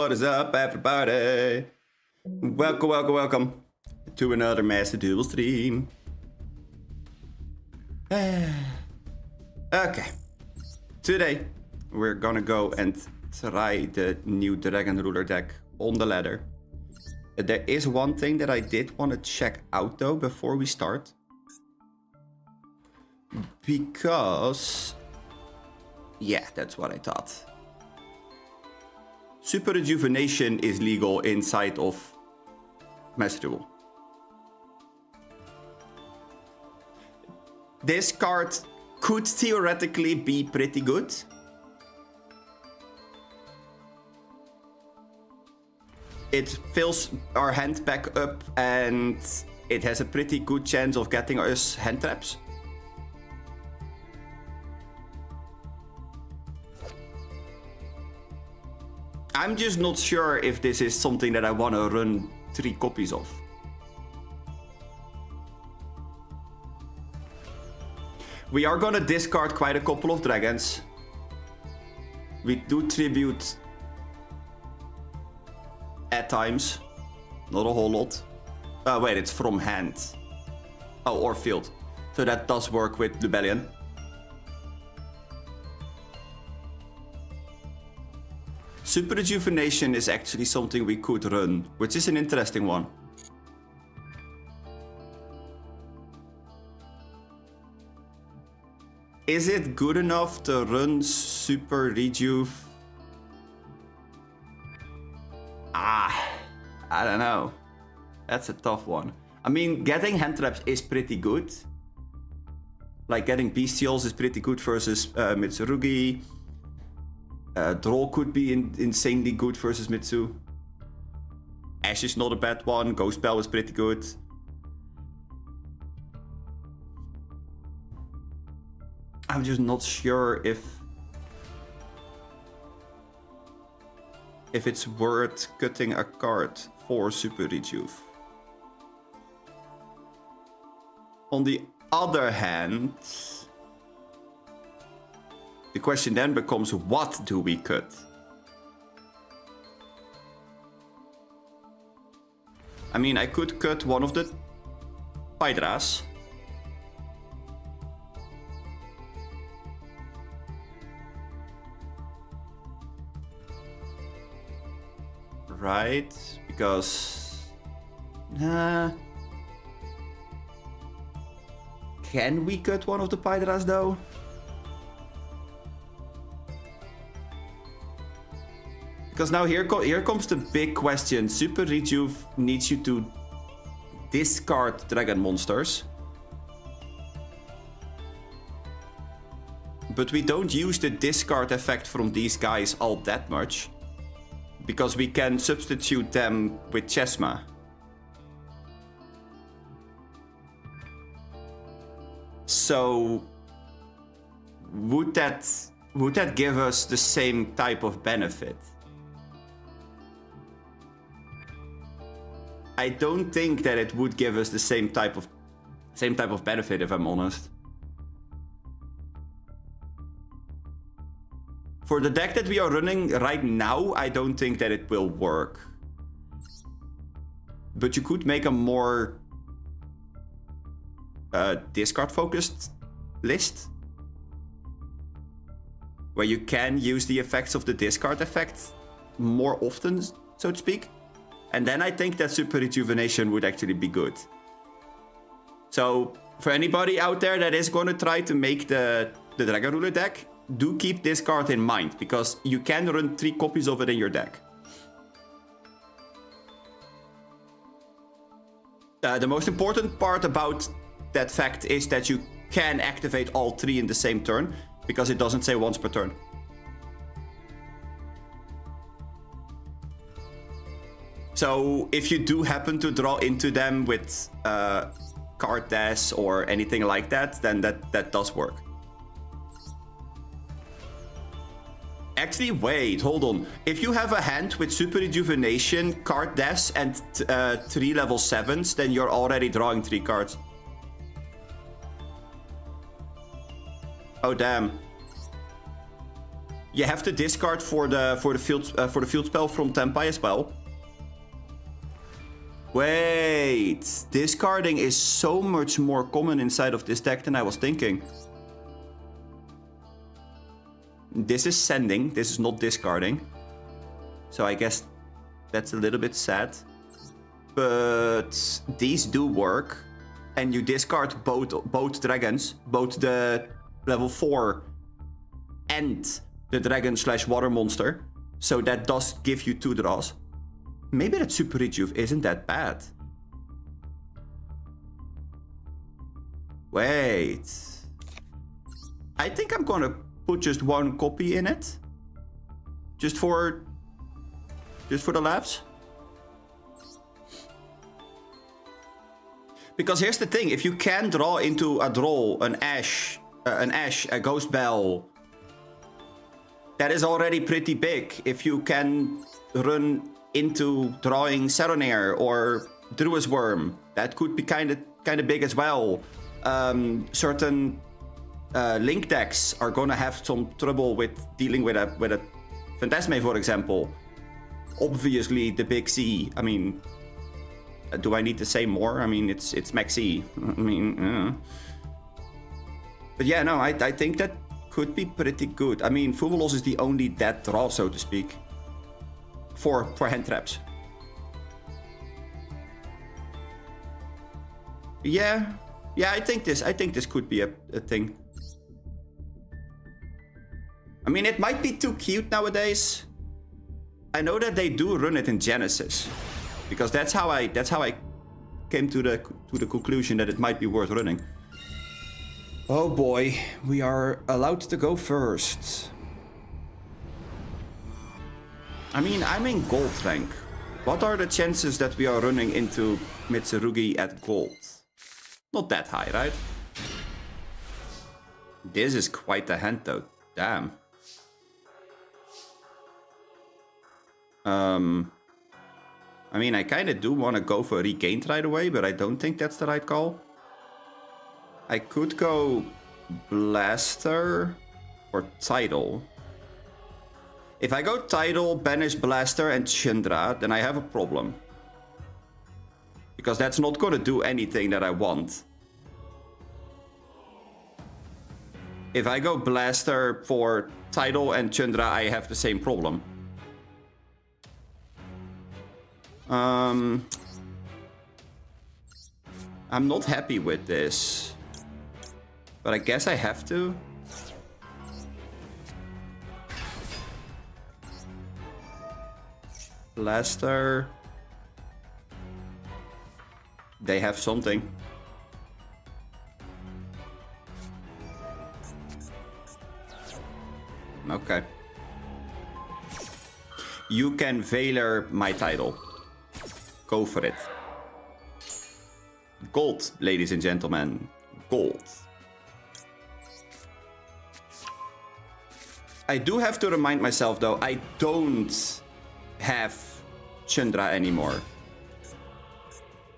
What is up, everybody? Welcome to another Master Duel stream. Okay. Today, we're gonna go and try the new Dragon Ruler deck on the ladder. There is one thing that I did want to check out, though, before we start. Because... yeah, that's what I thought. Super Rejuvenation is legal inside of Master Duel. This card could theoretically be pretty good. It fills our hand back up and it has a pretty good chance of getting us hand traps. I'm just not sure if this is something that I want to run 3 copies of. We are gonna discard quite a couple of dragons. We do tribute at times. Not a whole lot. Oh wait, it's from hand. Oh, or field. So that does work with Rebellion. Super Rejuvenation is actually something we could run, which is an interesting one. Is it good enough to run Super Rejuve? I don't know. That's a tough one. I mean, getting hand traps is pretty good. Like getting Bestials is pretty good versus Mitsurugi. Droll could be insanely good versus Mitsu. Ash is not a bad one. Ghost Bell is pretty good. I'm just not sure if it's worth cutting a card for Super Rejuve. On the other hand, the question then becomes, what do we cut? I mean, I could cut one of the Hydras. Right, because... can we cut one of the Hydras though? Because now here comes the big question. Super Rejuve needs you to discard dragon monsters. But we don't use the discard effect from these guys all that much. Because we can substitute them with Chesma. So would that give us the same type of benefit? I don't think that it would give us the same type of benefit, if I'm honest. For the deck that we are running right now, I don't think that it will work. But you could make a more discard-focused list. Where you can use the effects of the discard effect more often, so to speak. And then I think that Super Rejuvenation would actually be good. So, for anybody out there that is going to try to make the Dragon Ruler deck, do keep this card in mind, because you can run 3 copies of it in your deck. The most important part about that fact is that you can activate all 3 in the same turn, because it doesn't say once per turn. So if you do happen to draw into them with card dash or anything like that, then that does work. Actually, wait, hold on. If you have a hand with Super Rejuvenation, card dash, and 3 level 7s, then you're already drawing 3 cards. Oh, damn. You have to discard for the field spell from Tempai as well. Wait, discarding is so much more common inside of this deck than I was thinking. This is sending, this is not discarding. So I guess that's a little bit sad. But these do work. And you discard both dragons, both the level 4 and the dragon/water monster. So that does give you 2 draws. Maybe that Super Rejuve isn't that bad. Wait. I think I'm gonna put just 1 copy in it. Just for the laughs. Because here's the thing, if you can draw into a draw, an Ash, a Ghost Bell, that is already pretty big. If you can run into drawing Saronair or Druid's Worm, that could be kind of big as well. Certain Link decks are gonna have some trouble with dealing with a Phantasme, for example. Obviously, the big C. I mean, do I need to say more? I mean, it's Max C. I mean, but yeah, no, I think that could be pretty good. I mean, Fubulos is the only dead draw, so to speak, for hand traps. Yeah, I think this could be a thing. I mean, it might be too cute nowadays. I know that they do run it in Genesis, because that's how I came to the conclusion that it might be worth running. Oh boy, we are allowed to go first. I mean, I'm in gold rank. What are the chances that we are running into Mitsurugi at gold? Not that high, right? This is quite a hand though. Damn. I mean, I kind of do want to go for Regained right away, but I don't think that's the right call. I could go Blaster or Tidal. If I go Tidal, banish Blaster and Chandra, then I have a problem. Because that's not going to do anything that I want. If I go Blaster for Tidal and Chandra, I have the same problem. I'm not happy with this, but I guess I have to. Blaster. They have something. Okay. You can Veiler my title. Go for it. Gold, ladies and gentlemen. Gold. I do have to remind myself, though, I don't have Chandra anymore.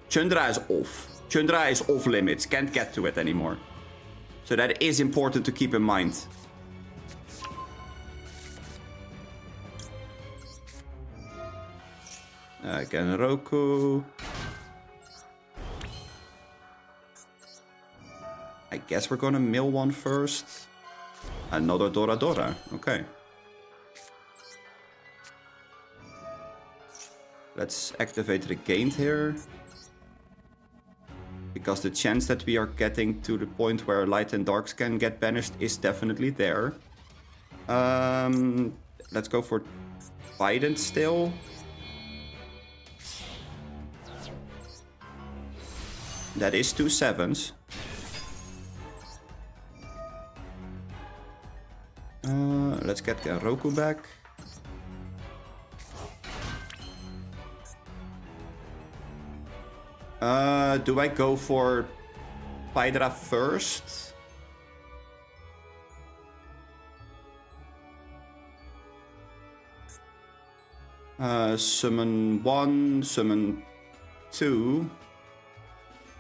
Chandra is off. Chandra is off limits. Can't get to it anymore. So that is important to keep in mind. Again, Roku. I guess we're gonna mill one first. Another Dora Dora. Okay. Let's activate Regained here. Because the chance that we are getting to the point where Light and Darks can get banished is definitely there. Let's go for Bident still. That is 2 7s. Let's get Roku back. Do I go for Hydra first? Summon 1, summon 2,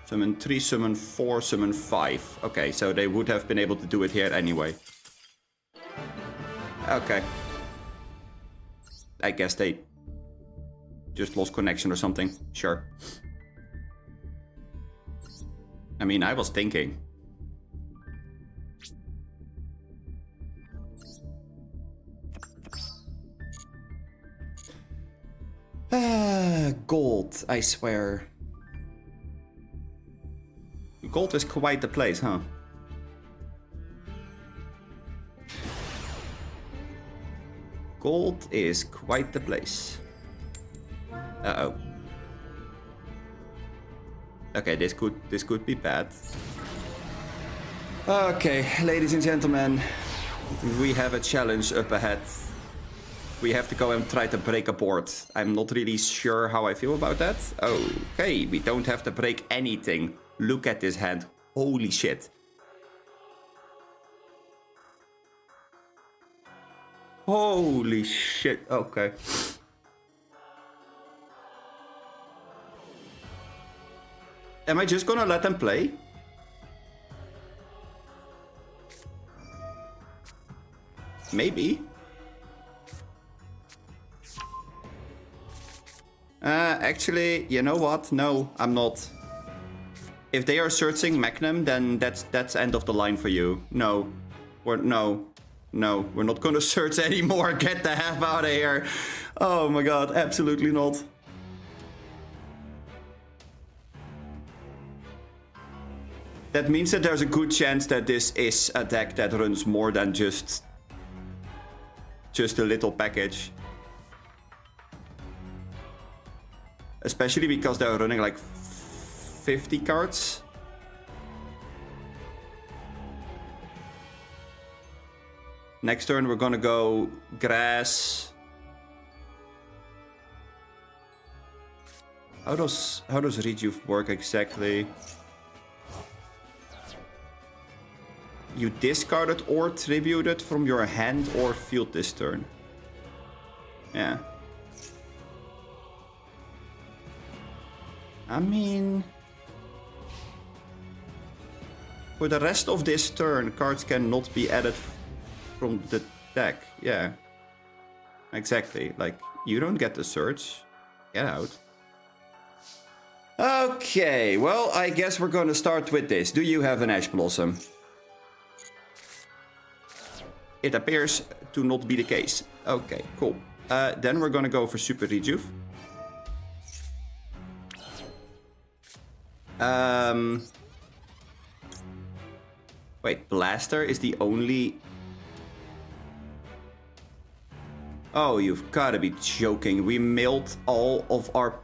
summon 3, summon 4, summon 5. Okay, so they would have been able to do it here anyway. Okay. I guess they just lost connection or something. Sure. I mean, I was thinking. Gold, I swear. Gold is quite the place, huh? Gold is quite the place. Uh-oh. Okay, this could be bad. Okay, ladies and gentlemen, we have a challenge up ahead. We have to go and try to break a board. I'm not really sure how I feel about that. Okay, we don't have to break anything. Look at this hand. Holy shit. Holy shit. Okay. Am I just gonna let them play? Maybe. Actually, you know what? No, I'm not. If they are searching Magnum, then that's end of the line for you. No. No, we're not gonna search anymore. Get the F out of here. Oh my god, absolutely not. That means that there's a good chance that this is a deck that runs more than just a little package. Especially because they're running like 50 cards. Next turn we're gonna go grass. How does Rejuve work exactly? You discard it or tribute it from your hand or field this turn. Yeah. I mean, for the rest of this turn, cards cannot be added from the deck. Yeah, exactly. Like, you don't get the search. Get out. Okay, well, I guess we're gonna start with this. Do you have an Ash Blossom? It appears to not be the case. Okay, cool. Then we're gonna go for Super Rejuve. Wait, Blaster is the only... Oh, you've gotta be joking. We milled all of our...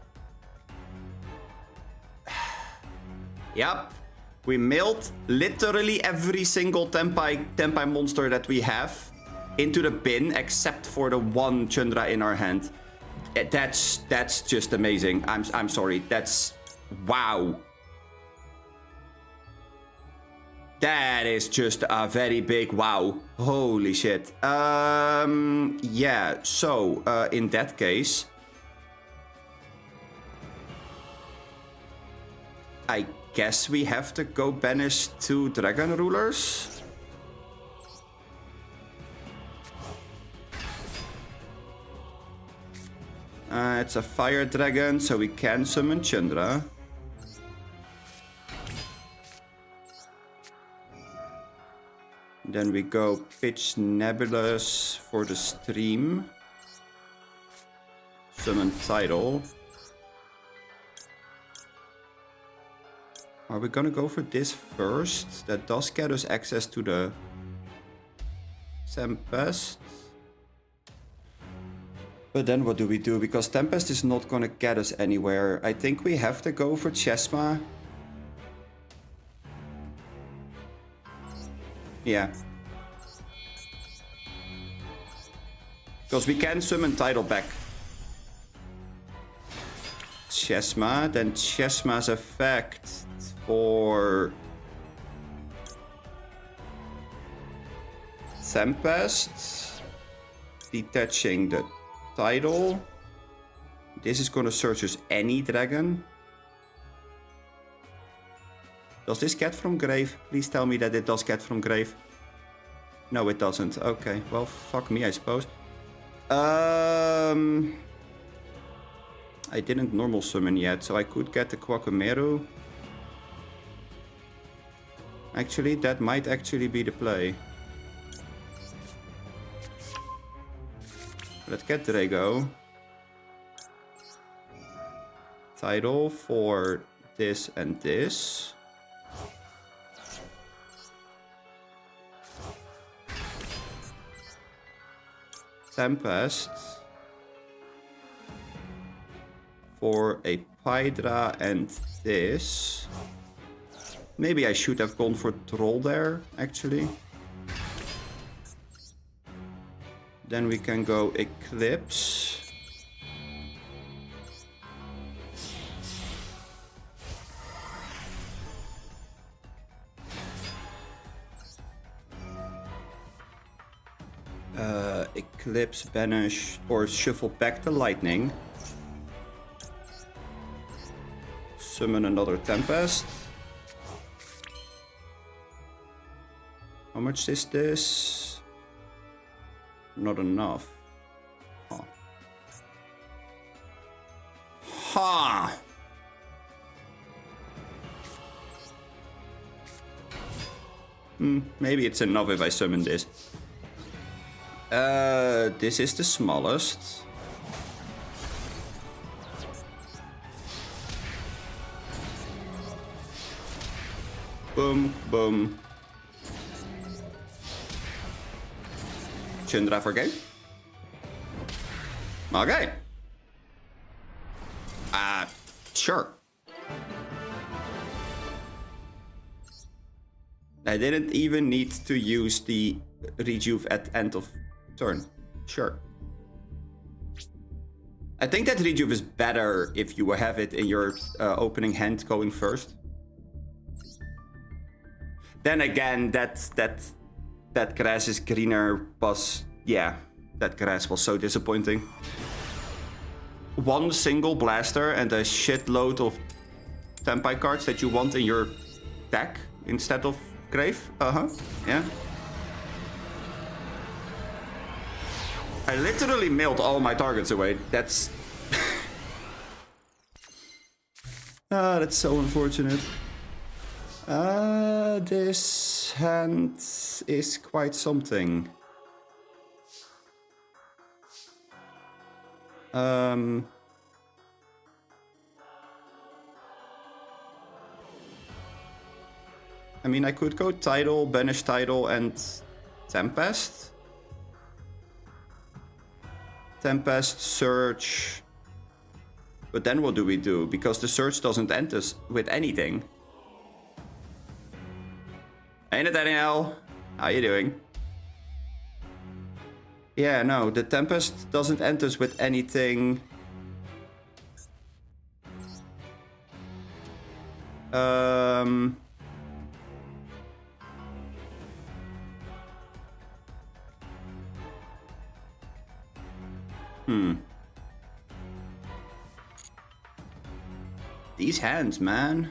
Yep. We milled literally every single Tenpai monster that we have into the bin, except for the one Chundra in our hand. That's just amazing. I'm sorry. That's... Wow. That is just a very big wow. Holy shit. Yeah, so in that case, I guess we have to go banish 2 Dragon Rulers. It's a Fire Dragon, so we can summon Chundra. Then we go Pitch Nebulous for the stream. Summon Tidal. Are we gonna go for this first? That does get us access to the Tempest. But then what do we do? Because Tempest is not gonna get us anywhere. I think we have to go for Chesma. Yeah. Because we can summon Tidal back. Chesma, then Chesma's effect for Tempest. Detaching the Tidal. This is gonna search us any dragon. Does this get from grave? Please tell me that it does get from grave. No, it doesn't. Okay, well, fuck me, I suppose. I didn't normal summon yet, so I could get the Quaquameru. Actually, that might actually be the play. Let's get Drago. Title for this and this. Tempest for a Pydra and this. Maybe I should have gone for Troll there, actually. Then we can go Eclipse. Eclipse, banish, or shuffle back the lightning. Summon another Tempest. How much is this? Not enough. Oh. Ha! Maybe it's enough if I summon this. This is the smallest. Boom, boom. Chandra for game? Okay. Sure. I didn't even need to use the rejuve at end of turn. Sure. I think that rejuve is better if you have it in your opening hand going first. Then again, that grass is greener was, yeah, that grass was so disappointing. One single blaster and a shitload of Tempai cards that you want in your deck instead of Grave. Yeah. I literally mailed all my targets away. That's... that's so unfortunate. This hand is quite something. I mean, I could go Tidal, Banish Tidal, and Tempest. Tempest, Surge. But then what do we do? Because the Surge doesn't end us with anything. Hey Nathaniel, how you doing? Yeah, no, the Tempest doesn't end us with anything. These hands, man.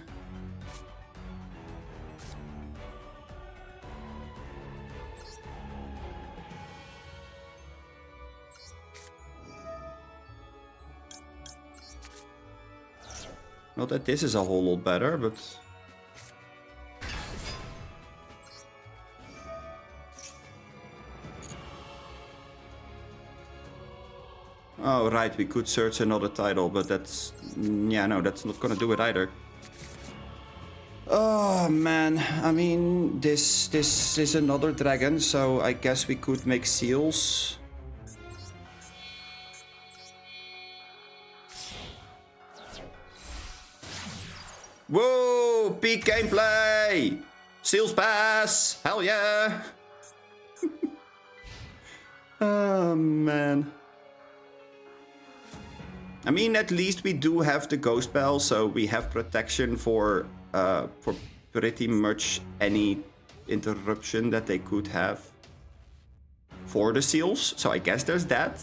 Not that this is a whole lot better, but... Oh, right, we could search another title, but that's... Yeah, no, that's not gonna do it either. Oh, man. I mean, this is another dragon, so I guess we could make seals. Whoa! Peak gameplay! Seals pass! Hell yeah! Oh, man. I mean, at least we do have the Ghost Bell, so we have protection for pretty much any interruption that they could have for the seals. So I guess there's that.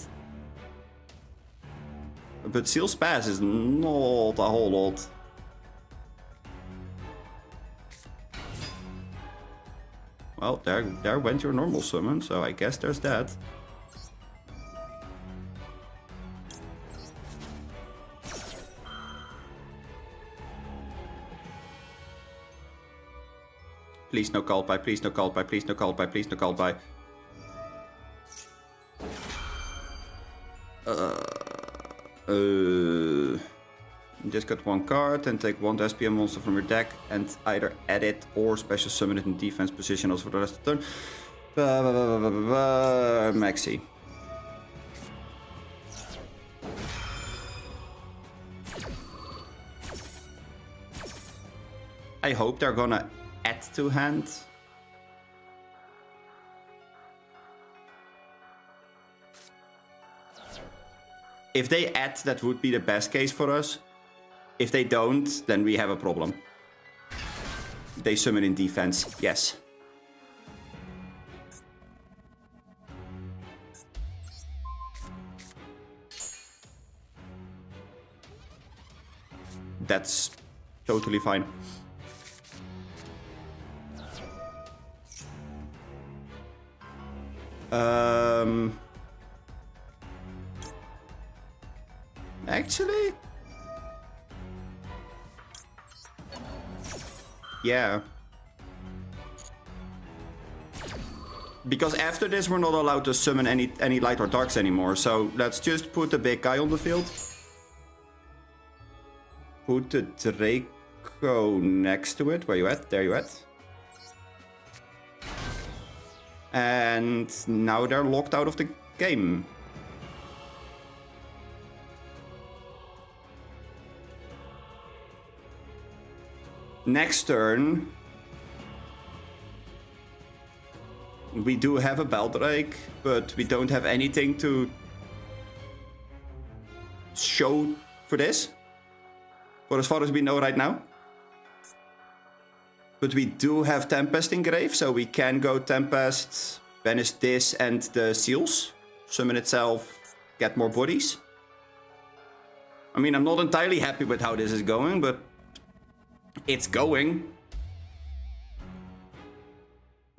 But Seals Pass is not a whole lot. Well, there went your normal summon, so I guess there's that. Please no call by, please no call by, please no call by, please no call by. Just got one card and take one SPM monster from your deck and either add it or special summon it in defense position also for the rest of the turn. Maxi. I hope they're gonna add to hand. If they add, that would be the best case for us. If they don't, then we have a problem. They summon in defense, yes. That's totally fine. Actually? Yeah. Because after this we're not allowed to summon any light or darks anymore, so let's just put the big guy on the field. Put the Draco next to it. Where you at? There you at. And now they're locked out of the game. Next turn, we do have a Baldrake, but we don't have anything to show for this, for as far as we know right now. But we do have Tempest in Grave, so we can go Tempest, banish this and the seals, summon itself, get more bodies. I mean, I'm not entirely happy with how this is going, but it's going,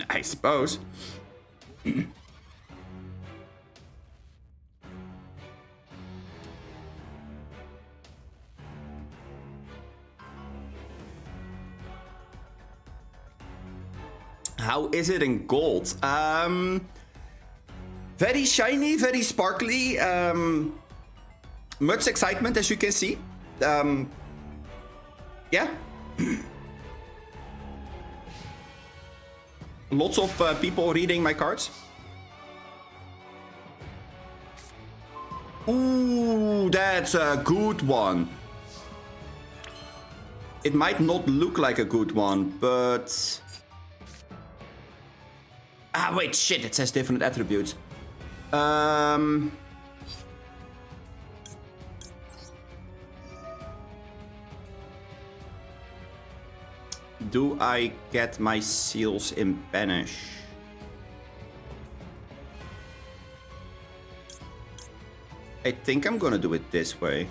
I suppose. How is it in gold? Very shiny, very sparkly. Much excitement, as you can see. Yeah. Lots of people reading my cards. Ooh, that's a good one. It might not look like a good one, but... Ah, wait, shit, it says different attributes. Do I get my seals in banish? I think I'm gonna do it this way.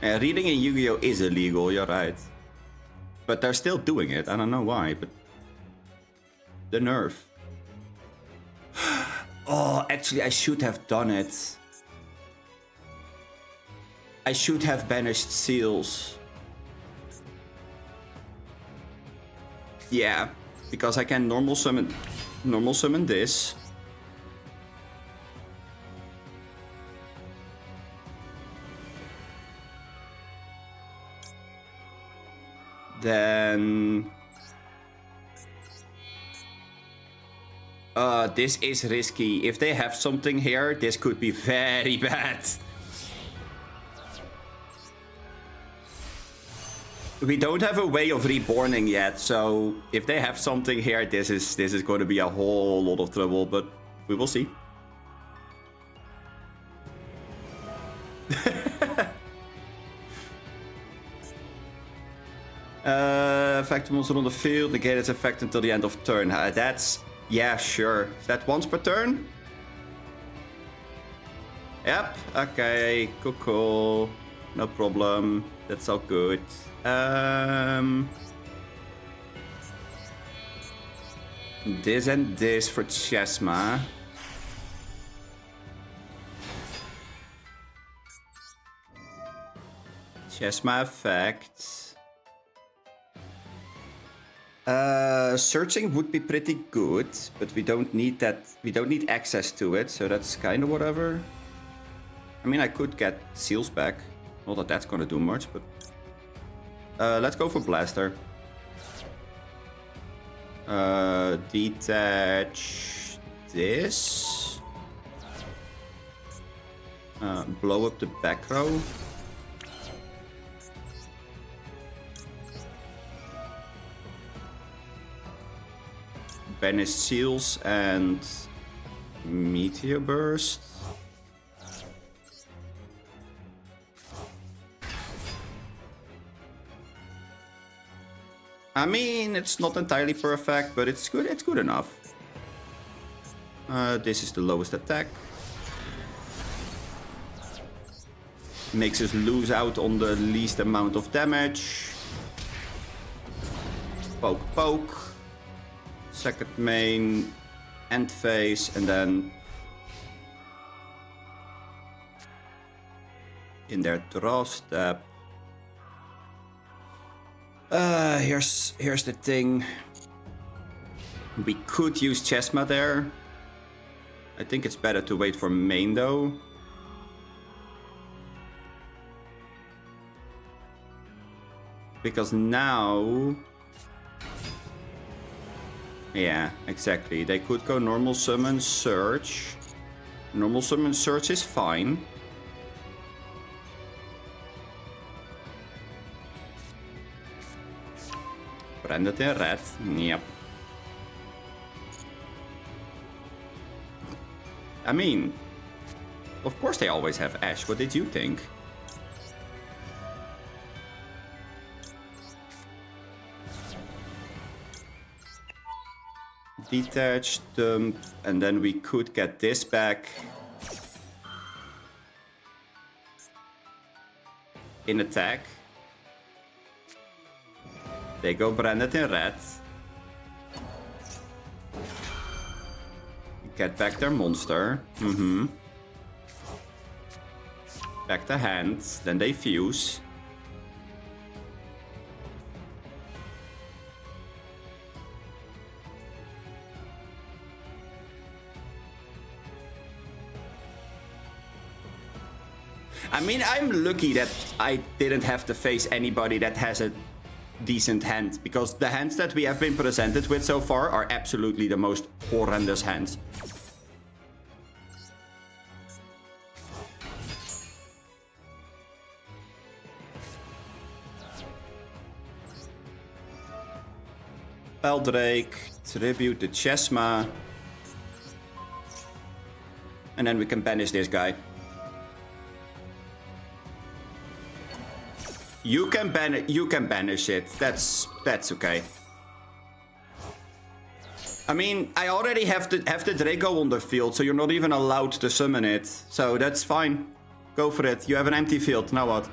Reading in Yu-Gi-Oh! Is illegal, you're right. But they're still doing it, I don't know why, but... The nerve. Oh, actually I should have done it. I should have banished seals. Yeah, because I can normal summon this. Then this is risky. If they have something here, this could be very bad. We don't have a way of reborning yet, so if they have something here, this is going to be a whole lot of trouble, but we will see. Effect monster on the field, negate its effect until the end of turn. That's... yeah, sure. Is that once per turn? Yep, okay, cool. no problem. That's all good. This and this for Chesma. Chesma effect. Searching would be pretty good, but we don't need that. We don't need access to it, so that's kind of whatever. I mean, I could get seals back. Not that that's gonna do much, but let's go for blaster. Detach this. Blow up the back row. Banish seals and meteor burst. I mean, it's not entirely perfect, but it's good. It's good enough. This is the lowest attack. Makes us lose out on the least amount of damage. Poke, poke. Second main, end phase, and then in their draw step. Here's the thing. We could use Chesma there. I think it's better to wait for main though. Because now... Yeah, exactly. They could go normal summon, search. Normal summon, search is fine. Branded in red. Yep. I mean, of course they always have Ash. What did you think? Detach, dump, and then we could get this back. In attack. They go branded in red. Get back their monster. Back the hand. Then they fuse. I mean, I'm lucky that I didn't have to face anybody that has a decent hand, because the hands that we have been presented with so far are absolutely the most horrendous hands. Peldrake, tribute to Chesma, and then we can banish this guy. You can banish it. That's okay. I mean, I already have the Draco on the field, so you're not even allowed to summon it. So that's fine. Go for it. You have an empty field. Now what?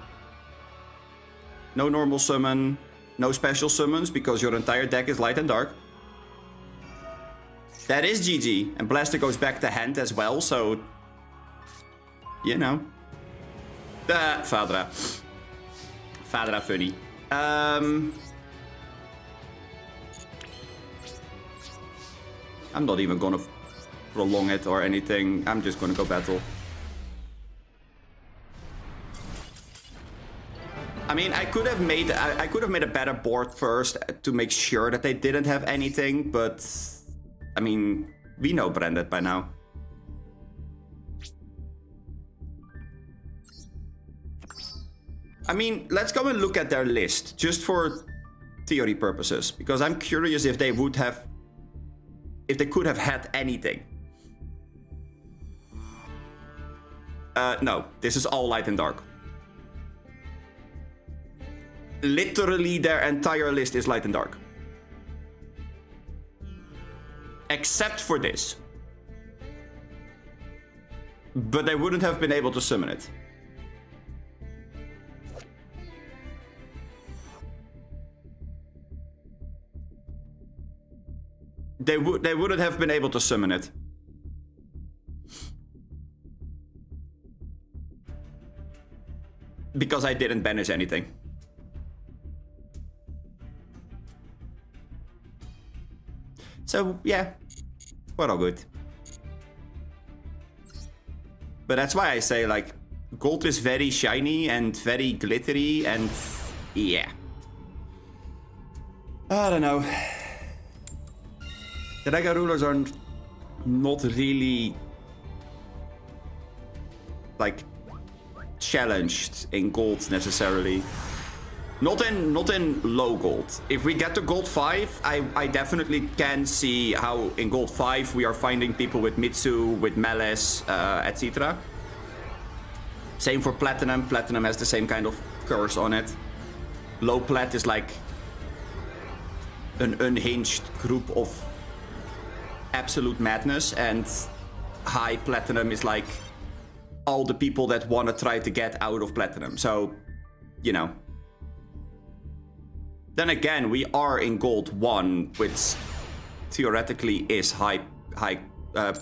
No normal summon, no special summons, because your entire deck is light and dark. That is GG. And Blaster goes back to hand as well, so... You know. Fadra. Fadra funny. I'm not even gonna prolong it or anything. I'm just gonna go battle. I mean, I could have made a better board first to make sure that they didn't have anything, but I mean, we know branded by now. I mean, let's go and look at their list, just for theory purposes, because I'm curious if they would have... if they could have had anything. No, this is all light and dark. Literally, their entire list is light and dark. Except for this. But they wouldn't have been able to summon it. They wouldn't have been able to summon it. Because I didn't banish anything. So, yeah. We're all good. But that's why I say, like, gold is very shiny and very glittery and... yeah. I don't know. The Dragon rulers are not really... like... challenged in gold necessarily. Not in low gold. If we get to gold 5, I definitely can see how in gold 5 we are finding people with Mitsu, with Malice, etc. Same for Platinum. Platinum has the same kind of curse on it. Low Plat is like an unhinged group of absolute madness, and high Platinum is like all the people that want to try to get out of Platinum. So, you know. Then again, we are in gold 1, which theoretically is high.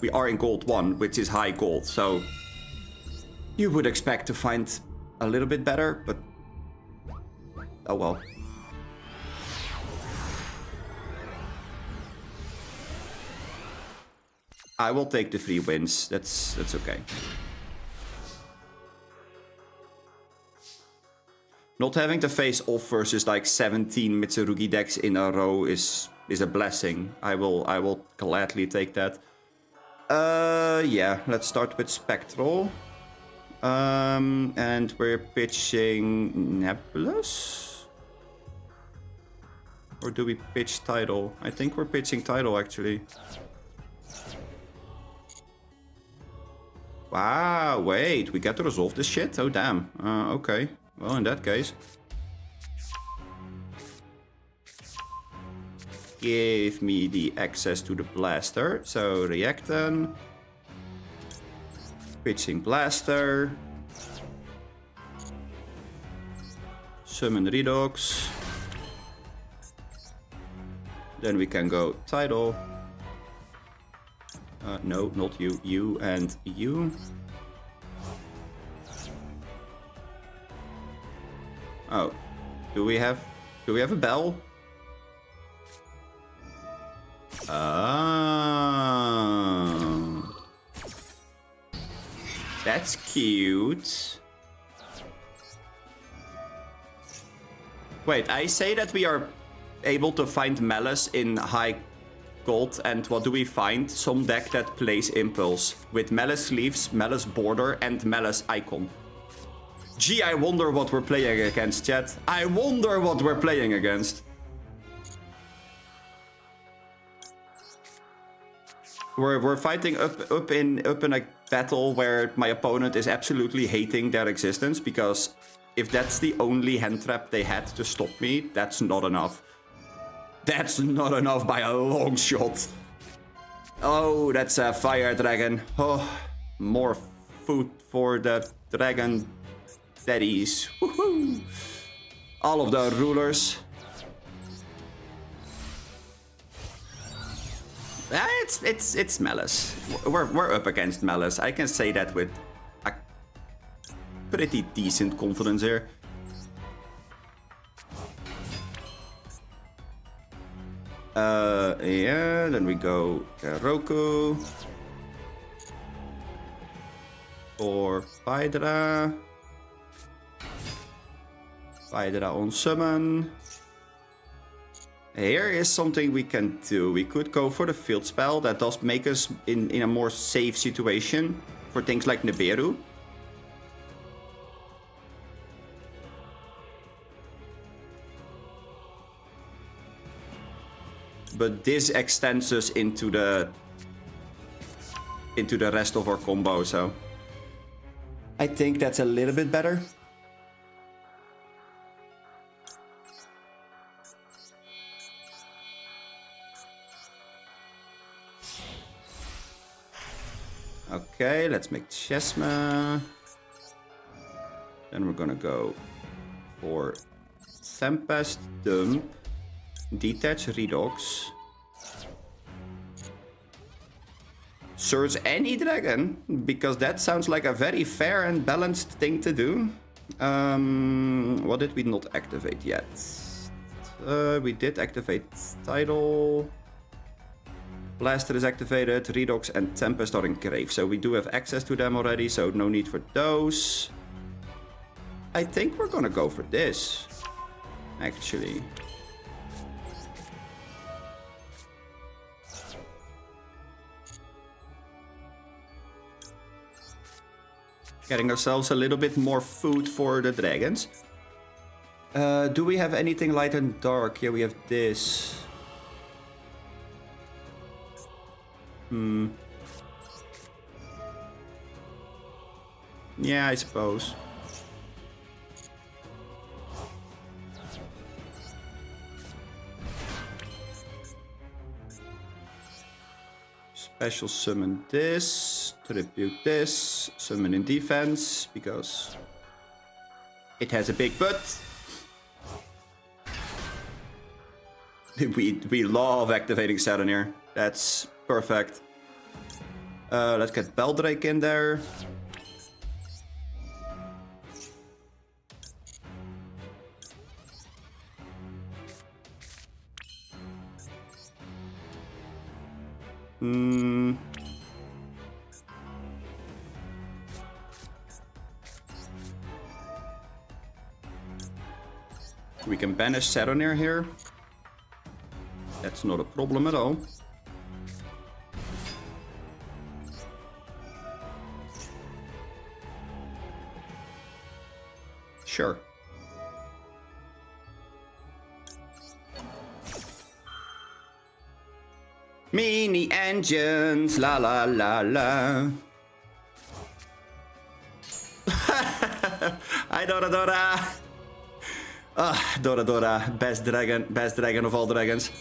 We are in gold 1, which is high gold. So you would expect to find a little bit better, but oh well. I will take the 3 wins. That's okay. Not having to face off versus like 17 Mitsurugi decks in a row is a blessing. I will gladly take that. Yeah, let's start with Spectral. And we're pitching Nebulous? Or do we pitch Tidal? I think we're pitching Tidal actually. Wow, wait, we get to resolve this shit? Oh damn, okay. Well, in that case, give me the access to the blaster. So Reactan, pitching blaster, summon Redox. Then we can go Tidal. No, not you. You and you. Oh, do we have a bell? Oh, that's cute. Wait, I say that we are able to find Malice in high gold, and what do we find? Some deck that plays Impulse with Malice Sleeves, Malice Border, and Malice Icon. Gee, I wonder what we're playing against, chat. I wonder what we're playing against. We're fighting up in a battle where my opponent is absolutely hating their existence, because if that's the only hand trap they had to stop me, that's not enough. That's not enough by a long shot. Oh, that's a fire dragon. Oh, more food for the dragon daddies. Woohoo! All of the rulers. It's Malice. We're up against Malice. I can say that with a pretty decent confidence here. Yeah, then we go Roku for Hydra. Hydra on summon. Here is something we can do. We could go for the field spell. That does make us in a more safe situation for things like Nibiru. But this extends us into the rest of our combo, so I think that's a little bit better. Okay, let's make Chesma. Then we're gonna go for Tempest, Dump, Detach Redox. Search any dragon, because that sounds like a very fair and balanced thing to do. What did we not activate yet? We did activate Tidal. Blaster is activated, Redox and Tempest are in Grave. So we do have access to them already, so no need for those. I think we're gonna go for this, actually. Getting ourselves a little bit more food for the dragons. Do we have anything light and dark? Yeah, we have this. Yeah, I suppose. Special summon this, tribute this, summon in defense, because it has a big butt. We love activating Saturnier. That's perfect. Let's get Beldrake in there. We can banish Saturnier here. That's not a problem at all. Sure. Mini engines, la la la la. Hi Dora Dora. Ah, Dora Dora, best dragon of all dragons.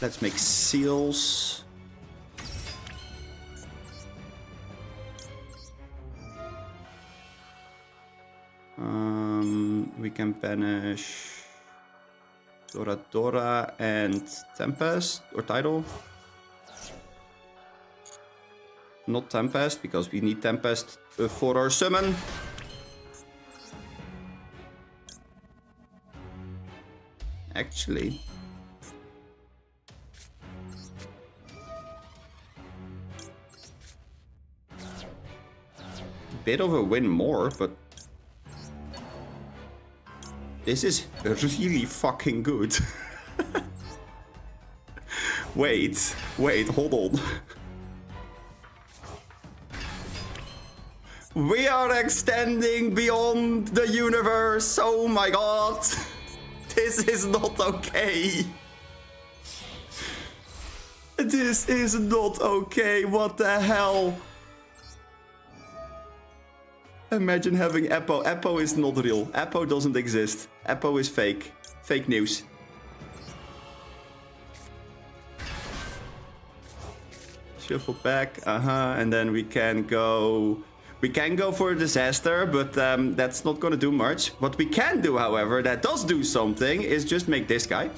Let's make seals. We can banish Dora Dora and Tempest or Tidal. Not Tempest, because we need Tempest for our summon. Actually. Bit of a win more, but this is really fucking good. Wait, hold on. We are extending beyond the universe. Oh my god. This is not okay. This is not okay. What the hell? Imagine having Eppo. Eppo is not real. Eppo doesn't exist. Eppo is fake. Fake news. Shuffle back. And then we can go... We can go for a disaster, but that's not gonna do much. What we can do, however, that does do something, is just make this guy.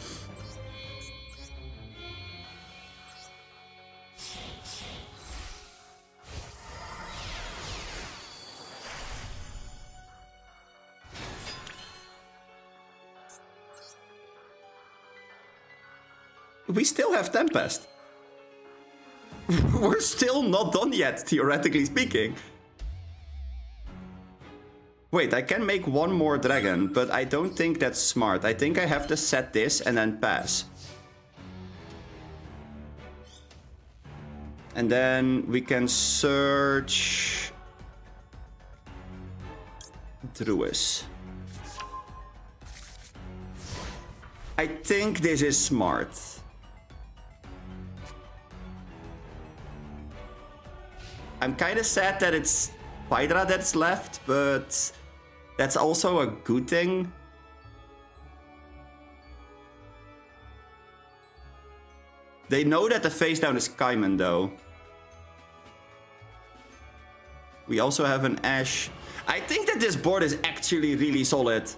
We still have Tempest. We're still not done yet, theoretically speaking. Wait, I can make one more dragon, but I don't think that's smart. I think I have to set this and then pass. And then we can search... Druis. I think this is smart. I'm kind of sad that it's Hydra that's left, but that's also a good thing. They know that the face down is Kaiman, though. We also have an Ash. I think that this board is actually really solid.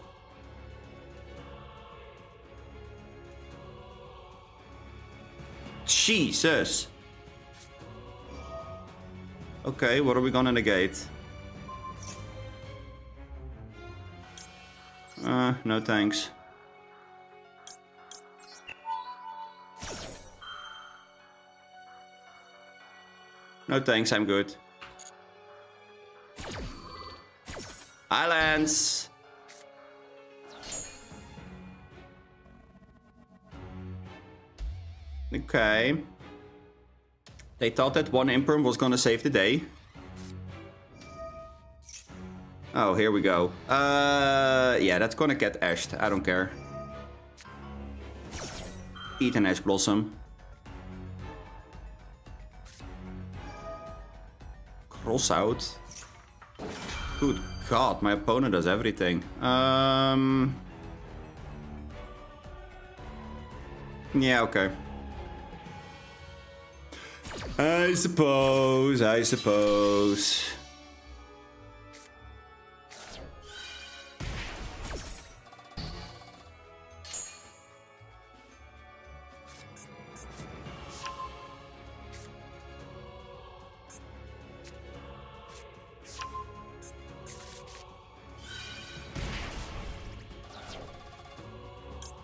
Jesus. Okay, what are we gonna negate? No thanks. No thanks, I'm good. Islands. Okay. They thought that one Imperm was gonna save the day. Oh, here we go. Yeah, that's gonna get ashed. I don't care. Eat an Ash Blossom. Cross out. Good God, my opponent does everything. Yeah, okay. I suppose.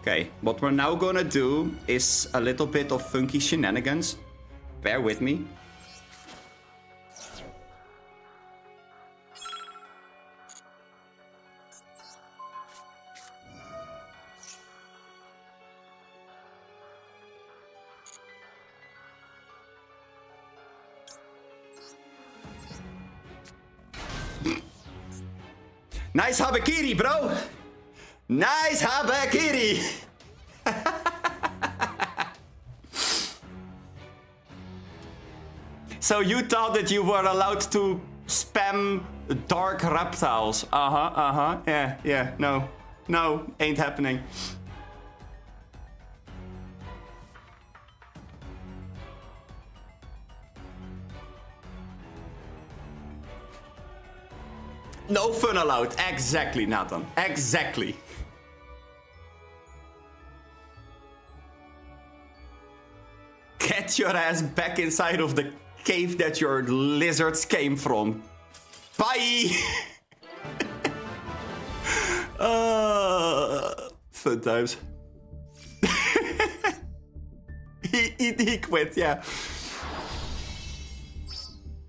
Okay, what we're now gonna do is a little bit of funky shenanigans. Bear with me. Nice Habakiri, bro! Nice Habakiri! So you thought that you were allowed to spam dark reptiles? Yeah, no, ain't happening. No fun allowed. Exactly, Nathan. Exactly. Get your ass back inside of the cave that your lizards came from. Bye! Fun times. he quit, yeah.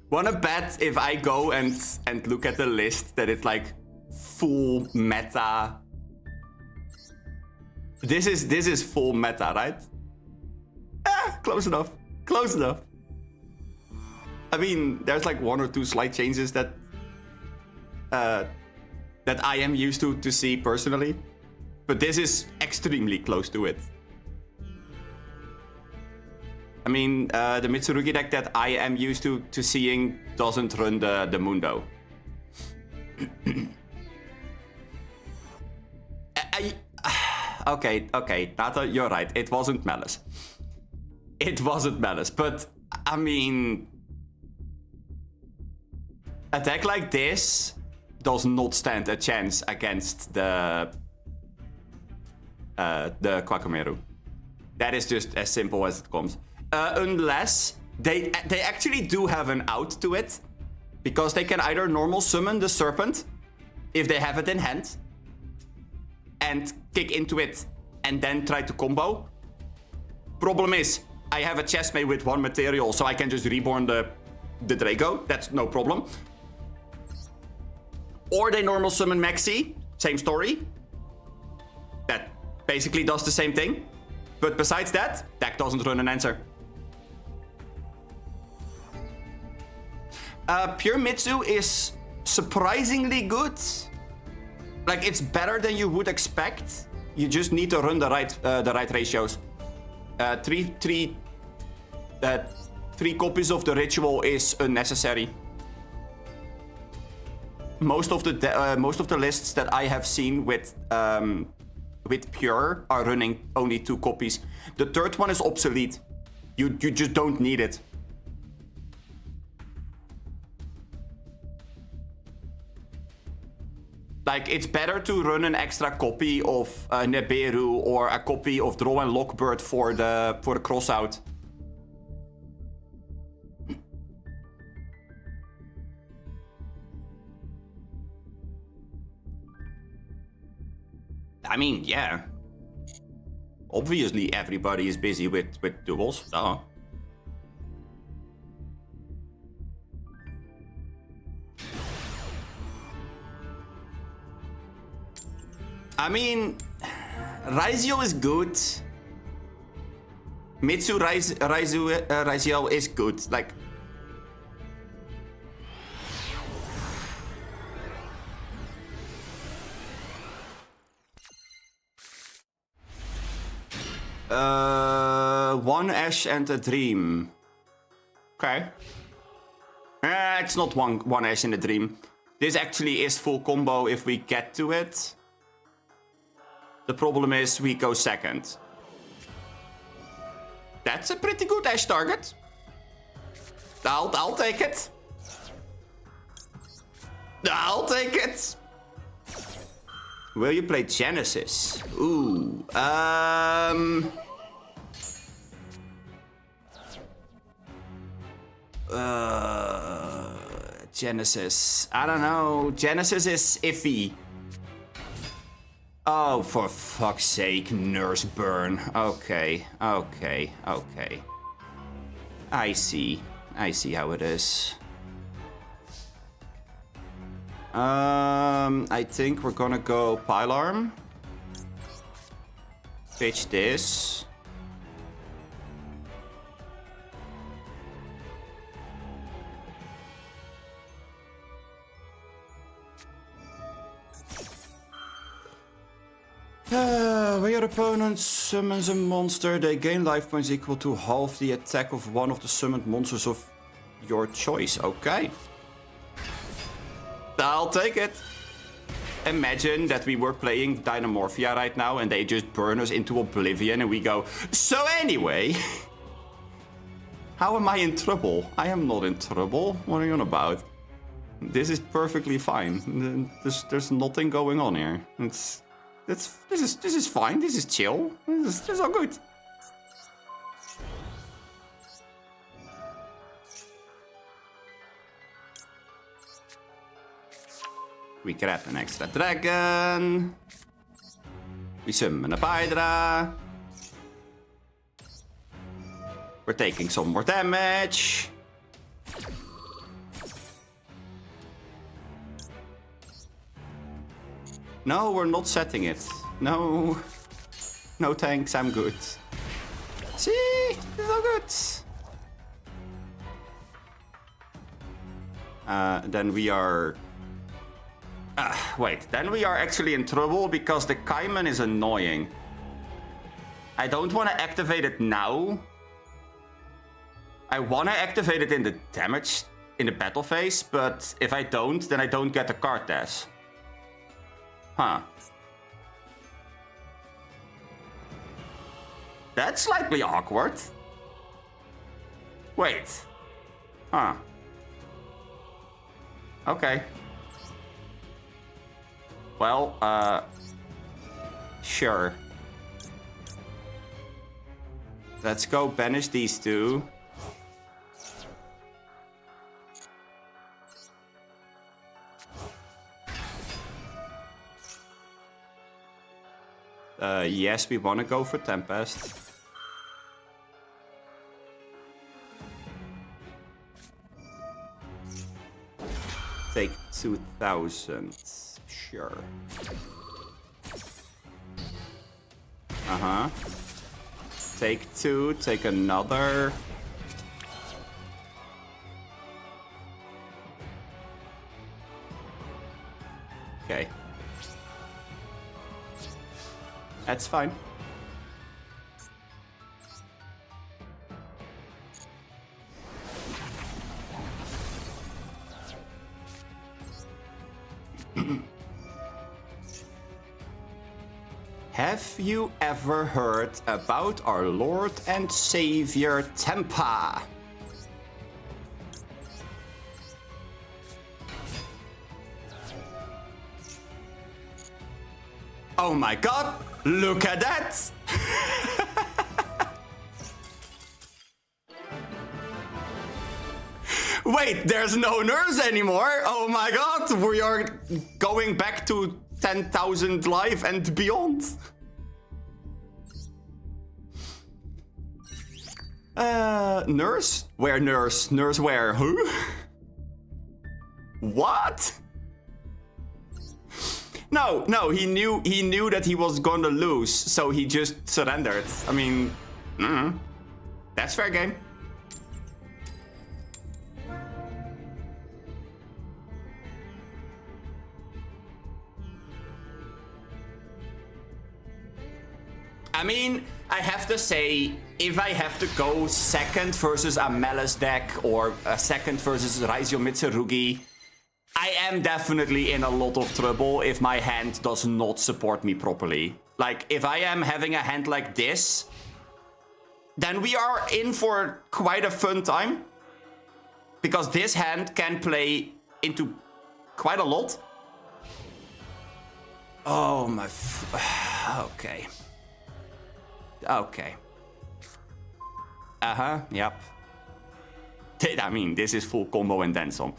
Wanna bet if I go and look at the list that it's like full meta. This is full meta, right? Close enough. Close enough. I mean, there's like one or two slight changes that I am used to see personally, but this is extremely close to it. I mean, the Mitsurugi deck that I am used to seeing doesn't run the Mundo. Okay, Nata, you're right. It wasn't Malice. It wasn't Malice, but I mean, a deck like this does not stand a chance against the Quackomeru. That is just as simple as it comes. Unless they actually do have an out to it, because they can either normal summon the Serpent if they have it in hand and kick into it and then try to combo. Problem is, I have a chestmate with one material, so I can just reborn the Draco. That's no problem. Or they normal summon Maxi, same story. That basically does the same thing. But besides that, deck doesn't run an answer. Pure Mitsu is surprisingly good. Like, it's better than you would expect. You just need to run the right ratios. Three copies of the ritual is unnecessary. Most of the lists that I have seen with Pure are running only 2 copies. The third one is obsolete. You just don't need it. Like, it's better to run an extra copy of Neberu or a copy of Draw and Lockbird for the crossout I mean, yeah. Obviously, everybody is busy with duels. Duh. I mean, Raizio is good. Mitsu Raizio is good. Like, one Ash and a Dream. Okay. It's not one Ash and a Dream. This actually is full combo if we get to it. The problem is we go second. That's a pretty good Ash target. I'll take it. I'll take it. Will you play Genesis? Ooh. Genesis. I don't know. Genesis is iffy. Oh, for fuck's sake, Nurse Burn. Okay. I see how it is. I think we're gonna go Pilarm. Pitch this. When your opponent summons a monster, they gain life points equal to half the attack of one of the summoned monsters of your choice. Okay. I'll take it. Imagine that we were playing Dynamorphia right now and they just burn us into oblivion and we go, so anyway. How am I in trouble? I am not in trouble. What are you on about? This is perfectly fine. There's nothing going on here. This is fine. This is chill. This is all good. We grab an extra dragon. We summon a Hydra. We're taking some more damage. No, we're not setting it. No. No thanks, I'm good. See? This is all good. Then we are... wait, then we are actually in trouble because the Kaiman is annoying. I don't want to activate it now. I want to activate it in the damage, in the battle phase, but if I don't, then I don't get the card dash. Huh. That's slightly awkward. Wait. Huh. Okay. Well, sure. Let's go banish these two. Yes, we want to go for Tempest. Take 2,000. Sure. Uh-huh. Take 2, take another. Okay. That's fine. Have you ever heard about our Lord and Savior Tempa? Oh my god, look at that! Wait, there's no nurse anymore? Oh my god, we are going back to 10,000 life and beyond. Nurse? Where nurse? Nurse where? Who? What? No, he knew that he was gonna lose, so he just surrendered. I mean, that's fair game. I mean, I have to say, if I have to go second versus a Malice deck or a second versus Raizio Mitsurugi, I am definitely in a lot of trouble if my hand does not support me properly. Like, if I am having a hand like this, then we are in for quite a fun time. Because this hand can play into quite a lot. Oh my... Okay. Okay. Yep. I mean, this is full combo and then some.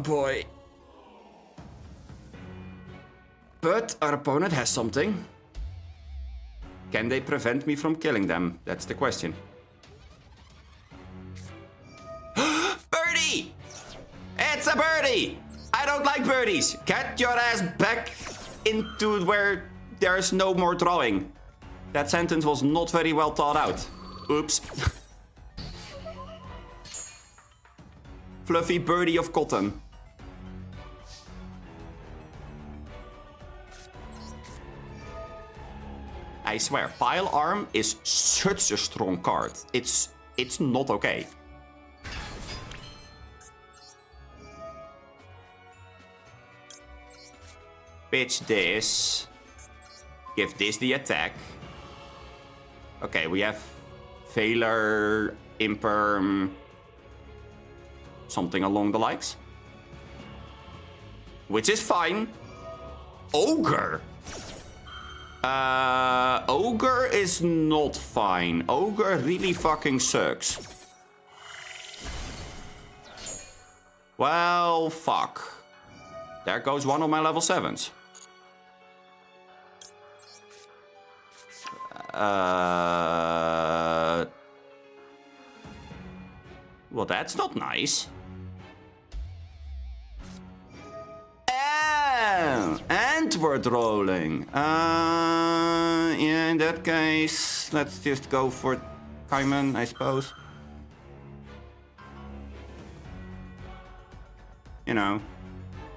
Boy. But our opponent has something. Can they prevent me from killing them? That's the question. Birdie! It's a birdie! I don't like birdies. Get your ass back into where there's no more drawing. That sentence was not very well thought out. Oops. Fluffy birdie of cotton. I swear, Pile Arm is such a strong card. It's not okay. Pitch this. Give this the attack. Okay, we have Failure, Imperm, something along the likes. Which is fine. Ogre. Ogre is not fine. Ogre really fucking sucks. Well, fuck. There goes one of my level 7s. Well, that's not nice. And we're rolling. Yeah, in that case, let's just go for Kaiman, I suppose. You know,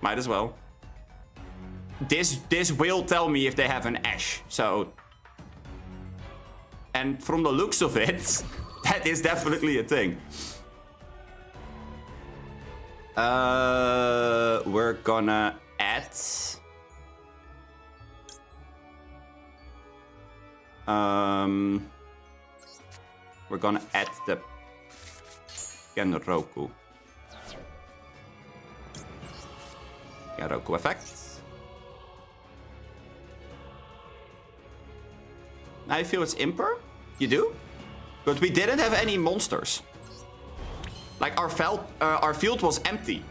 might as well. This will tell me if they have an Ash, so... And from the looks of it, that is definitely a thing. We're gonna add... We're gonna add the Genroku. Genroku effect. I feel it's Imper. You do? But we didn't have any monsters. Like our field was empty.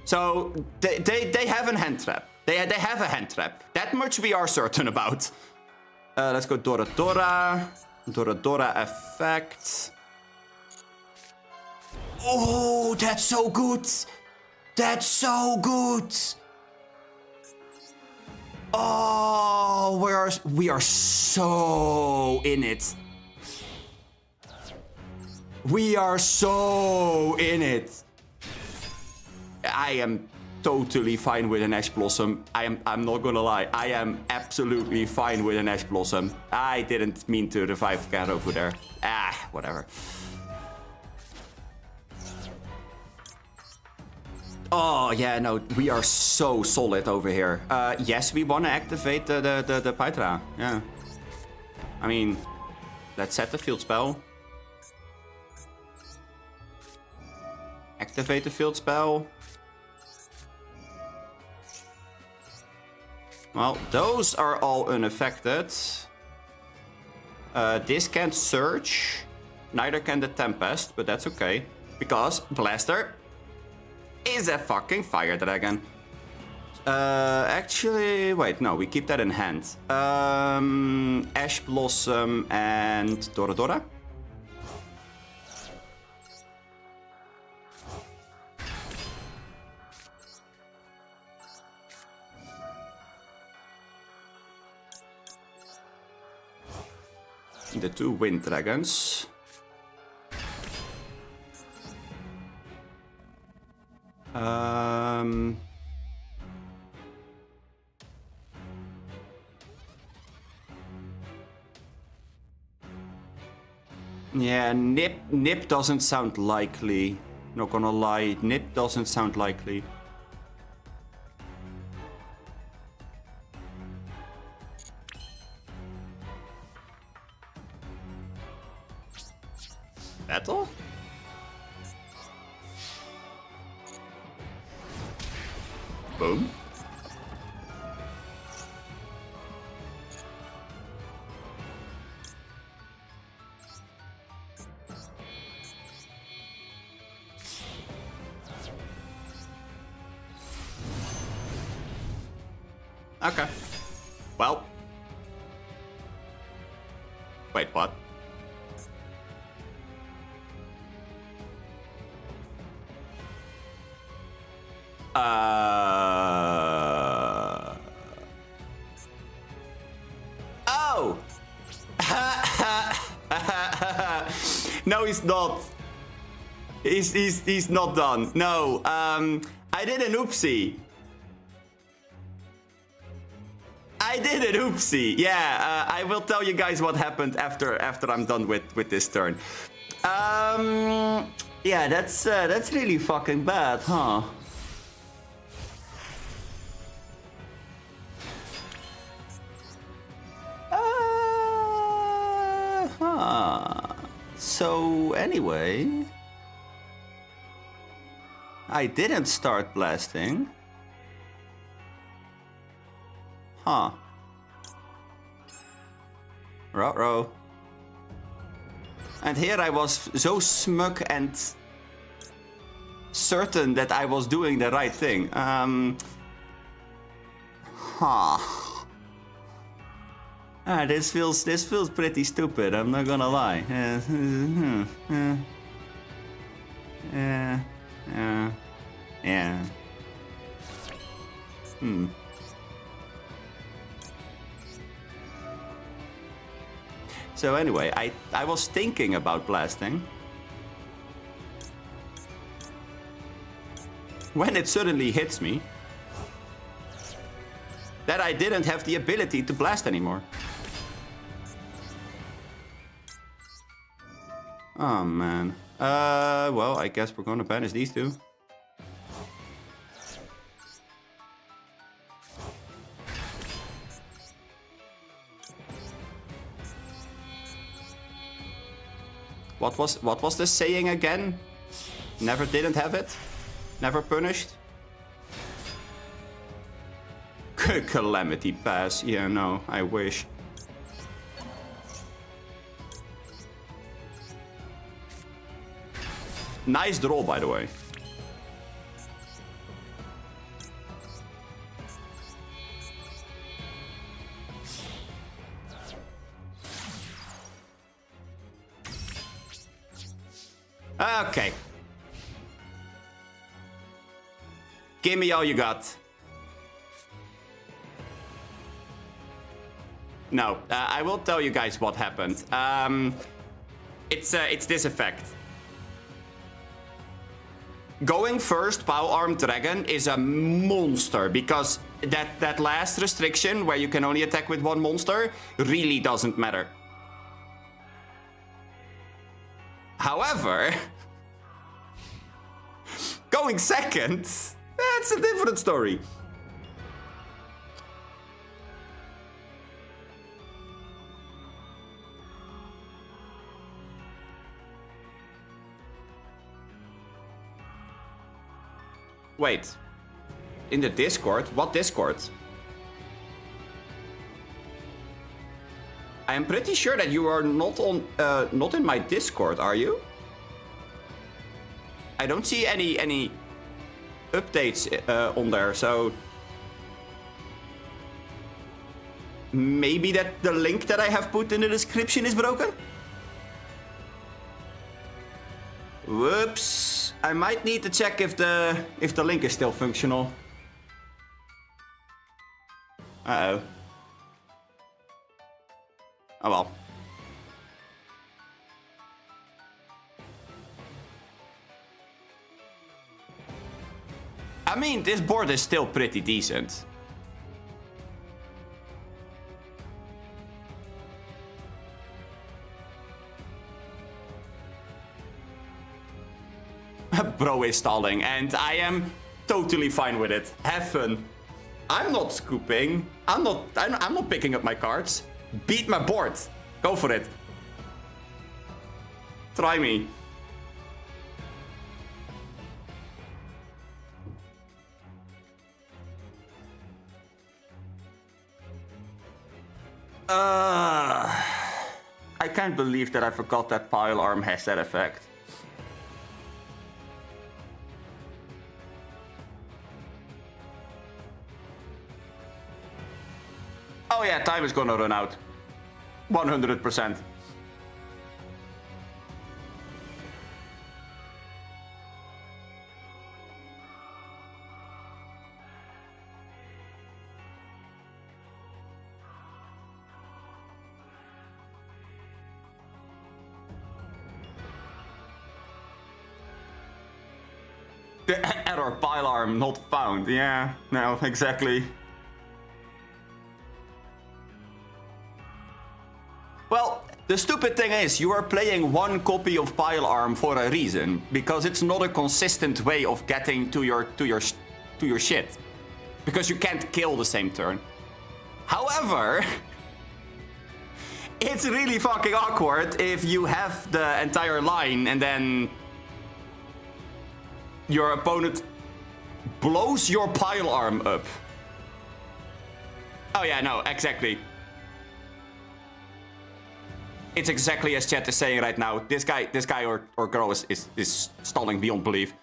So they have a hand trap. They have a hand trap. That much we are certain about. Let's go Dora Dora. Dora Dora effect. Oh, that's so good. That's so good. Oh, we are so in it. We are so in it. I am totally fine with an Ash Blossom. I'm not gonna lie. I am absolutely fine with an Ash Blossom. I didn't mean to revive Cat over there. Whatever. Oh, yeah, no, we are so solid over here. Yes, we want to activate the Pythra. Yeah. I mean, let's set the field spell. Activate the field spell. Well, those are all unaffected. This can't Surge. Neither can the Tempest, but that's okay. Because Blaster. is a fucking fire dragon. Actually, wait, no, we keep that in hand. Ash Blossom and Doradora. The 2 wind dragons. Yeah, Nip doesn't sound likely. Not gonna lie, Nip doesn't sound likely. Battle? Boom. Okay. Well. Wait, what? Oh! No, he's not. He's not done. No, I did an oopsie. Yeah, I will tell you guys what happened after I'm done with this turn. Yeah, that's really fucking bad, huh? So anyway, I didn't start blasting. Huh. Ruh-roh. And here I was so smug and certain that I was doing the right thing. This feels pretty stupid, I'm not gonna lie. Yeah. So anyway, I was thinking about blasting. When it suddenly hits me that I didn't have the ability to blast anymore. Oh man. Well, I guess we're gonna banish these two. What was the saying again? Never didn't have it? Never punished? Calamity pass. Yeah, no, I wish. Nice draw, by the way. Okay. Give me all you got. No, I will tell you guys what happened. It's this effect. Going first, Pow Armed Dragon is a monster because that last restriction where you can only attack with one monster really doesn't matter. However, going second, that's a different story. Wait, in the Discord? What Discord? I am pretty sure that you are not on, not in my Discord, are you? I don't see any. updates on there, so maybe that the link that I have put in the description is broken? Whoops. I might need to check if the link is still functional. Uh-oh. Oh well. I mean, this board is still pretty decent. Bro is stalling, and I am totally fine with it. Have fun. I'm not scooping. I'm not picking up my cards. Beat my board. Go for it. Try me. I can't believe that I forgot that pile arm has that effect. Oh yeah, time is gonna run out. 100%. The error pile arm not found. Yeah, no, exactly. Well, the stupid thing is, you are playing one copy of pile arm for a reason, because it's not a consistent way of getting to your shit, because you can't kill the same turn. However, it's really fucking awkward if you have the entire line and then your opponent blows your pile arm up. Oh yeah, no, exactly. It's exactly as chat is saying right now. This guy or girl is stalling beyond belief.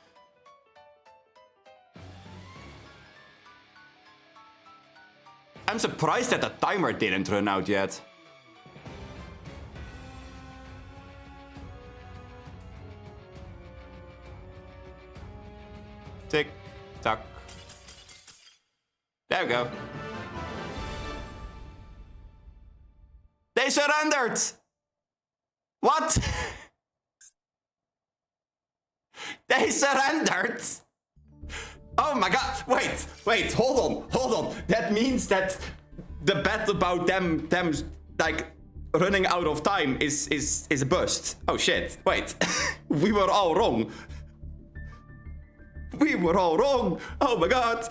I'm surprised that the timer didn't run out yet. Tick tock. There we go. They surrendered! What? They surrendered? Oh my god, wait, hold on. That means that the bet about them like running out of time is a bust. Oh shit, wait. We were all wrong. We were all wrong. Oh my god.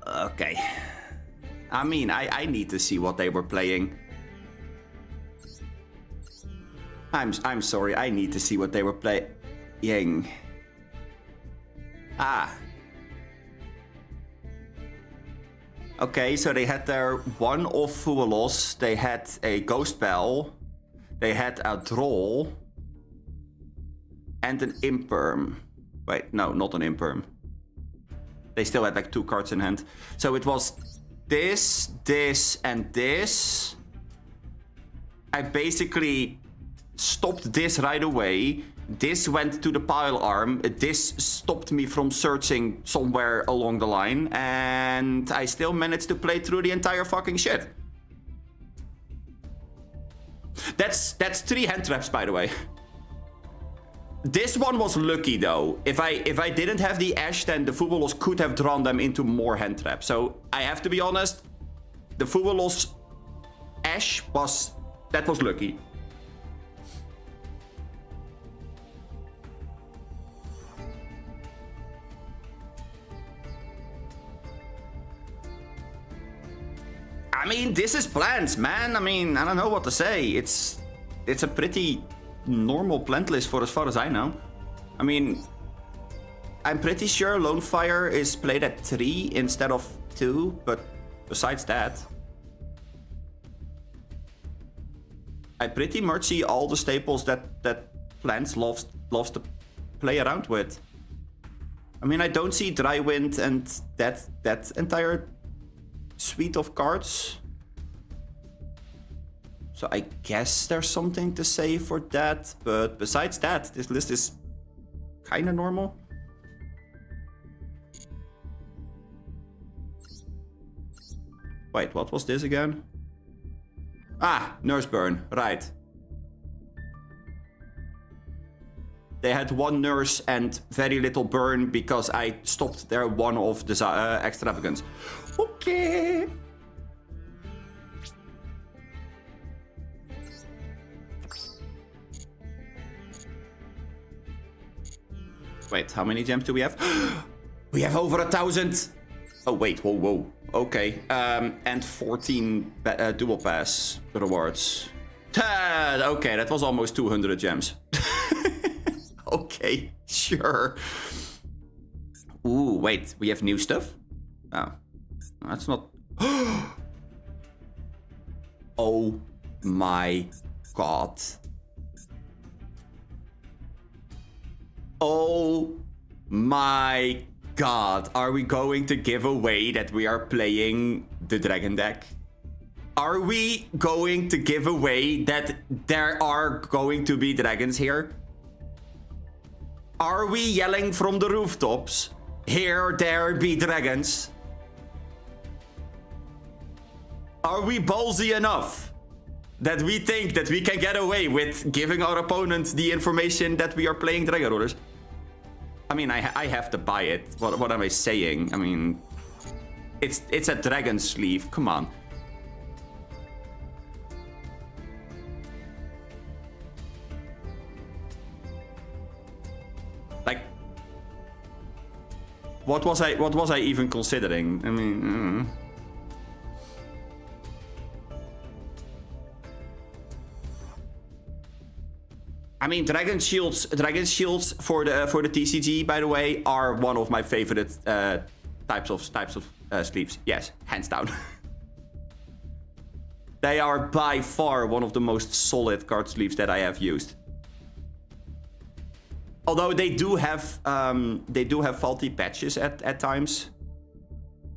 Okay. I mean, I need to see what they were playing. I'm sorry, I need to see what they were playing. Ah. Okay, so they had their one off Fuelos, they had a Ghost Bell, they had a Draw, and an Imperm. Wait, no, not an Imperm. They still had like 2 cards in hand. So it was this, and this. I basically stopped this right away. This went to the pile arm. This stopped me from searching somewhere along the line. And I still managed to play through the entire fucking shit. That's 3 hand traps, by the way. This one was lucky though. If I didn't have the Ash, then the Fuelos could have drawn them into more hand traps. So I have to be honest, the Fuelos Ash was lucky. I mean, this is plants, man. I mean, I don't know what to say. It's a pretty normal plant list for as far as I know. I mean, I'm pretty sure Lone Fire is played at 3 instead of 2, but besides that. I pretty much see all the staples that Plants loves to play around with. I mean, I don't see Dry Wind and that entire suite of cards. So I guess there's something to say for that. But besides that, this list is kind of normal. Wait, what was this again? Ah, Nurse Burn, right. They had one nurse and very little burn because I stopped their one-off extravagance. Okay. Wait, how many gems do we have? We have over 1,000. Oh, wait, whoa. Okay, and 14 dual pass rewards. Okay, that was almost 200 gems. Okay, sure. Ooh, wait, we have new stuff? Oh, that's not... Oh my god. Oh my god. Are we going to give away that we are playing the dragon deck? Are we going to give away that there are going to be dragons here? Are we yelling from the rooftops? Here there be dragons? Are we ballsy enough that we think that we can get away with giving our opponents the information that we are playing dragon rulers? I mean, I have to buy it. What am I saying? I mean, it's a dragon sleeve. Come on. Like, what was I even considering? I mean, I mean, Dragon Shields for the TCG, by the way, are one of my favorite types of sleeves. Yes, hands down. They are by far one of the most solid card sleeves that I have used. Although they do have faulty patches at times,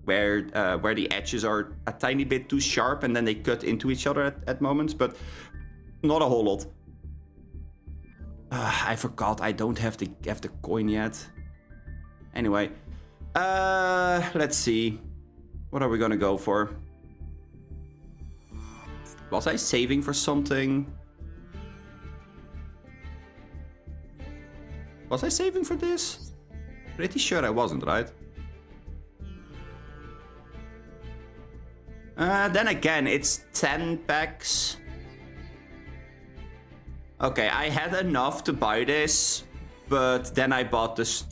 where the edges are a tiny bit too sharp and then they cut into each other at moments, but not a whole lot. I forgot I don't have the coin yet. Anyway, let's see. What are we gonna go for? Was I saving for something? Was I saving for this? Pretty sure I wasn't, right? Then again, it's 10 packs. Okay, I had enough to buy this, but then I bought this.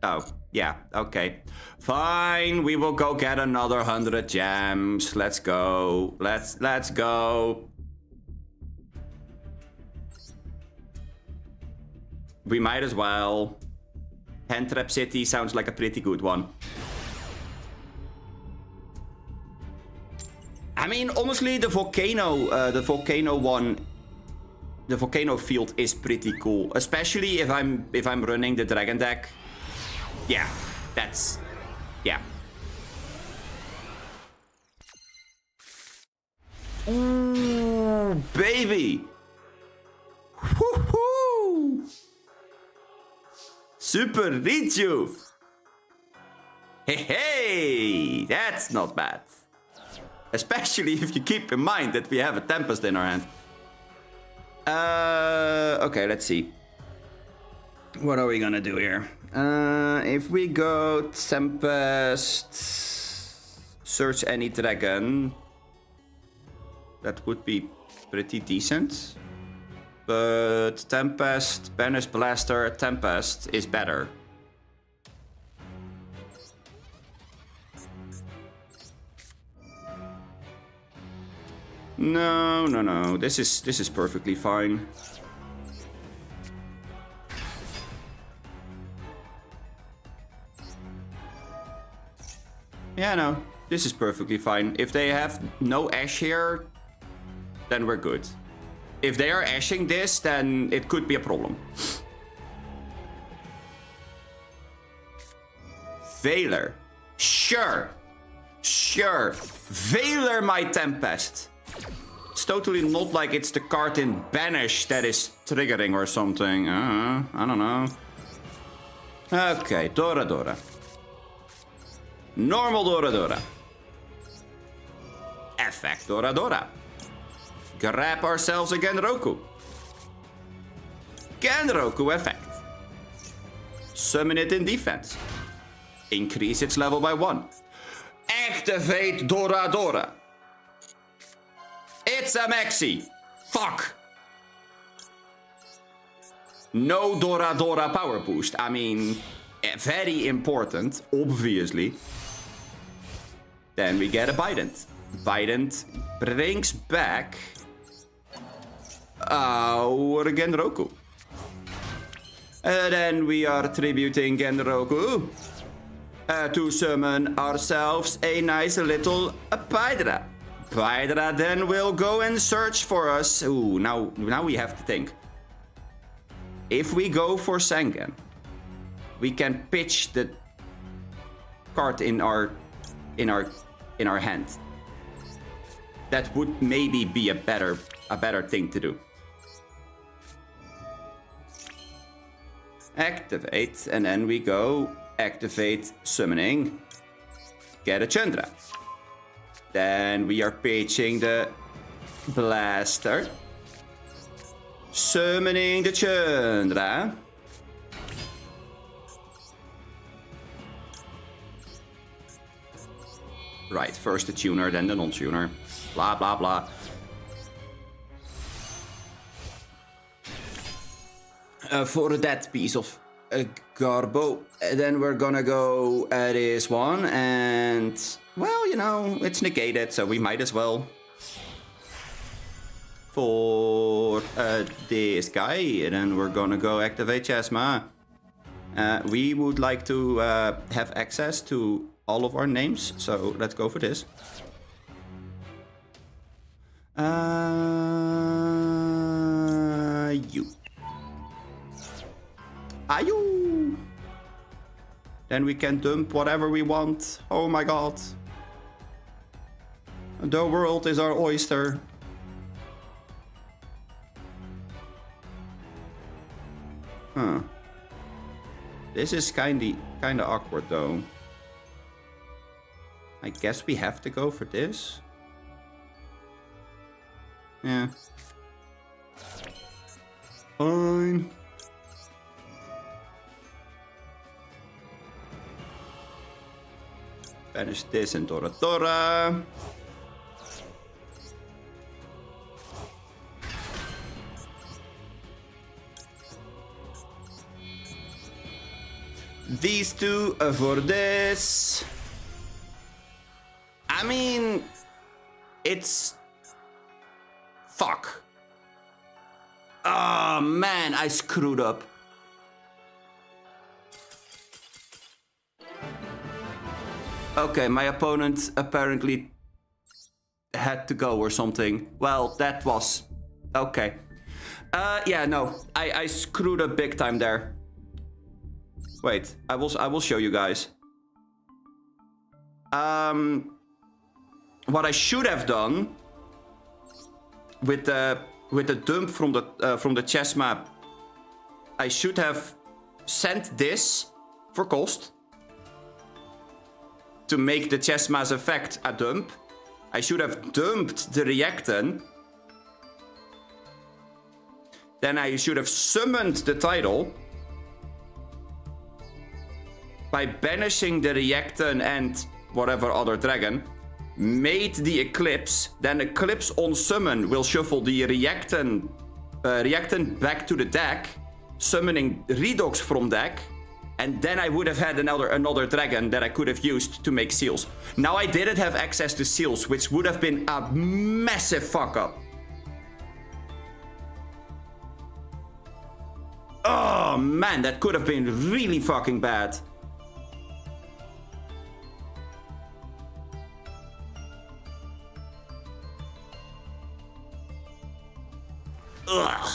Oh, yeah, okay. Fine, we will go get another 100 gems. Let's go. Let's go. We might as well. Hand Trap City sounds like a pretty good one. I mean, honestly, the volcano one. The volcano field is pretty cool, especially if I'm running the dragon deck. Yeah, that's Ooh, baby. Woohoo! Super rejuve. Hey, that's not bad. Especially if you keep in mind that we have a Tempest in our hand. Okay, let's see. What are we gonna do here? If we go Tempest, search any dragon, that would be pretty decent. But Tempest, Banish Blaster, Tempest is better. No. This is perfectly fine. Yeah, no. This is perfectly fine. If they have no Ash here, then we're good. If they are ashing this, then it could be a problem. Veiler. Sure. Sure. Veiler my Tempest. It's totally not like it's the card in Banish that is triggering or something. I don't know. Okay, Dora Dora. Normal Dora Dora. Effect Dora Dora. Grab ourselves a Genroku. Genroku effect. Summon it in defense. Increase its level by 1. Activate Dora Dora. It's a maxi. Fuck. No Dora Dora power boost. I mean, very important, obviously. Then we get a Bident. Bident brings back our Genroku. Then we are tributing Genroku to summon ourselves a nice little Pydra. Pydra then will go and search for us. Ooh, now we have to think. If we go for Sengen, we can pitch the card in our hand. That would maybe be a better thing to do. Activate, and then we go activate summoning. Get a Chandra. Then we are pitching the Blaster. Summoning the Chandra. Right, first the tuner, then the non-tuner. Blah, blah, blah. For that piece of Garbo, then we're gonna go this one, and well, you know, it's negated, so we might as well. For this guy, and then we're gonna go activate Chasma. We would like to have access to all of our names, so let's go for this. You. Ayu. Then we can dump whatever we want. Oh my god. The world is our oyster. Huh. This is kinda awkward though. I guess we have to go for this. Yeah. Fine. Banish this and Dora Dora. These two for this. I mean, it's... Fuck. Oh man, I screwed up. Okay, my opponent apparently had to go or something. Well, that was... Okay. Yeah, no. I screwed up big time there. Wait, I will show you guys. What I should have done with the dump from the chess map, I should have sent this for cost to make the chess mass effect a dump. I should have dumped the Reactan. Then I should have summoned the title by banishing the Reactan and whatever other dragon, made the Eclipse, then Eclipse on summon will shuffle the Reactan back to the deck, summoning Redox from deck, and then I would have had another dragon that I could have used to make seals. Now I didn't have access to seals, which would have been a massive fuck up. Oh man, that could have been really fucking bad. Ugh.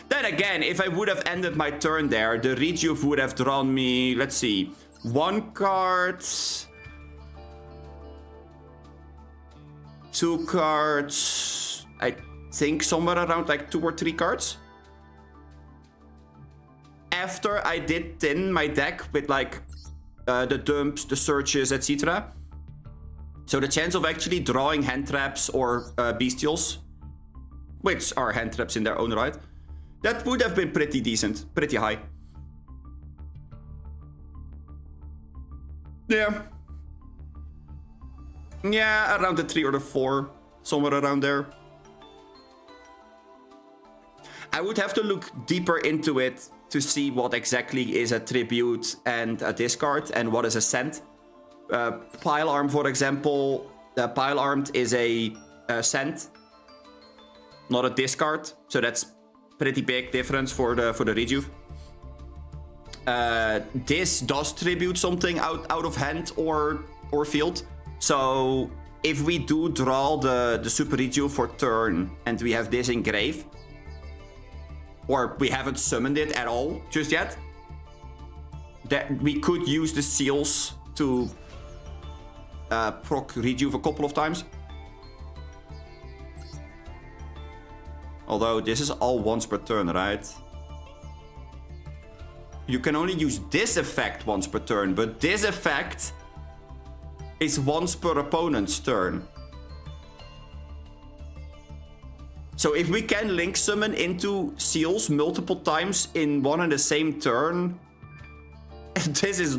Then again, if I would have ended my turn there, the Rejuve would have drawn me, let's see, 1 card, 2 cards, I think somewhere around like 2 or 3 cards. After I did thin my deck with like the dumps, the searches, etc. So the chance of actually drawing hand traps or bestials, which are hand traps in their own right, that would have been pretty decent, pretty high. Yeah. Yeah, around the 3 or the 4, somewhere around there. I would have to look deeper into it to see what exactly is a tribute and a discard and what is a send. Pile Arm, for example, Pile Armed is a send, not a discard, so that's pretty big difference for the Rejuve. This does tribute something out of hand or field. So if we do draw the Super Rejuve for turn and we have this in grave, or we haven't summoned it at all just yet, that we could use the seals to proc Rejuve a couple of times. Although this is all once per turn, right? You can only use this effect once per turn, but this effect is once per opponent's turn. So if we can link summon into seals multiple times in one and the same turn, this is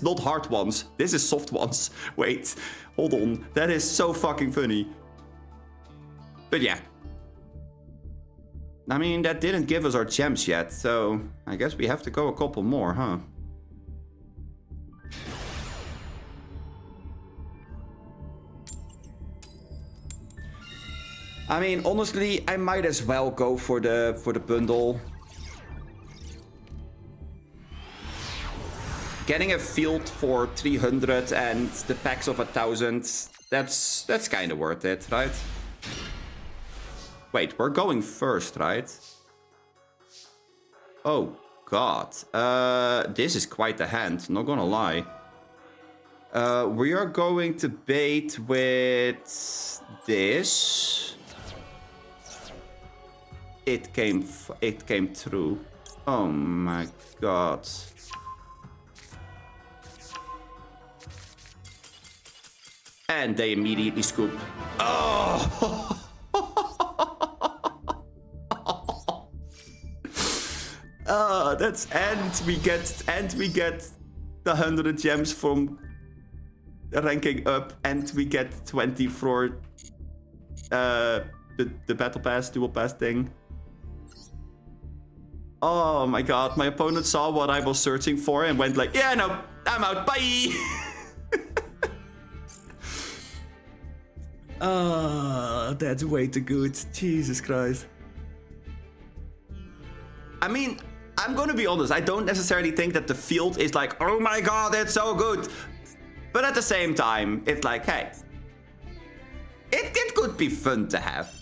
not hard ones. This is soft ones. Wait, hold on. That is so fucking funny. But yeah. I mean, that didn't give us our gems yet, so I guess we have to go a couple more, huh? I mean, honestly, I might as well go for the bundle. Getting a field for 300 and the packs of 1,000, that's kind of worth it, right? Wait, we're going first, right? Oh, God. This is quite a hand, not gonna lie. We are going to bait with this. It came through. Oh my God. And they immediately scoop. Oh! That's and we get the 100 gems from ranking up, and we get 20 for the battle pass, dual pass thing. Oh my God, my opponent saw what I was searching for and went like, yeah, no, I'm out, bye. That's way too good. Jesus Christ. I mean, I'm gonna be honest, I don't necessarily think that the field is like, oh my God, it's so good. But at the same time, it's like, hey, it could be fun to have.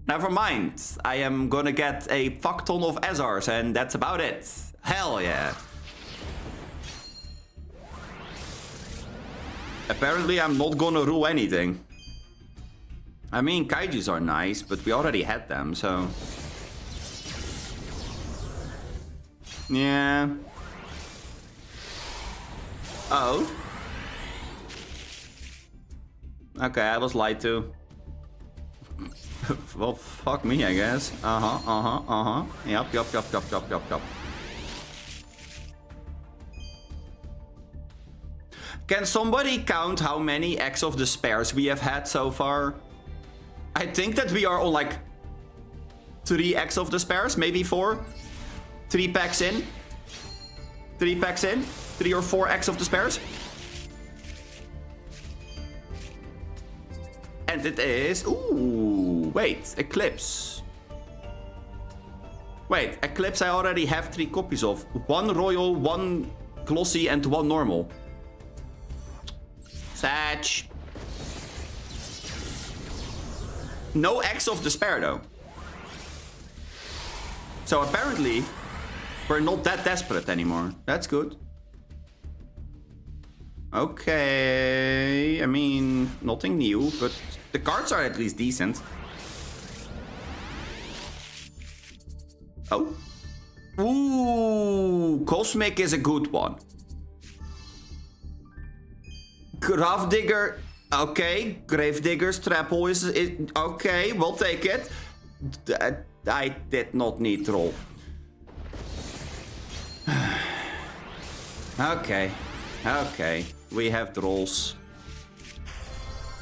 Never mind, I am gonna get a fuck ton of SRs and that's about it. Hell yeah. Apparently I'm not gonna rule anything. I mean, kaijus are nice, but we already had them, so... Yeah. Oh. Okay, I was lied to. Well, fuck me, I guess. Yup. Can somebody count how many X of the spares we have had so far? I think that we are on like 3 X of the spares, maybe 4. 3 packs in. 3 packs in. 3 or 4 X of the spares. And it is... Ooh, wait, Eclipse. Wait, Eclipse I already have 3 copies of. 1 Royal, 1 Glossy and 1 Normal. Satch. No X of Despair, though. So apparently, we're not that desperate anymore. That's good. Okay, I mean, nothing new, but the cards are at least decent. Oh. Ooh, Cosmic is a good one. Gravedigger, okay. Gravedigger's Trapple is okay, we'll take it. I did not need roll. Okay, okay. We have trolls.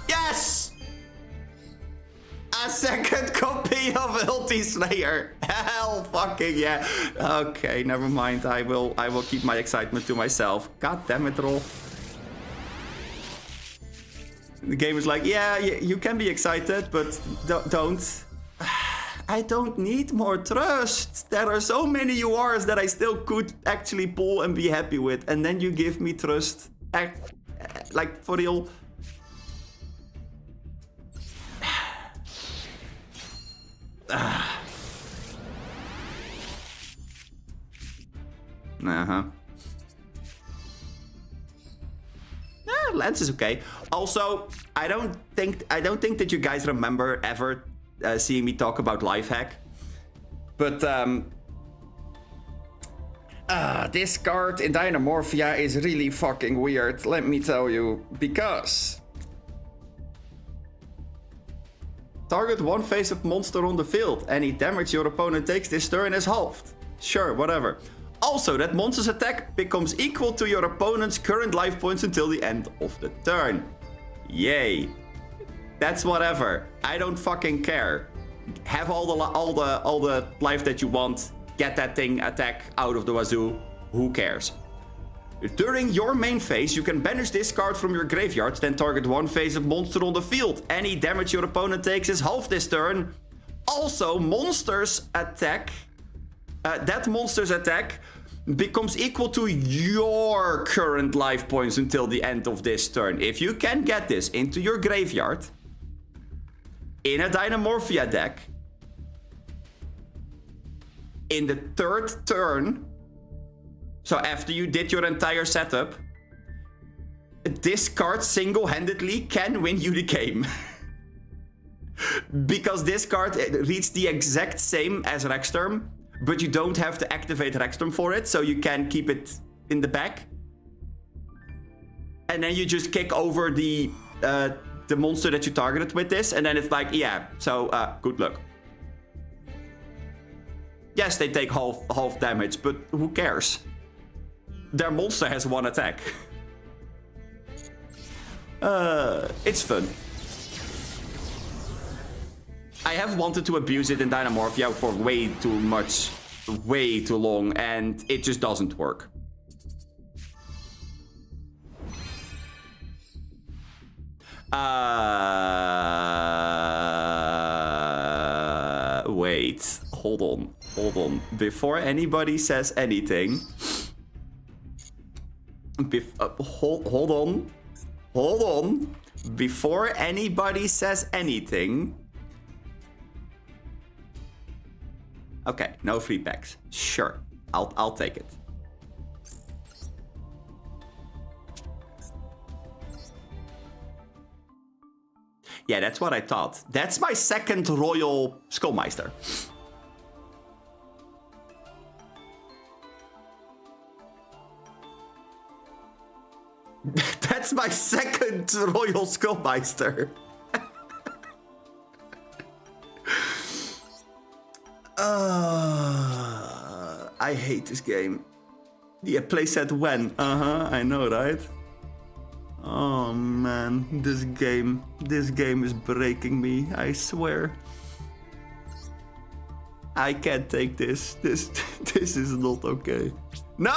Yes! A second copy of Ulti Slayer. Hell fucking yeah. Okay, never mind. I will keep my excitement to myself. God damn it, troll. The game is like, yeah, you can be excited, but don't. I don't need more trust. There are so many URs that I still could actually pull and be happy with. And then you give me trust. Like, for real. Uh-huh. Lance is okay. Also, I don't think that you guys remember ever seeing me talk about Lifehack. But this card in Dynamorphia is really fucking weird, let me tell you, because target one face-up monster on the field. Any damage your opponent takes this turn is halved. Sure, whatever. Also, that monster's attack becomes equal to your opponent's current life points until the end of the turn. Yay. That's whatever. I don't fucking care. Have all the life that you want. Get that thing attack out of the wazoo. Who cares? During your main phase, you can banish this card from your graveyard, then target one face-up monster on the field. Any damage your opponent takes is halved this turn. Also, monsters attack. That monster's attack becomes equal to your current life points until the end of this turn. If you can get this into your graveyard in a Dynamorphia deck in the third turn, so after you did your entire setup, this card single-handedly can win you the game. Because this card reads the exact same as Rexterm, but you don't have to activate Rexterm for it, so you can keep it in the back. And then you just kick over the monster that you targeted with this, and then it's like, yeah, so good luck. Yes, they take half damage, but who cares? Their monster has one attack. It's fun. I have wanted to abuse it in Dynamorphia for way too long, and it just doesn't work. Wait, hold on. Before anybody says anything, hold on. Before anybody says anything. Okay, no free packs. Sure, I'll take it. Yeah, that's what I thought. That's my second Royal Skullmeister. That's my second Royal Skullmeister. I hate this game. Yeah, playset when? I know, right? Oh man, this game is breaking me, I swear. I can't take this. This is not okay. No.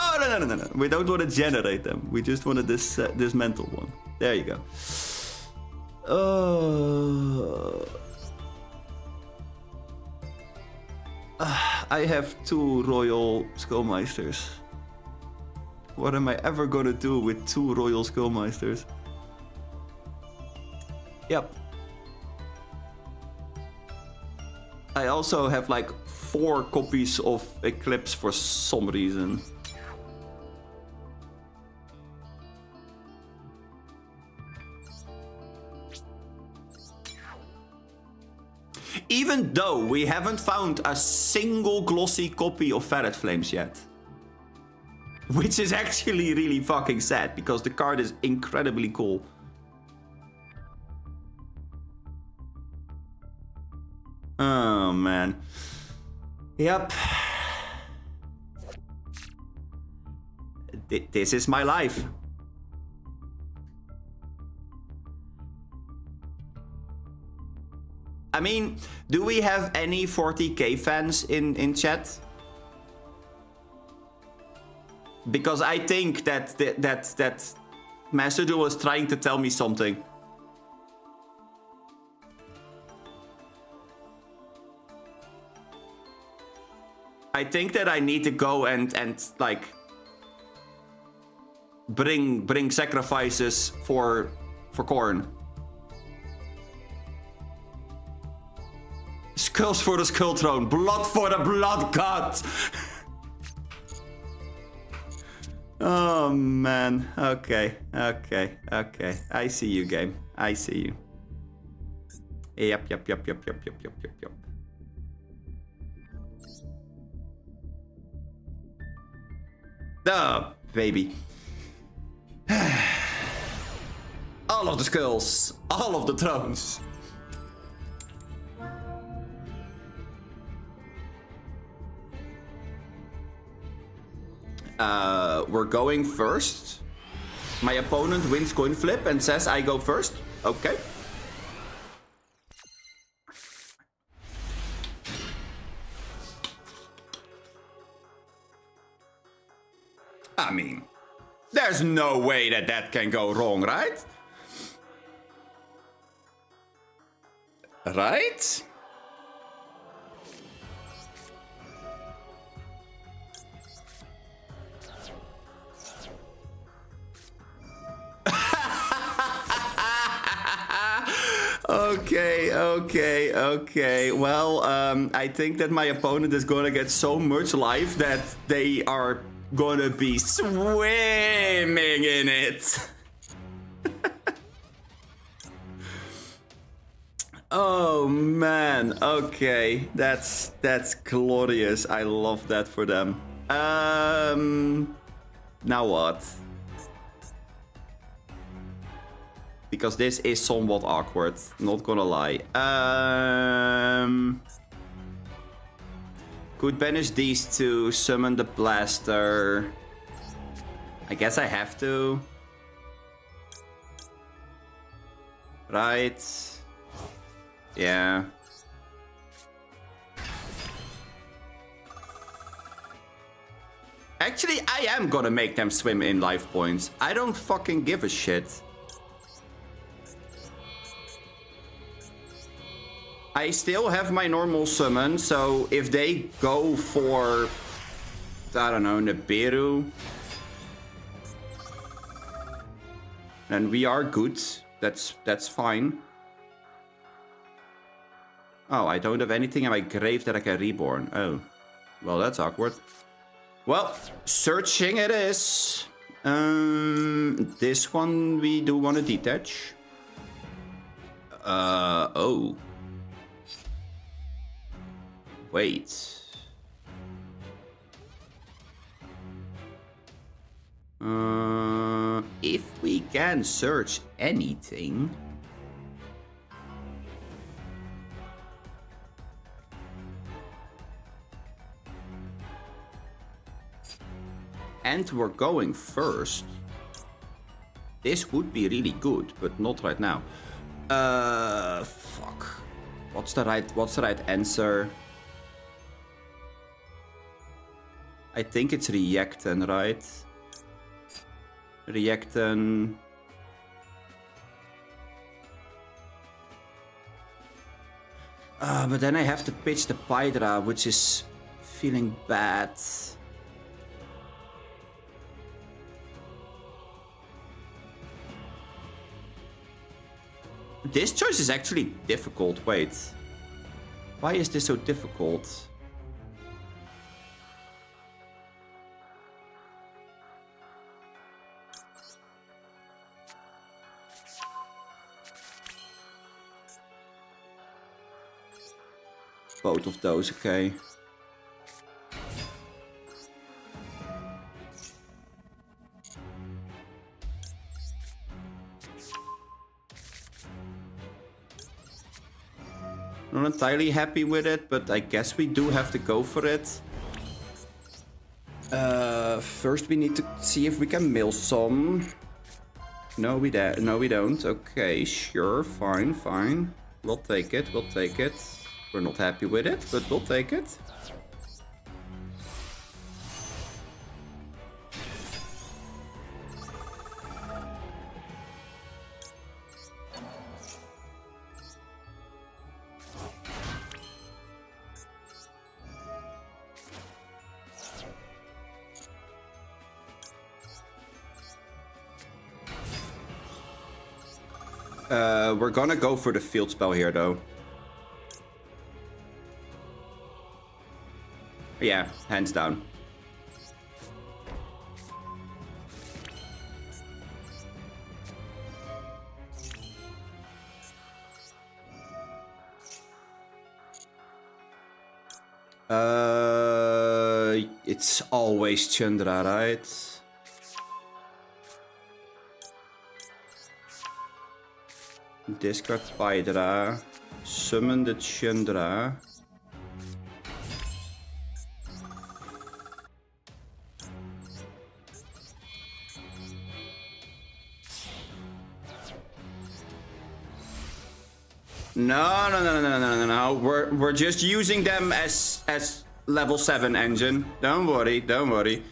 We don't want to generate them. We just want to dismantle one. There you go. I have 2 Royal Skullmeisters. What am I ever gonna do with 2 Royal Skullmeisters? Yep. I also have like 4 copies of Eclipse for some reason. Even though we haven't found a single glossy copy of Ferret Flames yet. Which is actually really fucking sad, because the card is incredibly cool. Oh, man. Yep. This is my life. I mean, do we have any 40k fans in chat? Because I think that Master Duel is trying to tell me something. I think that I need to go and like bring sacrifices for corn. Skulls for the Skull Throne, blood for the Blood God. Oh man, okay. I see you, game. I see you. Yep. Oh, baby. All of the skulls, all of the thrones. We're going first. My opponent wins coin flip and says I go first. Okay. I mean, there's no way that can go wrong, right? Right? Okay. Well, I think that my opponent is gonna get so much life that they are gonna be swimming in it. Oh man, okay, that's glorious. I love that for them. Now what? Because this is somewhat awkward, not gonna lie. Could banish these two, summon the blaster. I guess I have to. Right. Yeah. Actually, I am gonna make them swim in life points. I don't fucking give a shit. I still have my normal summon, so if they go for, I don't know, Nibiru, then we are good. That's fine. Oh, I don't have anything in my grave that I can reborn. Oh, well, that's awkward. Well, searching it is. This one we do want to detach. Oh. Wait. If we can search anything. And we're going first. This would be really good, but not right now. Fuck. What's the right answer? I think it's Reacten, right? Reacten. But then I have to pitch the Pydra, which is feeling bad. This choice is actually difficult. Wait. Why is this so difficult? Both of those, okay. Not entirely happy with it, but I guess we do have to go for it. First we need to see if we can mill some. No, we don't. Okay, sure, fine, fine. We'll take it, we'll take it. We're not happy with it, but we'll take it. We're gonna go for the field spell here, though. Yeah, hands down. It's always Chandra, right? Discard Hydra, summon the Chandra. No. We're just using them as level 7 engine. Don't worry, don't worry.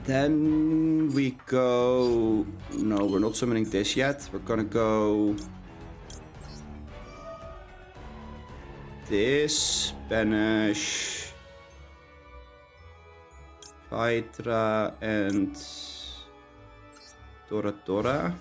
Then we go... No, we're not summoning this yet. We're gonna go... This, banish... Hydra and... Dora.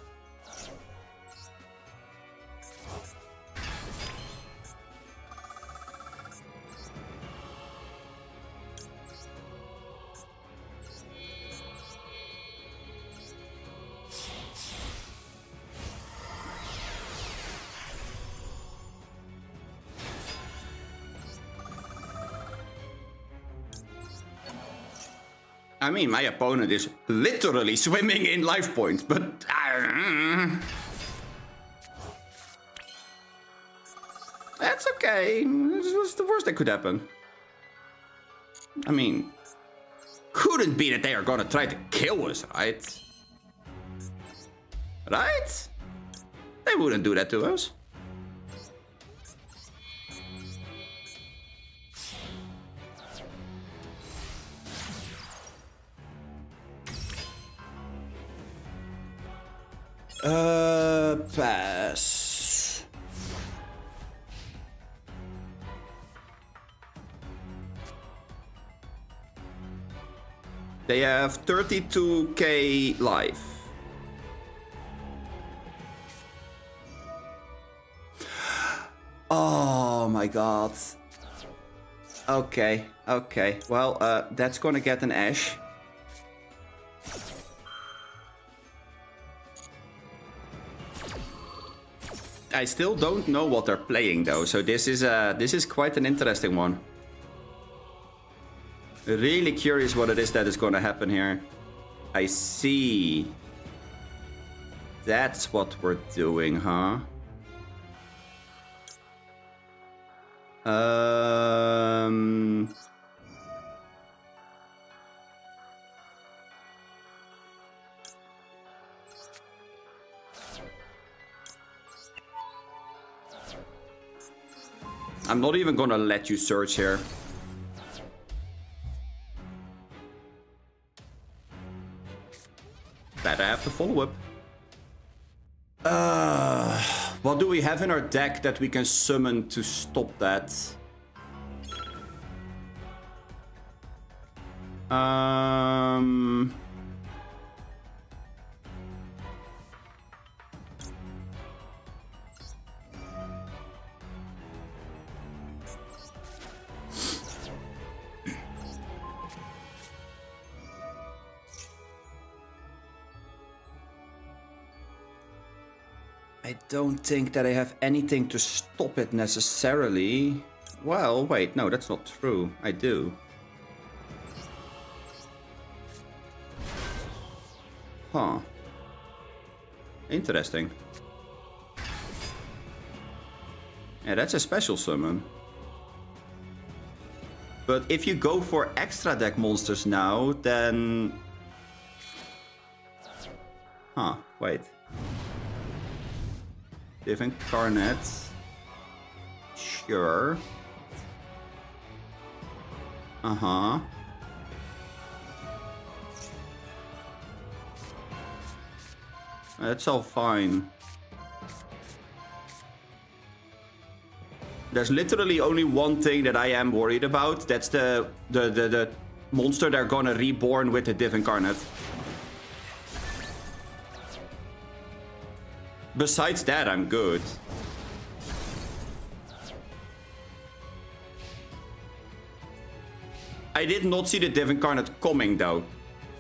I mean, my opponent is literally swimming in life points, but... That's okay. What's the worst that could happen? I mean... Couldn't be that they are gonna try to kill us, right? Right? They wouldn't do that to us. Pass. They have 32k life. Oh my god. Okay. Well, that's gonna get an Ash. I still don't know what they're playing though, so this is quite an interesting one. Really curious what it is that is going to happen here. I see. That's what we're doing, huh? I'm not even gonna let you search here. Better have to follow up. What do we have in our deck that we can summon to stop that? I don't think that I have anything to stop it necessarily. Well, wait, no, that's not true. I do. Huh. Interesting. Yeah, that's a special summon. But if you go for extra deck monsters now, then... Huh, wait. Incarnate. Sure. Uh-huh. That's all fine. There's literally only one thing that I am worried about. That's the monster they're gonna reborn with the Div Incarnate. Besides that, I'm good. I did not see the Div Incarnate coming, though.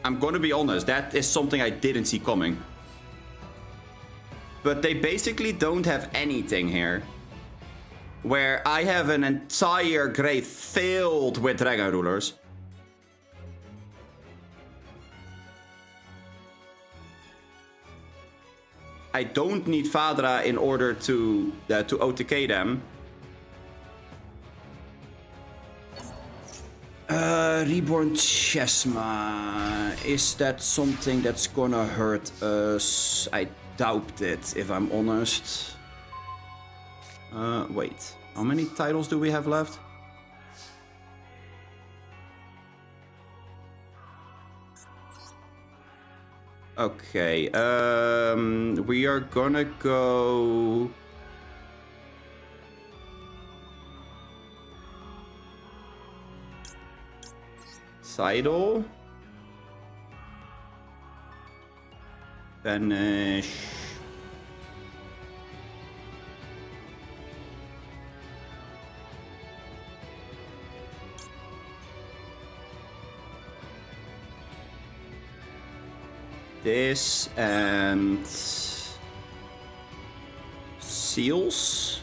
I'm gonna be honest, that is something I didn't see coming. But they basically don't have anything here. Where I have an entire grave filled with Dragon Rulers. I don't need Vadra in order to OTK them. Reborn Chesma. Is that something that's gonna hurt us? I doubt it, if I'm honest. Wait. How many titles do we have left? Okay, we are gonna go... Sidle. Banish. This and seals.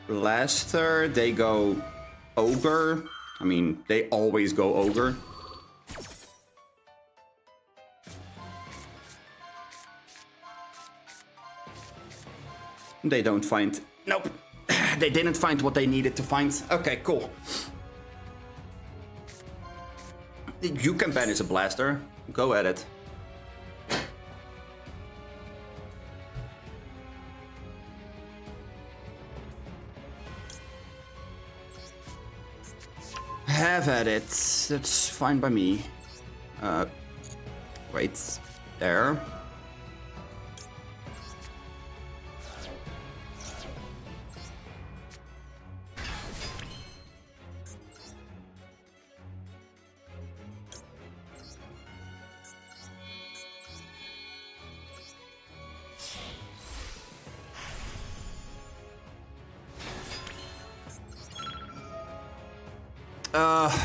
Blaster, they go ogre. I mean, they always go ogre. They don't find... Nope. They didn't find what they needed to find. Okay, cool. You can banish a blaster. Go at it. Have at it. That's fine by me. Wait. There.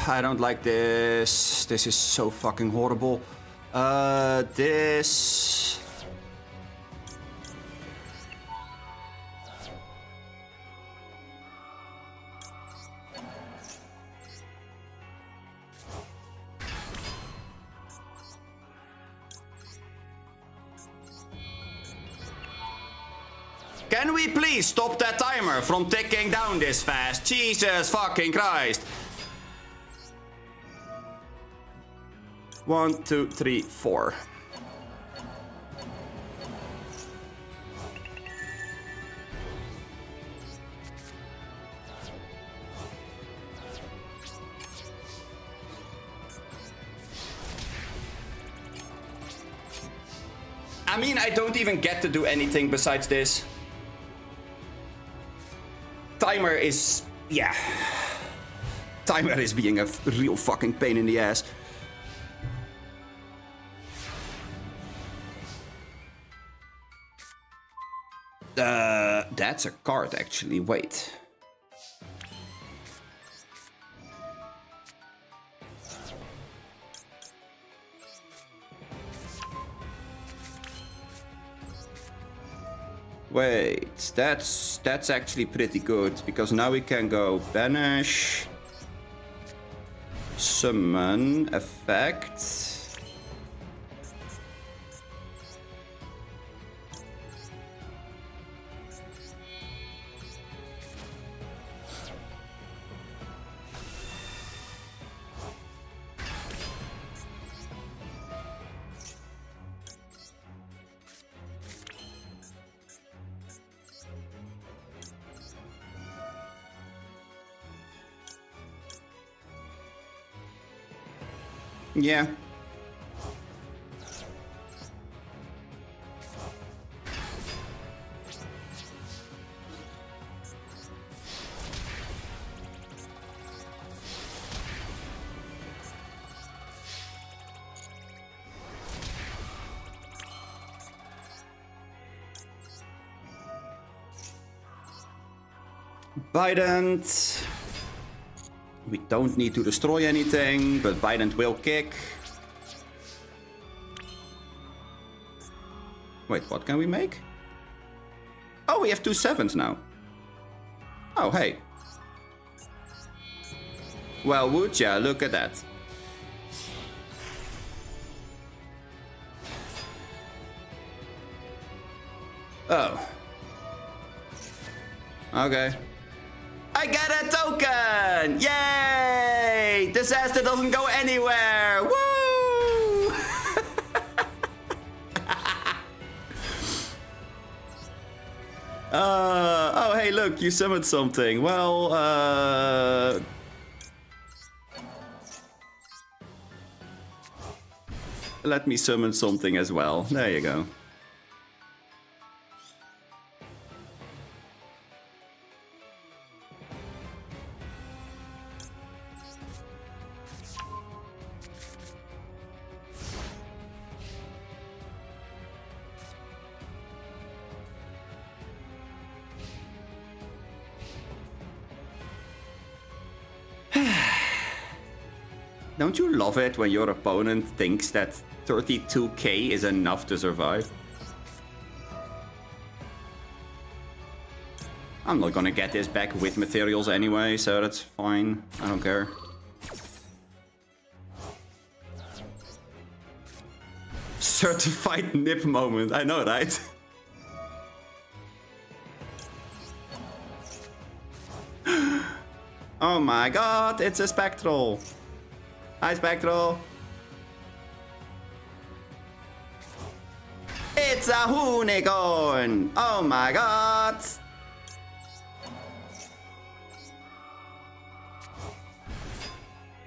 I don't like this. This is so fucking horrible. This... Can we please stop that timer from ticking down this fast? Jesus fucking Christ. 1, 2, 3, 4. I mean, I don't even get to do anything besides this. Timer is... yeah. Timer is being a real fucking pain in the ass. That's a card, actually. Wait. Wait, that's actually pretty good, because now we can go banish, summon, effect. Yeah. Bident. We don't need to destroy anything, but Bident will kick. Wait, what can we make? Oh, we have 2 7s now. Oh, hey. Well, would ya? Look at that. Oh. Okay. I got a token! Yay! Disaster doesn't go anywhere! Woo! Oh, hey, look, you summoned something. Well, let me summon something as well. There you go. Don't you love it when your opponent thinks that 32k is enough to survive? I'm not gonna get this back with materials anyway, so that's fine. I don't care. Certified nip moment, I know, right? Oh my god, it's a Spectral! Hi, Spectral! It's a unicorn! Oh my god!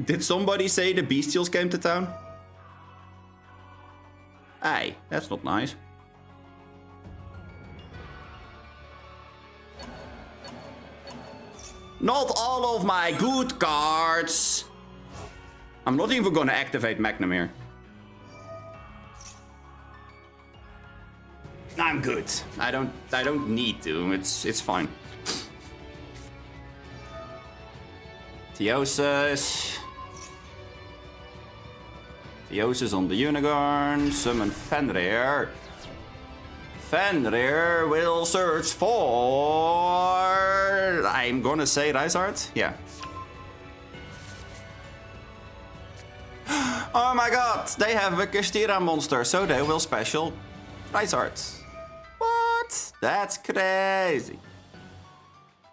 Did somebody say the bestials came to town? Hey, that's not nice. Not all of my good cards! I'm not even gonna activate McNamara. I'm good. I don't need to. It's fine. Theosis. Theosis on the Unicorn. Summon Fenrir. Fenrir will search for... I'm gonna say Rizard? Yeah. Oh my god, they have a Kastira monster, so they will special Rizard. What? That's crazy.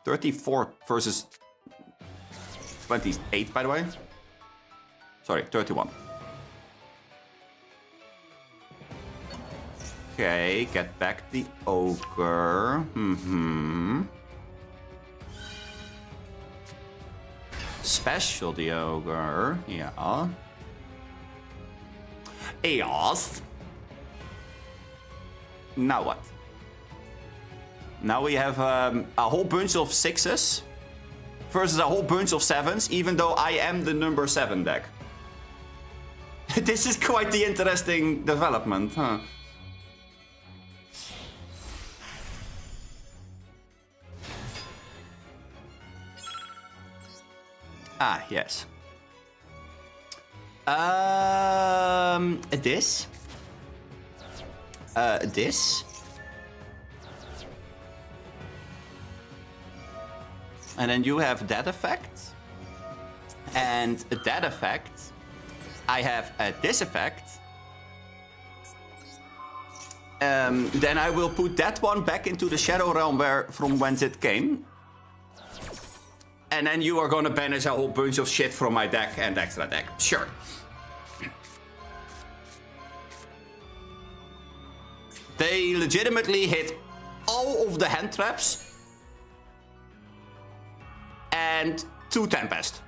34 versus 28, by the way. Sorry, 31. Okay, get back the ogre. Special the ogre, yeah. Eos. Now what? Now we have a whole bunch of 6s versus a whole bunch of 7s, even though I am the number 7 deck. This is quite the interesting development, huh? Ah, yes. This. This. And then you have that effect. And that effect. I have this effect. Then I will put that one back into the Shadow Realm from whence it came. And then you are gonna banish a whole bunch of shit from my deck and extra deck. Sure. They legitimately hit all of the hand traps. And 2 Tempest.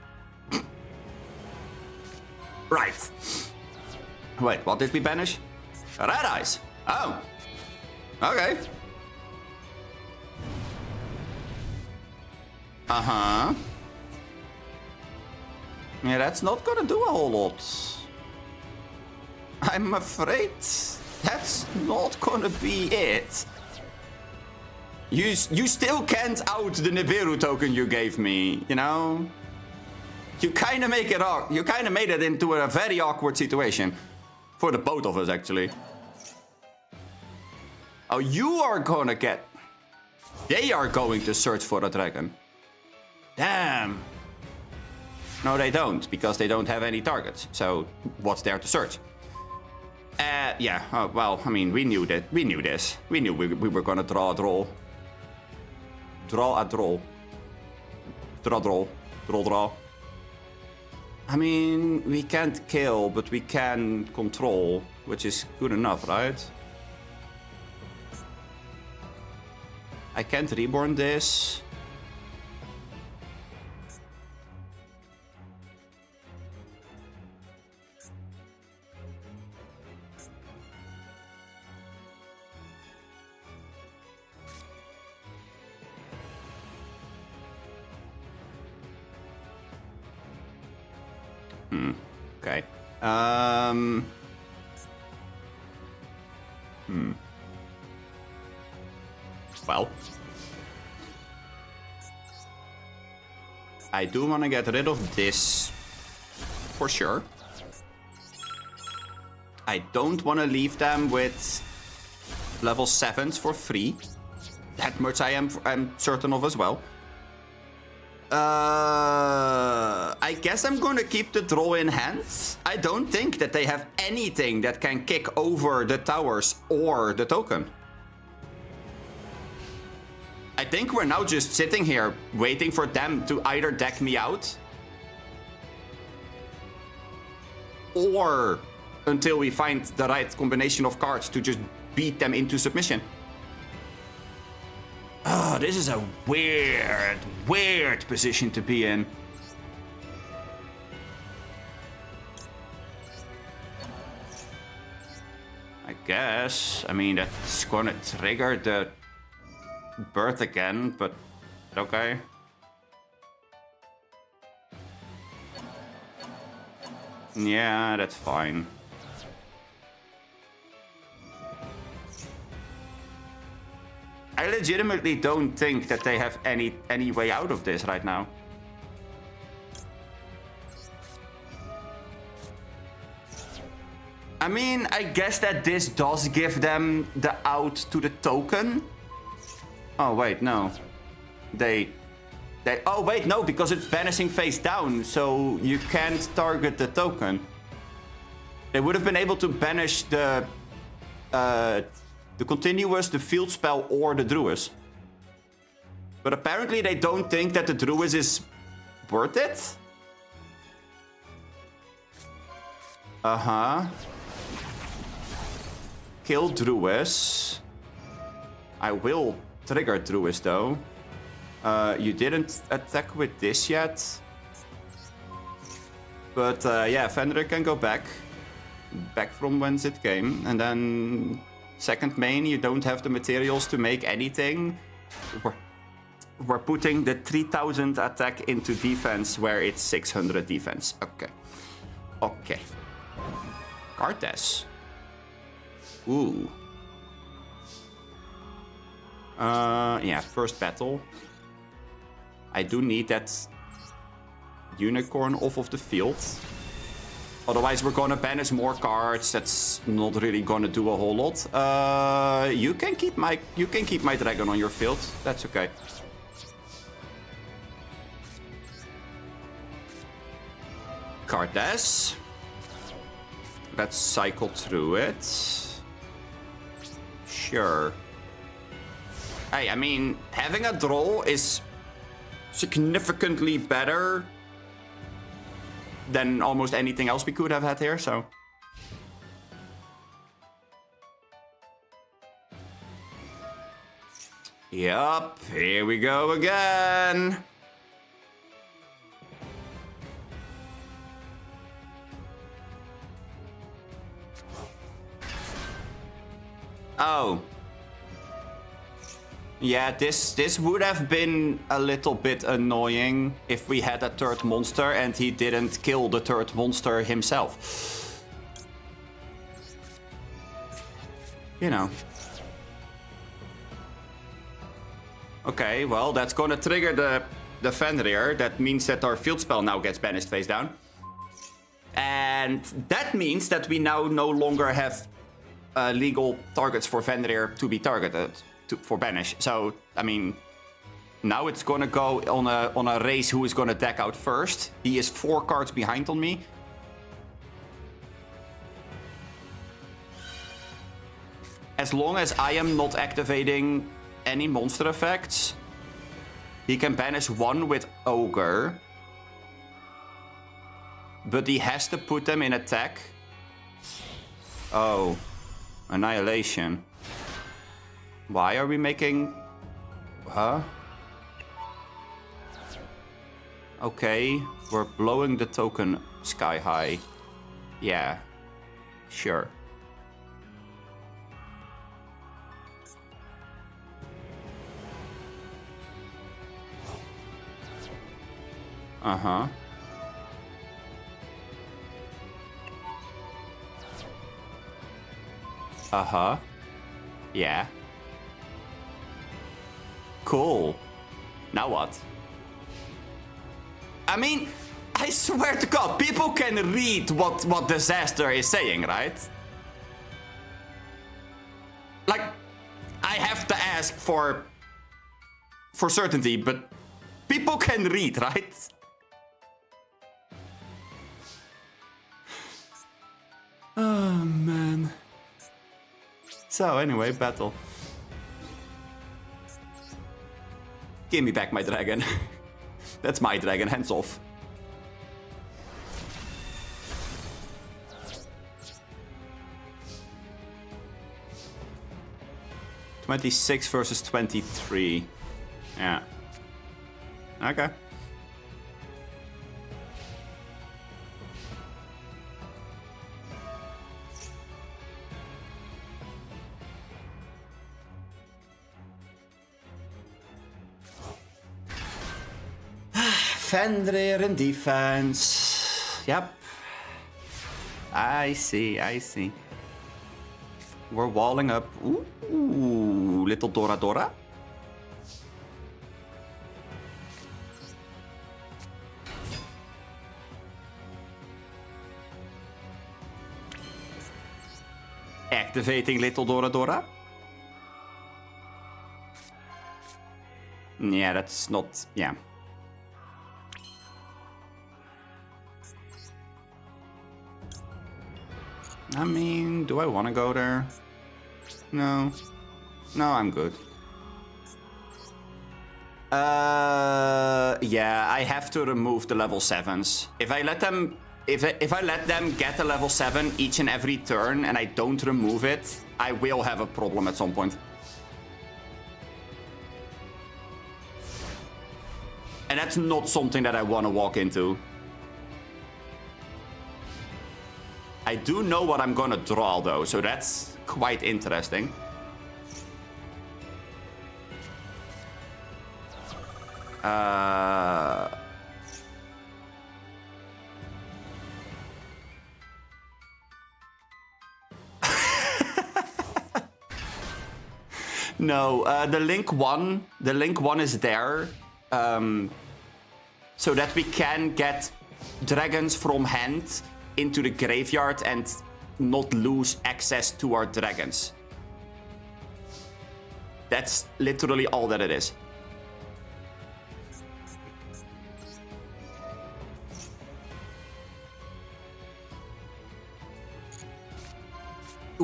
Right. Wait, what did we banish? Red Eyes. Oh. Okay. Uh-huh. Yeah, that's not gonna do a whole lot. I'm afraid that's not gonna be it. You still can't out the Nibiru token you gave me, you know? You kind of make it you kind of made it into a very awkward situation. For the both of us, actually. Oh, you are gonna get... They are going to search for a dragon. Damn. No, they don't, because they don't have any targets. So, what's there to search? Yeah, well, I mean, we knew that. We knew this. We knew we were gonna draw a draw. Draw a draw. Draw, draw. Draw, draw. I mean, we can't kill, but we can control, which is good enough, right? I can't reborn this. Okay. Well. I do want to get rid of this. For sure. I don't want to leave them with level 7s for free. That much I'm certain of as well. I guess I'm gonna keep the draw in hand. I don't think that they have anything that can kick over the towers or the token. I think we're now just sitting here waiting for them to either deck me out or until we find the right combination of cards to just beat them into submission. Oh, this is a weird position to be in. I guess. I mean, that's gonna trigger the birth again, but okay. Yeah, that's fine. I legitimately don't think that they have any way out of this right now. I mean, I guess that this does give them the out to the token. Oh, wait, no. Oh, wait, no, because it's banishing face down, so you can't target the token. They would have been able to banish the continuous, the field spell, or the Druis. But apparently they don't think that the Druis is worth it. Uh-huh. Kill Druis. I will trigger Druis, though. You didn't attack with this yet. But yeah, Fenrir can go back. Back from whence it came. And then second main, you don't have the materials to make anything. We're putting the 3000 attack into defense where it's 600 defense. Okay. Okay. Cartes. Ooh. Yeah, first battle. I do need that unicorn off of the field. Otherwise, we're gonna banish more cards. That's not really gonna do a whole lot. You can keep my dragon on your field. That's okay. discard this. Let's cycle through it. Sure. Hey, I mean, having a draw is significantly better than almost anything else we could have had here, so... Yup, here we go again. Oh. Yeah, this would have been a little bit annoying if we had a third monster and he didn't kill the third monster himself. You know. Okay, well, that's gonna trigger the Fenrir. That means that our field spell now gets banished face down. And that means that we now no longer have legal targets for Fenrir to be targeted for banish. So, I mean, now it's gonna go on a race who is gonna deck out first. He is 4 cards behind on me. As long as I am not activating any monster effects, he can banish 1 with Ogre. But he has to put them in attack. Oh. Annihilation. Why are we making... Huh? Okay, we're blowing the token sky high. Yeah. Sure. Uh-huh. Uh-huh. Yeah. Cool. Now what? I mean, I swear to God, people can read what Disaster is saying, right? Like, I have to ask for certainty, but people can read, right? Oh, man. So, anyway, battle. Give me back my dragon. That's my dragon, hands off. $26 versus 23. Yeah. Okay. Fenrir in defense. Yep. I see, I see. We're walling up. Ooh, little Dora Dora. Activating little Dora Dora. Yeah, that's not... Yeah. I mean, do I want to go there? No. No, I'm good. Yeah, I have to remove the level 7s. If I let them... If I let them get a level 7 each and every turn and I don't remove it, I will have a problem at some point. And that's not something that I want to walk into. I do know what I'm gonna draw though, so that's quite interesting. No, the link one is there, so that we can get dragons from hand into the graveyard and not lose access to our dragons. That's literally all that it is.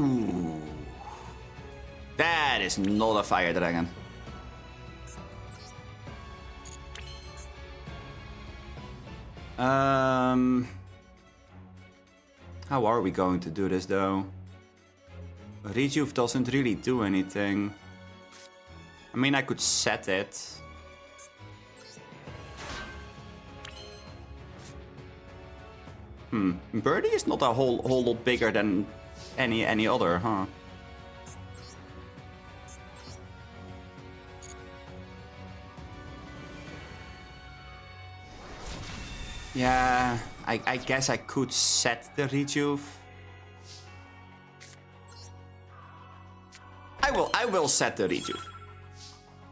Ooh. That is not a fire dragon. How are we going to do this though? Rejuve doesn't really do anything. I mean, I could set it. Birdie is not a whole lot bigger than any other, huh? Yeah, I guess I could set the Rejuve. I will set the Rejuve.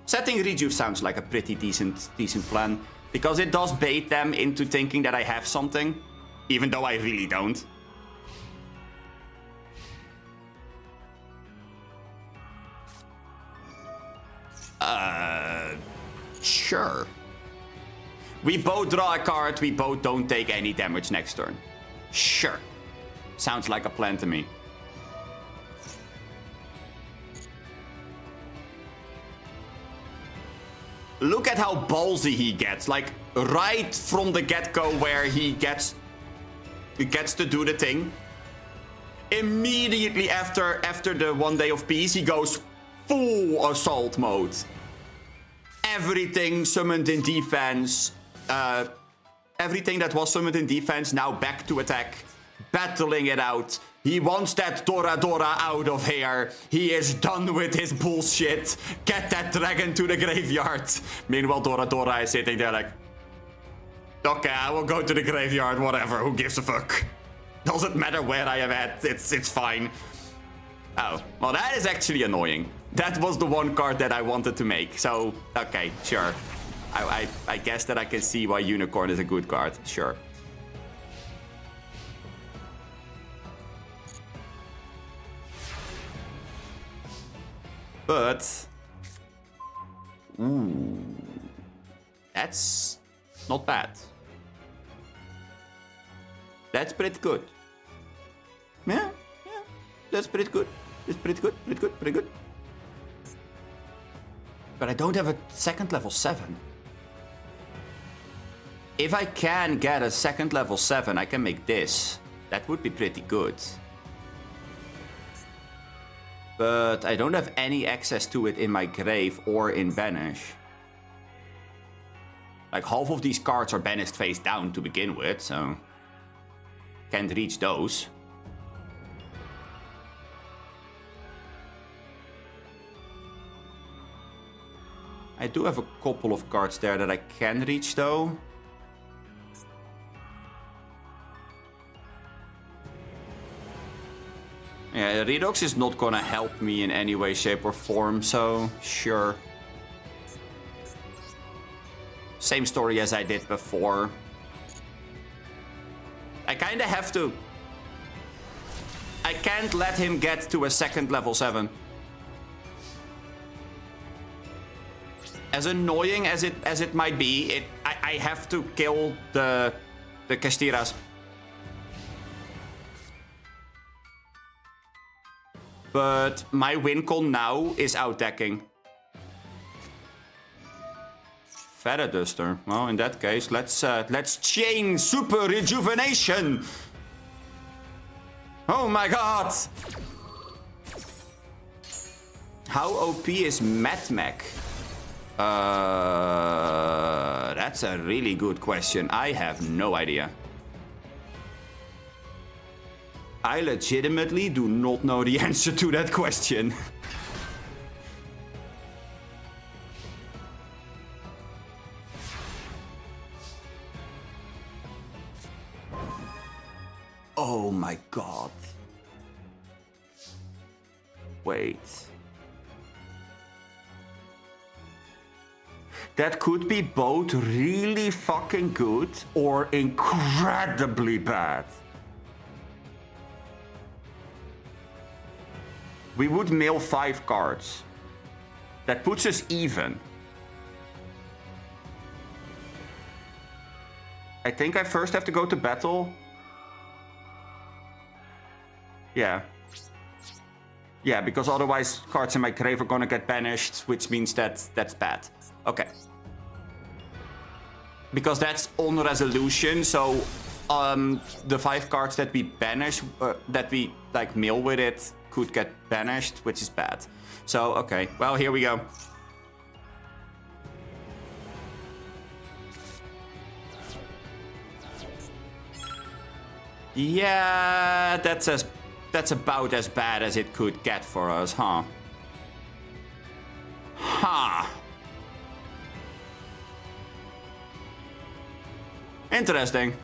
Setting Rejuve sounds like a pretty decent plan, because it does bait them into thinking that I have something, even though I really don't. Sure. We both draw a card, we both don't take any damage next turn. Sure. Sounds like a plan to me. Look at how ballsy he gets, like right from the get-go where he gets to do the thing. Immediately after the 1 day of peace, he goes full assault mode. Everything summoned in defense, everything that was summoned in defense now back to attack, battling it out. He wants that Dora out of here. He is done with his bullshit. Get that dragon to the graveyard. Meanwhile, Dora is sitting there like, okay, I will go to the graveyard, whatever, who gives a fuck? Doesn't matter where I am at, it's fine. Oh, well that is actually annoying. That was the one card that I wanted to make, so, okay, sure. I guess that I can see why Unicorn is a good card, sure. But, ooh, that's not bad. That's pretty good. Yeah, that's pretty good. It's pretty good. But I don't have a second level 7. If I can get a second level 7, I can make this. That would be pretty good. But I don't have any access to it in my grave or in banish. Like half of these cards are banished face down to begin with, so can't reach those. I do have a couple of cards there that I can reach though. Yeah, Redox is not gonna help me in any way, shape or form, so sure. Same story as I did before. I kinda have to. I can't let him get to a second level 7. As annoying as it might be, I have to kill the Castiras. But my win con now is outdecking. Feather Duster. Well, in that case, let's chain Super Rejuvenation. Oh my god! How OP is Matmec? That's a really good question. I have no idea. I legitimately do not know the answer to that question. Oh my god. Wait. That could be both really fucking good or incredibly bad. We would mail 5 cards. That puts us even. I think I first have to go to battle. Yeah. Yeah, because otherwise cards in my grave are gonna get banished, which means that that's bad. Okay. Because that's on resolution, so the 5 cards that we banish, that we like mill with it, could get banished, which is bad. So, okay, well, here we go. Yeah, that's about as bad as it could get for us, huh? Huh. Interesting.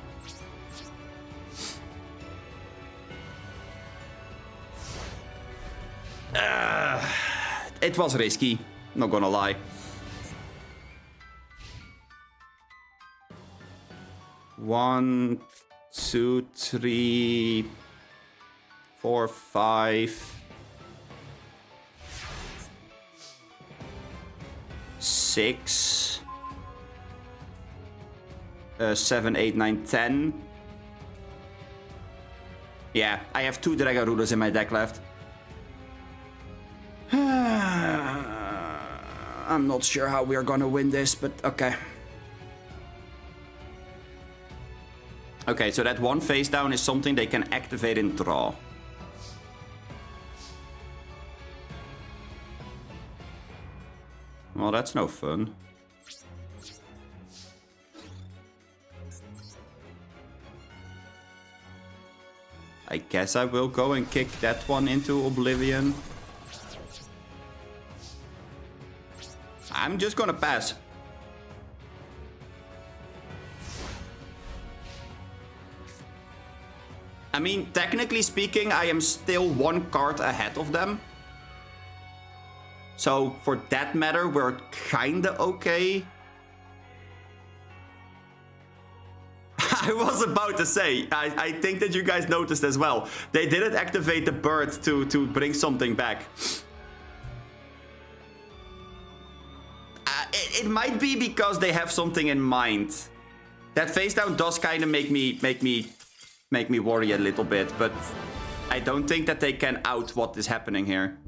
It was risky, not gonna lie. One, 2, 3, 4, 5, 6, 7, 8, 9, 10. Yeah, I have 2 Dragon Rulers in my deck left. I'm not sure how we're gonna win this, but okay. Okay, so that 1 face down is something they can activate and draw. Well, that's no fun. I guess I will go and kick that one into oblivion. I'm just gonna pass. I mean, technically speaking, I am still 1 card ahead of them. So, for that matter, we're kinda okay. I was about to say, I think that you guys noticed as well. They didn't activate the bird to bring something back. It might be because they have something in mind. That face down does kind of make me worry a little bit, but I don't think that they can out what is happening here.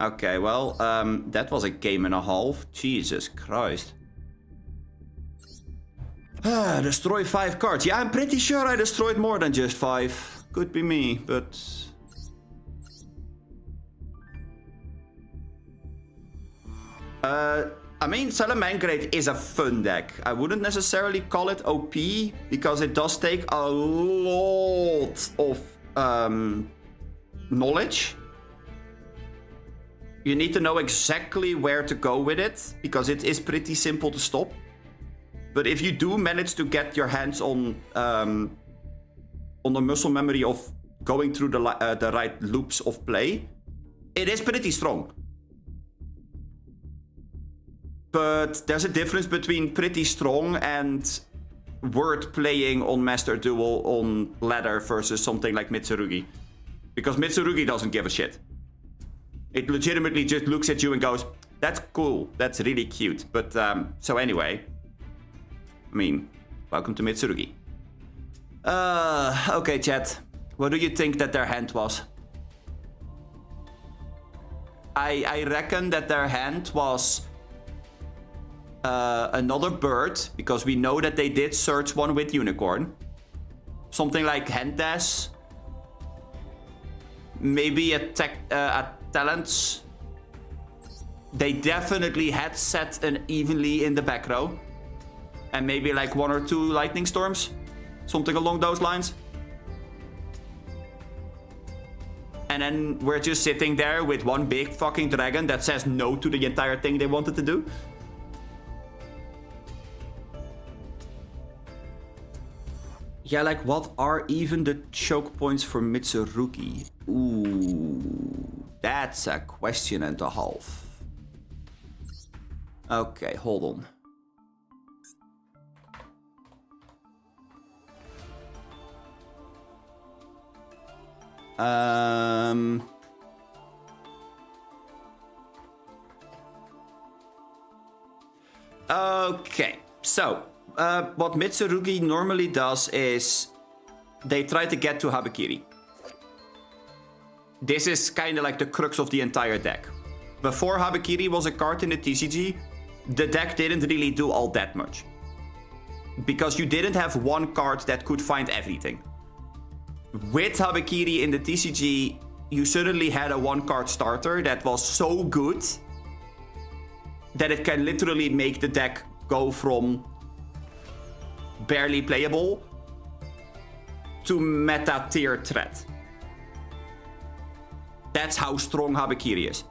Okay, well, that was a game and a half. Jesus Christ. Destroy 5 cards. Yeah, I'm pretty sure I destroyed more than just 5. Could be me, but... I mean, Salamangreat is a fun deck. I wouldn't necessarily call it OP, because it does take a lot of knowledge. You need to know exactly where to go with it, because it is pretty simple to stop. But if you do manage to get your hands on the muscle memory of going through the right loops of play, it is pretty strong. But there's a difference between pretty strong and word playing on Master Duel on ladder versus something like Mitsurugi. Because Mitsurugi doesn't give a shit. It legitimately just looks at you and goes, that's cool, that's really cute. But, so anyway. I mean, welcome to Mitsurugi. Okay, chat. What do you think that their hand was? I reckon that their hand was... another bird, because we know that they did search one with unicorn. Something like hand dash. Maybe a talents. They definitely had set an evenly in the back row. And maybe like 1 or 2 lightning storms. Something along those lines. And then we're just sitting there with 1 big fucking dragon that says no to the entire thing they wanted to do. Yeah, like, what are even the choke points for Mitsurugi? Ooh, that's a question and a half. Okay, hold on. Okay, so... what Mitsurugi normally does is they try to get to Habakiri. This is kind of like the crux of the entire deck. Before Habakiri was a card in the TCG, the deck didn't really do all that much. Because you didn't have one card that could find everything. With Habakiri in the TCG, you suddenly had a one-card starter that was so good that it can literally make the deck go from barely playable to meta tier threat. That's how strong Habakiri is.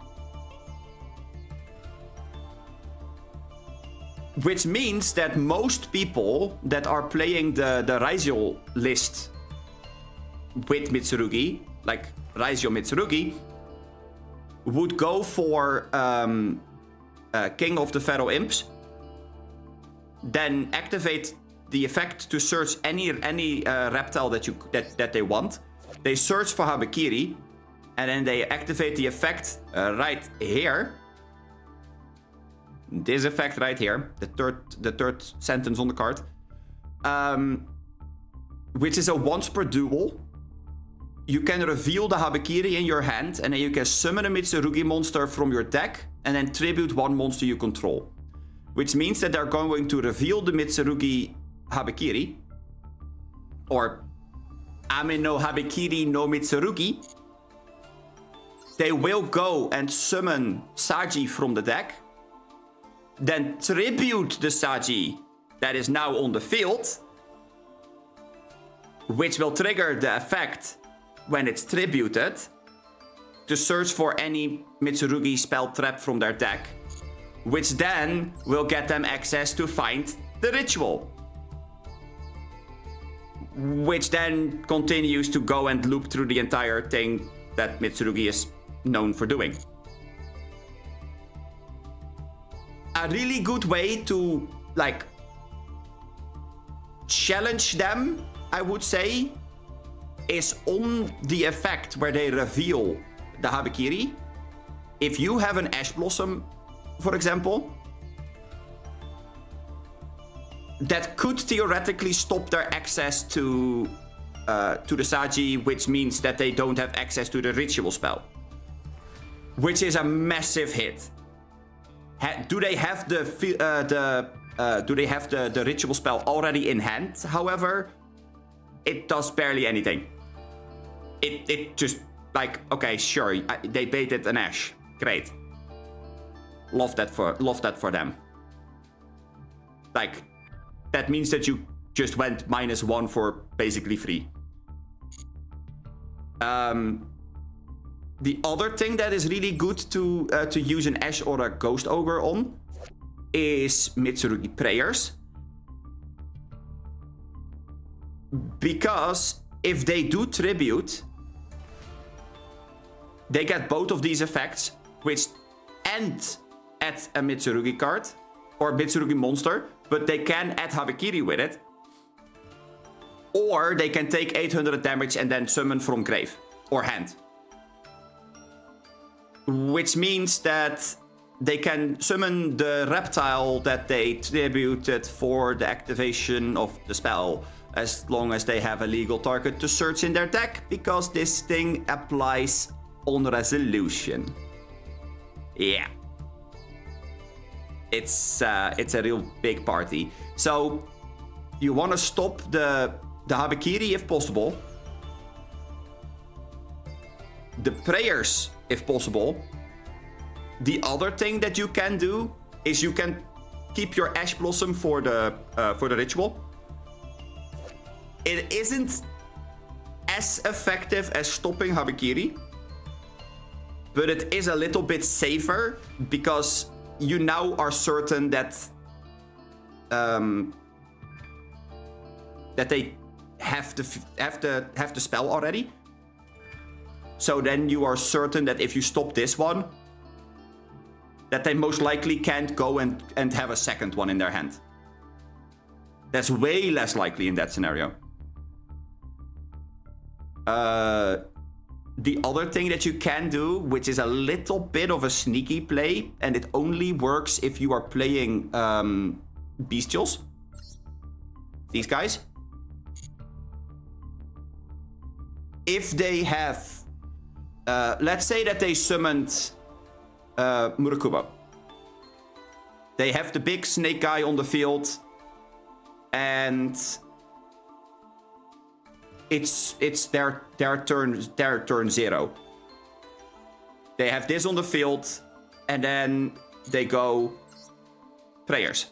Which means that most people that are playing the Raizio list with Mitsurugi, like Raizio Mitsurugi, would go for King of the Pharaoh Imps, then activate the effect to search any reptile that they want. They search for Habakiri, and then they activate the effect right here. This effect right here, the third sentence on the card, which is a once per duel. You can reveal the Habakiri in your hand, and then you can summon a Mitsurugi monster from your deck, and then tribute one monster you control. Which means that they're going to reveal the Mitsurugi Habakiri, or Ame no Habakiri no Mitsurugi. They will go and summon Saji from the deck, then tribute the Saji that is now on the field, which will trigger the effect when it's tributed to search for any Mitsurugi spell trap from their deck, which then will get them access to find the ritual, which then continues to go and loop through the entire thing that Mitsurugi is known for doing. A really good way to, like, challenge them, I would say, is on the effect where they reveal the Habakiri. If you have an Ash Blossom, for example, that could theoretically stop their access to the Saji, which means that they don't have access to the ritual spell, which is a massive hit. Do they have the ritual spell already in hand? However, it does barely anything. It just, like, okay, sure, they baited an Ash, great. Love that for them. Like, that means that you just went -1 for basically free. The other thing that is really good to use an Ash or a Ghost Ogre on is Mitsurugi Prayers. Because if they do tribute, they get both of these effects, which end at a Mitsurugi card or Mitsurugi monster, but they can add Habakiri with it. Or they can take 800 damage and then summon from grave or hand. Which means that they can summon the reptile that they tributed for the activation of the spell, as long as they have a legal target to search in their deck, because this thing applies on resolution. Yeah. It's a real big party. So you want to stop the Habakiri if possible. The prayers if possible. The other thing that you can do is you can keep your Ash Blossom for the ritual. It isn't as effective as stopping Habakiri, but it is a little bit safer because you now are certain that that they have the spell already. So then you are certain that if you stop this one, that they most likely can't go and have a second one in their hand. That's way less likely in that scenario. The other thing that you can do, which is a little bit of a sneaky play, and it only works if you are playing Bestials. These guys. if they have... let's say that they summoned Murakumo. They have the big snake guy on the field. And... It's their turn 0. They have this on the field. And then they go... Prayers.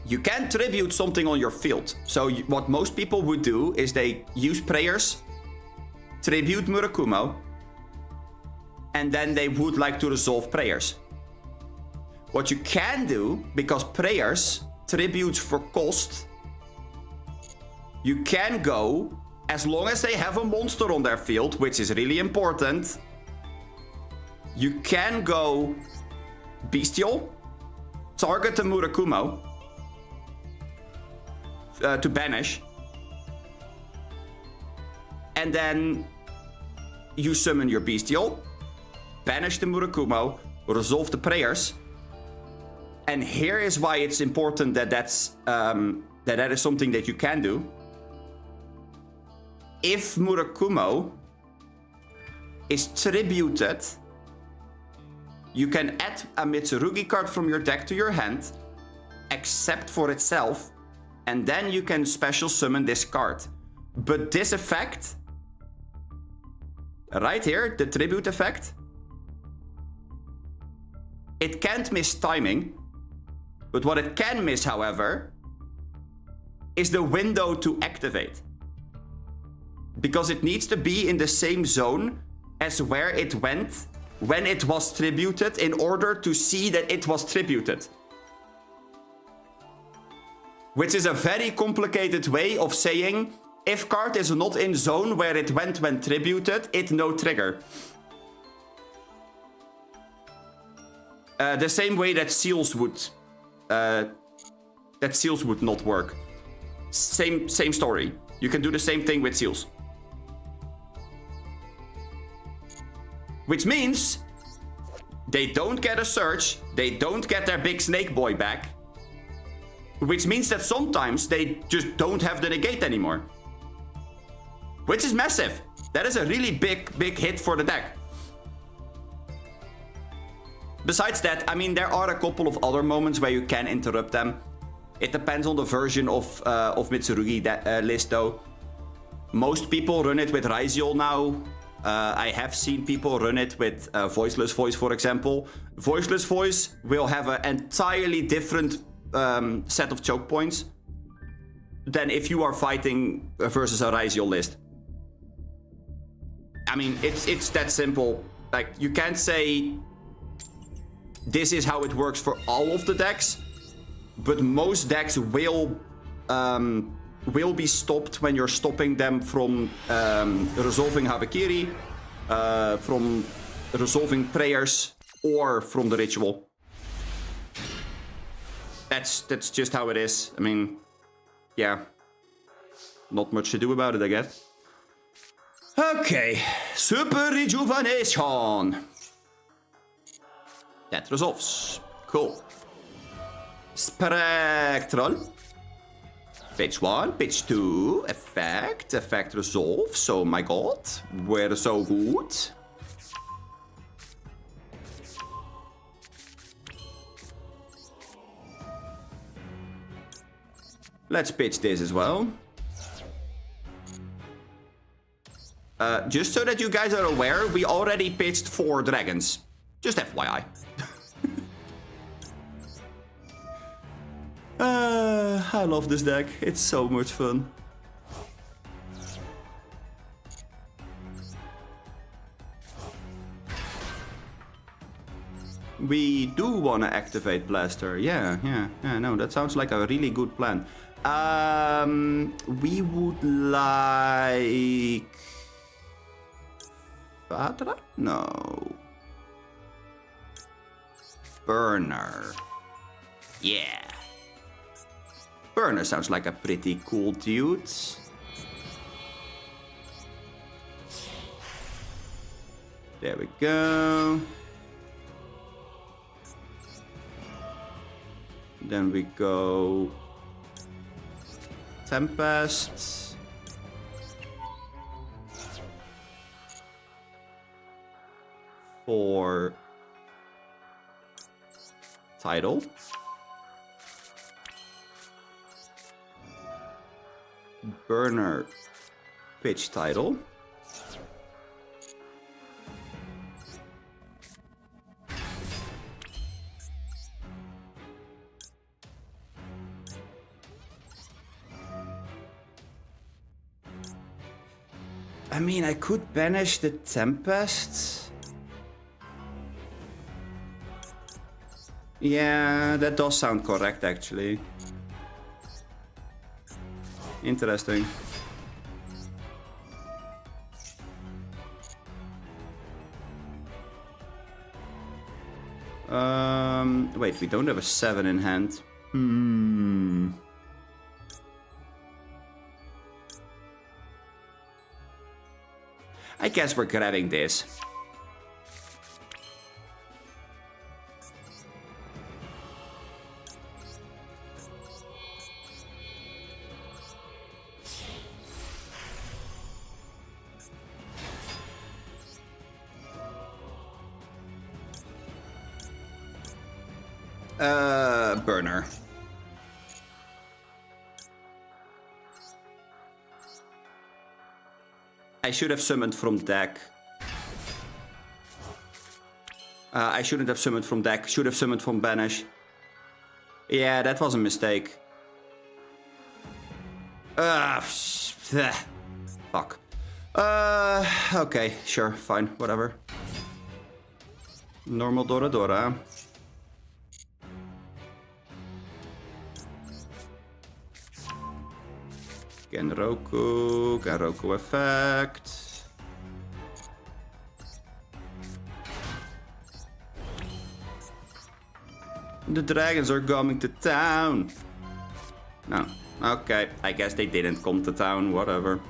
You can tribute something on your field. So what most people would do is they use prayers, tribute Murakumo, and then they would like to resolve prayers. What you can do, because prayers tributes for cost, you can go, as long as they have a monster on their field, which is really important, you can go Bestial, target the Murakumo to banish, and then you summon your Bestial, banish the Murakumo, resolve the prayers, and here is why it's important that that is something that you can do. If Murakumo is tributed, you can add a Mitsurugi card from your deck to your hand, except for itself, and then you can special summon this card. But this effect, right here, the tribute effect, it can't miss timing. But what it can miss, however, is the window to activate. Because it needs to be in the same zone as where it went when it was tributed in order to see that it was tributed. Which is a very complicated way of saying if card is not in zone where it went when tributed, it no trigger. The same way that seals would not work. Same story. You can do the same thing with seals. Which means they don't get a search, they don't get their big snake boy back. Which means that sometimes they just don't have the negate anymore. Which is massive. That is a really big hit for the deck. Besides that, I mean, there are a couple of other moments where you can interrupt them. It depends on the version of Mitsurugi list though. Most people run it with Raziel now. I have seen people run it with Voiceless Voice, for example. Voiceless Voice will have an entirely different set of choke points than if you are fighting versus a Raziel list. I mean, it's that simple. Like, you can't say this is how it works for all of the decks, but most decks will be stopped when you're stopping them from resolving Habakiri, from resolving prayers, or from the ritual. That's just how it is. I mean, yeah. Not much to do about it, I guess. Okay. Super Rejuvenation. That resolves. Cool. Spectral. Page 1, page 2, effect resolves. Oh my god, we're so good. Let's pitch this as well. Just so that you guys are aware, we already pitched 4 dragons. Just FYI. I love this deck. It's so much fun. We do want to activate Blaster. Yeah, no, that sounds like a really good plan. We would like... Vatra? No. Burner. Yeah. Burner sounds like a pretty cool dude. There we go. Then we go... Tempest. for title. Burner pitch title. I mean, I could banish the Tempest. Yeah, that does sound correct, actually. Interesting. Wait, we don't have a 7 in hand. I guess we're grabbing this. Burner. I should have summoned from deck. I shouldn't have summoned from deck. Should have summoned from banish. Yeah, that was a mistake. Fuck. Okay, sure, fine, whatever. Normal Dora Dora. Genroku effect. The dragons are coming to town. No, okay, I guess they didn't come to town, whatever.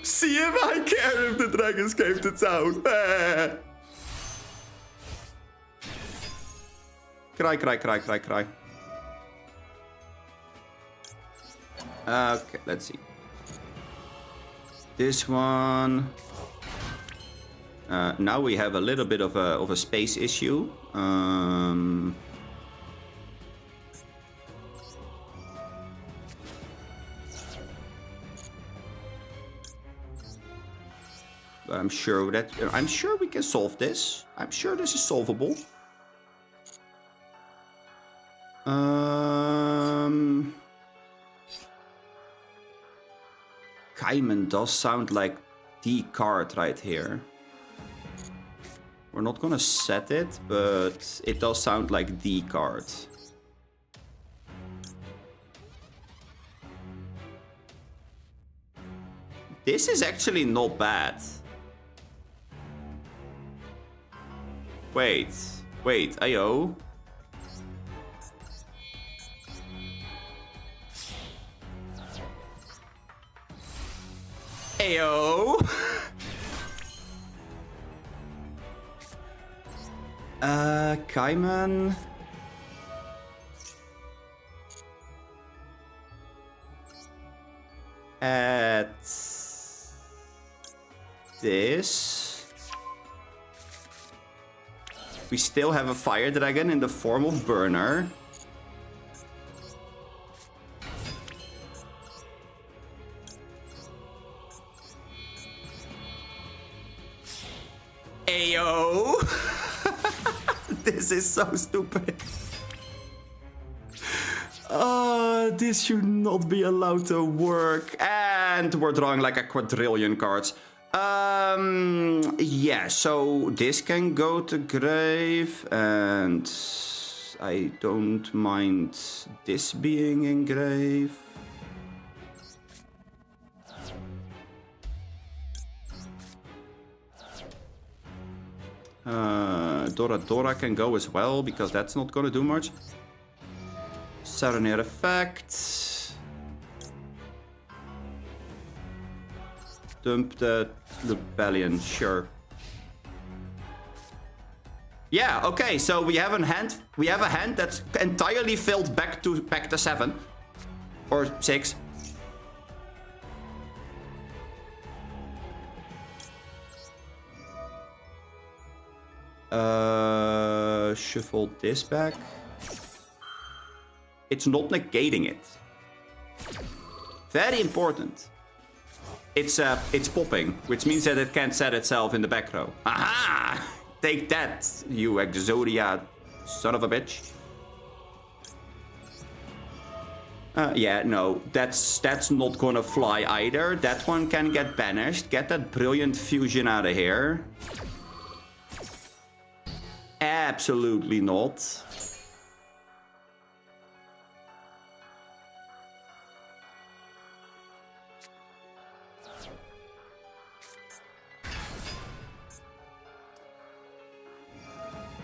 See if I care if the dragons came to town. Cry, cry, cry, cry, cry. Okay, let's see. This one. Now we have a little bit of a space issue. But I'm sure we can solve this. I'm sure this is solvable. Kaiman does sound like the card right here. We're not gonna set it, but it does sound like the card. This is actually not bad. Wait, ayo. Ayo. Kaiman. At this. We still have a fire dragon in the form of Burner. Ayo! This is so stupid. This should not be allowed to work. And we're drawing like a quadrillion cards. Yeah, so this can go to grave. And I don't mind this being in grave. Dora can go as well, because that's not gonna do much. Serenade effect. Dump the Rebellion, sure. Yeah, okay, so we have a hand that's entirely filled back to 7. Or 6. Shuffle this back. It's not negating it. Very important. It's popping, which means that it can't set itself in the back row. Aha! Take that, you Exodia son of a bitch. Yeah, no, that's not gonna fly either. That one can get banished. Get that brilliant fusion out of here. Absolutely not.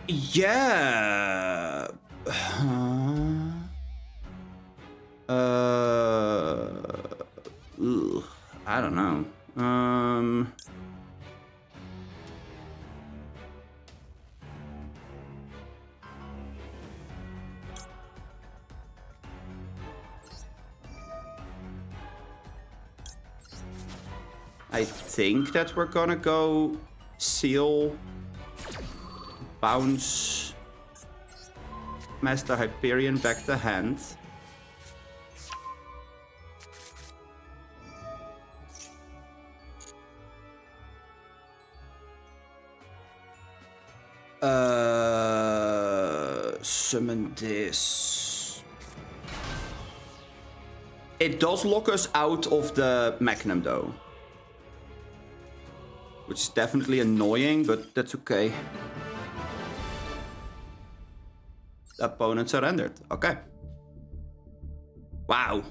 Yeah. I don't know. I think that we're gonna go seal, bounce, Master Hyperion back to hand. Summon this. It does lock us out of the Magnum though. Which is definitely annoying, but that's okay. The opponent surrendered. Okay. Wow.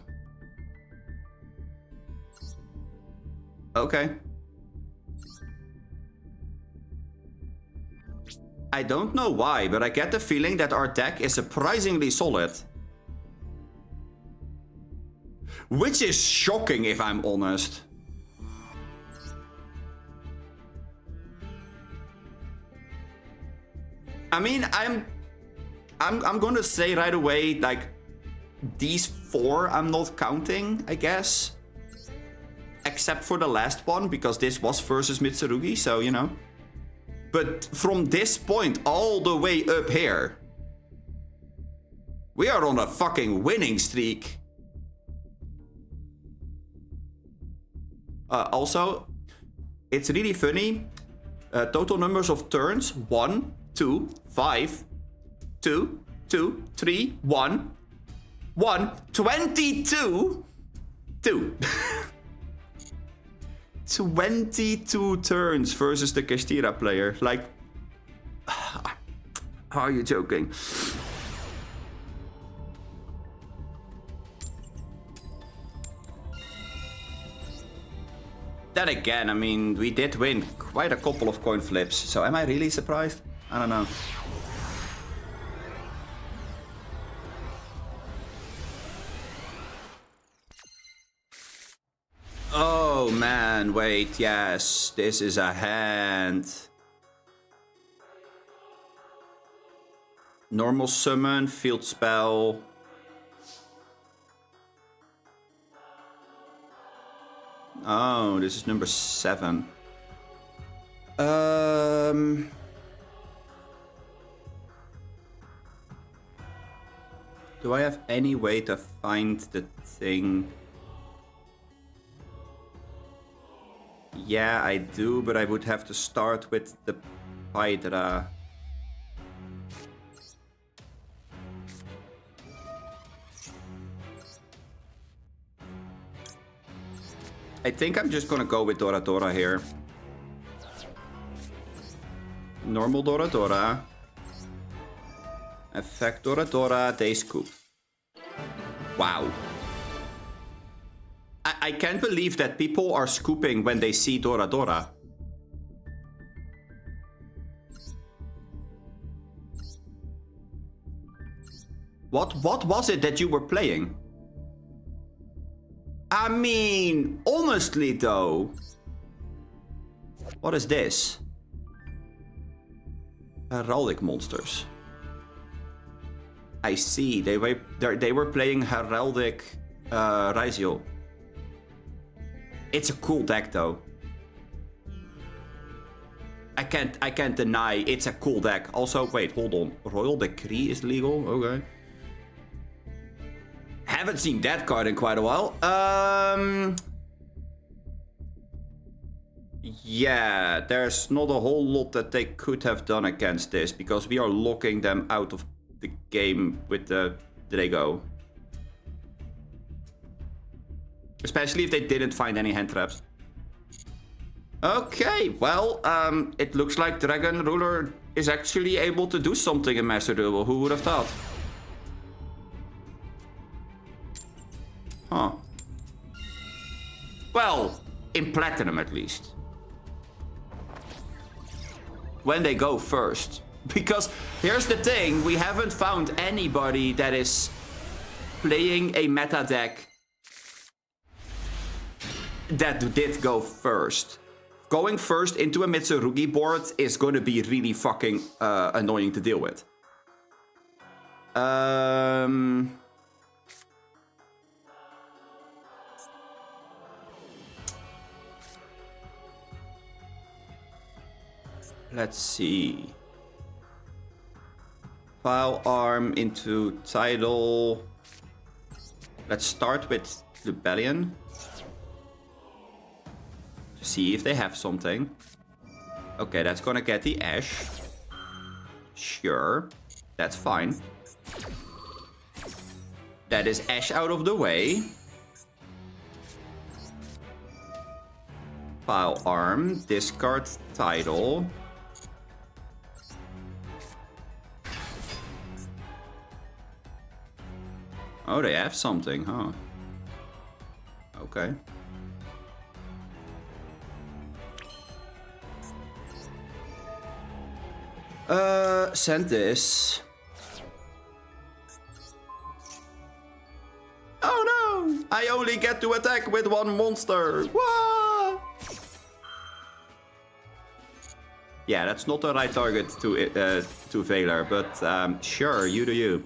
Okay. I don't know why, but I get the feeling that our deck is surprisingly solid. Which is shocking, if I'm honest. I mean, I'm gonna say right away, like, these four I'm not counting, I guess. Except for the last one, because this was versus Mitsurugi, so, you know. But from this point all the way up here, we are on a fucking winning streak. Also, it's really funny. Total numbers of turns: 1, 2, 5, 2, 2, 3, 1, 1, 22, 2. 22 turns versus the Castira player. Like, are you joking? Then again, I mean, we did win quite a couple of coin flips, so am I really surprised? I don't know. Oh man, wait, yes, this is a hand. Normal summon, field spell. Oh, this is number 7. Do I have any way to find the thing? Yeah, I do, but I would have to start with the Hydra. I think I'm just gonna go with Dora Dora here. Normal Dora Dora. Effect Dora Dora, they scoop. Wow. I can't believe that people are scooping when they see Dora Dora. What was it that you were playing? I mean, honestly though. What is this? Heraldic monsters. I see, they were playing Heraldic Raziel. It's a cool deck though. I can't deny it's a cool deck. Also, wait, hold on. Royal Decree is legal? Okay. Haven't seen that card in quite a while. Yeah, there's not a whole lot that they could have done against this, because we are locking them out of the game with the Drago. Especially if they didn't find any hand traps. Okay, well, it looks like Dragon Ruler is actually able to do something in Master Duel. Who would have thought? Huh. Well, in Platinum at least. When they go first. Because here's the thing, we haven't found anybody that is playing a meta deck that did go first. Going first into a Mitsurugi board is going to be really fucking annoying to deal with. Let's see. File arm into title. Let's start with Lubellion. See if they have something. Okay, that's gonna get the Ash. Sure, that's fine. That is Ash out of the way. File arm, discard title. Oh, they have something, huh? Okay. Send this. Oh no! I only get to attack with one monster. Whoa! Yeah, that's not the right target to Valor, but sure, you do you.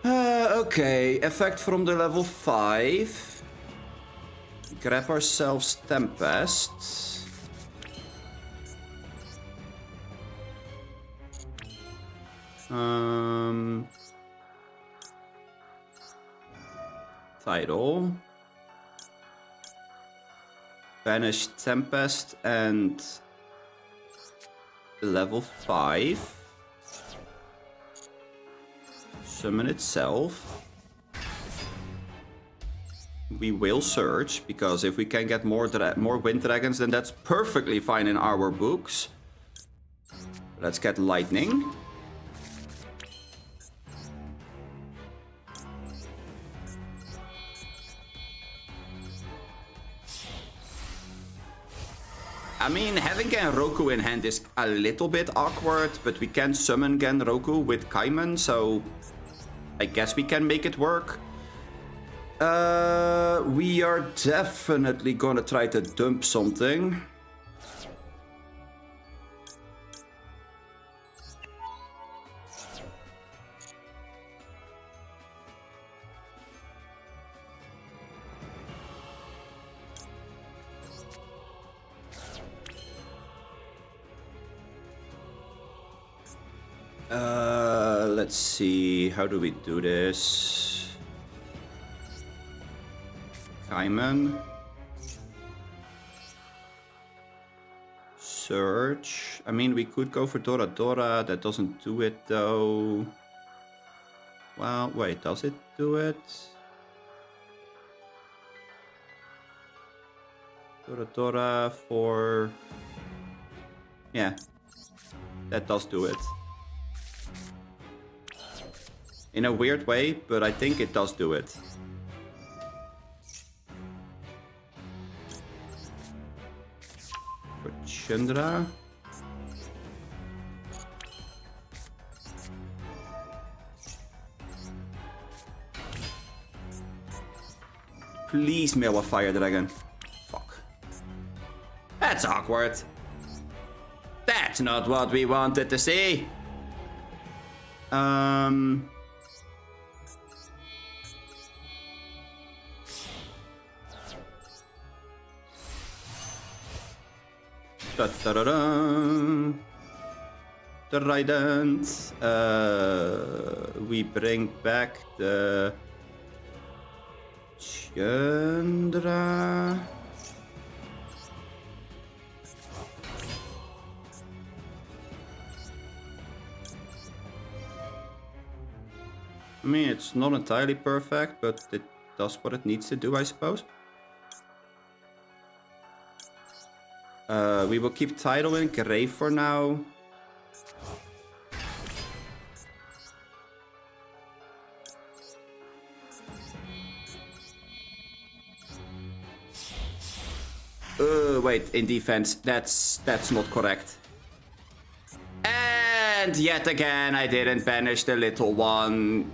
Okay, effect from the level 5. Grab ourselves Tempest. Title. Banish Tempest and level 5. Summon itself. We will search, because if we can get more Wind Dragons, then that's perfectly fine in our books. Let's get Lightning. I mean, having Genroku in hand is a little bit awkward, but we can summon Genroku with Kaiman, so I guess we can make it work. We are definitely gonna try to dump something. Let's see, how do we do this? Kaiman. Search. I mean, we could go for Dora Dora. That doesn't do it though. Well, wait, does it do it? Dora Dora for... Yeah, that does do it. In a weird way, but I think it does do it. For Chandra. Please mail a Fire Dragon. Fuck. That's awkward. That's not what we wanted to see. Da-da-da-da. Trident. We bring back the Chandra. I mean, it's not entirely perfect, but it does what it needs to do, I suppose. We will keep Tidal in Grave for now. Wait, in defense, that's not correct. And yet again, I didn't banish the little one.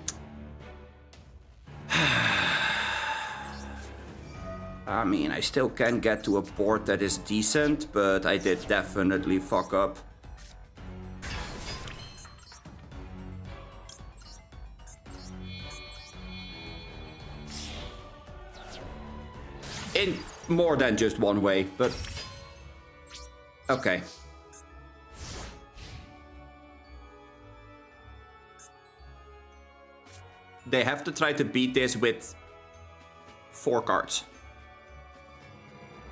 I mean, I still can get to a board that is decent, but I did definitely fuck up. In more than just one way, but okay. They have to try to beat this with 4 cards.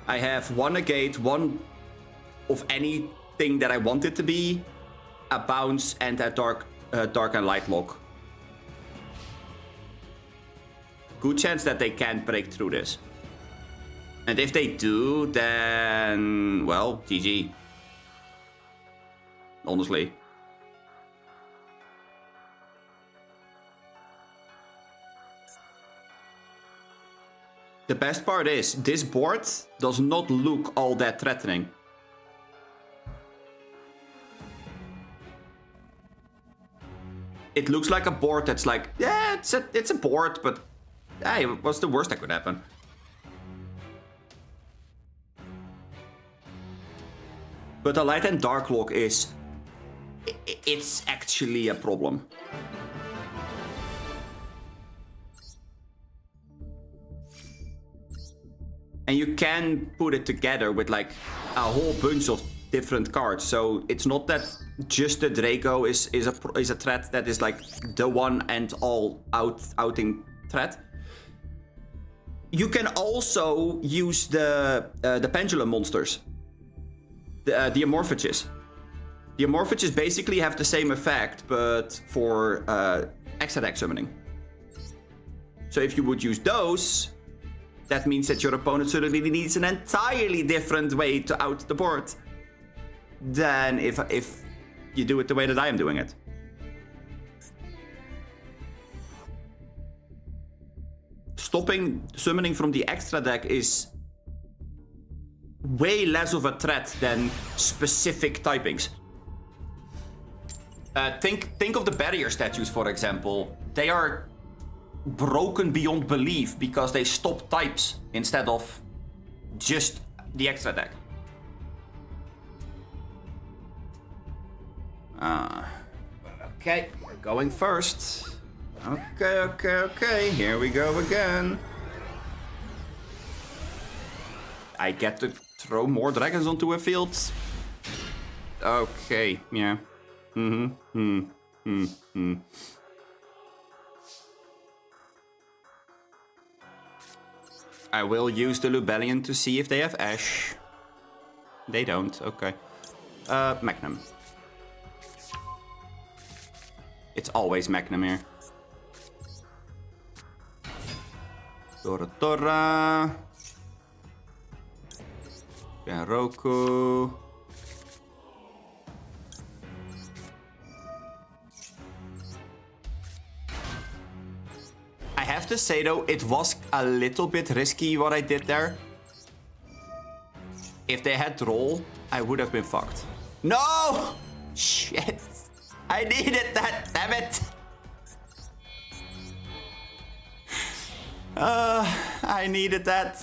I have 1 negate, 1 of anything that I want it to be, a bounce, and a dark and light lock. Good chance that they can't break through this. And if they do, then, well, GG. Honestly. The best part is, this board does not look all that threatening. It looks like a board that's like, yeah, it's a board, but hey, what's the worst that could happen? But the light and dark lock is, it's actually a problem. And you can put it together with like a whole bunch of different cards. So it's not that just the Draco is a threat that is like the one and all outing threat. You can also use the pendulum monsters, the Amorphages. The Amorphages basically have the same effect, but for extra deck summoning. So if you would use those, that means that your opponent suddenly needs an entirely different way to out the board than if you do it the way that I am doing it. Stopping summoning from the extra deck is way less of a threat than specific typings. Think of the barrier statues, for example. They are broken beyond belief because they stop types instead of just the extra deck. Okay, we're going first. Okay, here we go again. I get to throw more dragons onto a field. Okay, yeah. I will use the Lubellion to see if they have Ash. They don't, okay. Magnum. It's always Magnum here. Tora. Roku. I have to say though, it was a little bit risky what I did there. If they had roll, I would have been fucked. No! Shit! I needed that, damn it! I needed that.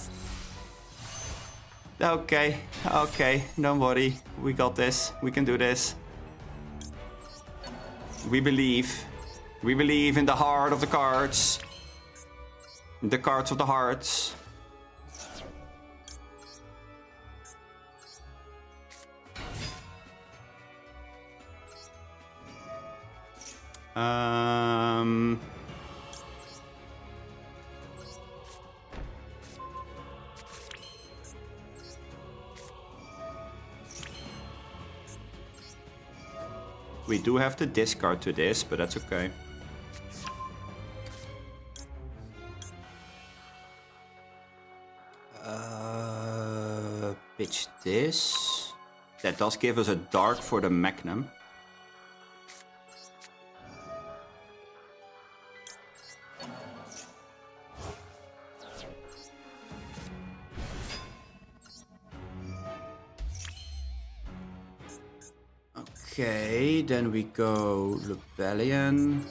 Okay, don't worry. We got this. We can do this. We believe. We believe in the heart of the cards. The cards of the hearts. We do have to discard to this, but that's okay. Pitch this. That does give us a dark for the Magnum. Okay, then we go Rebellion.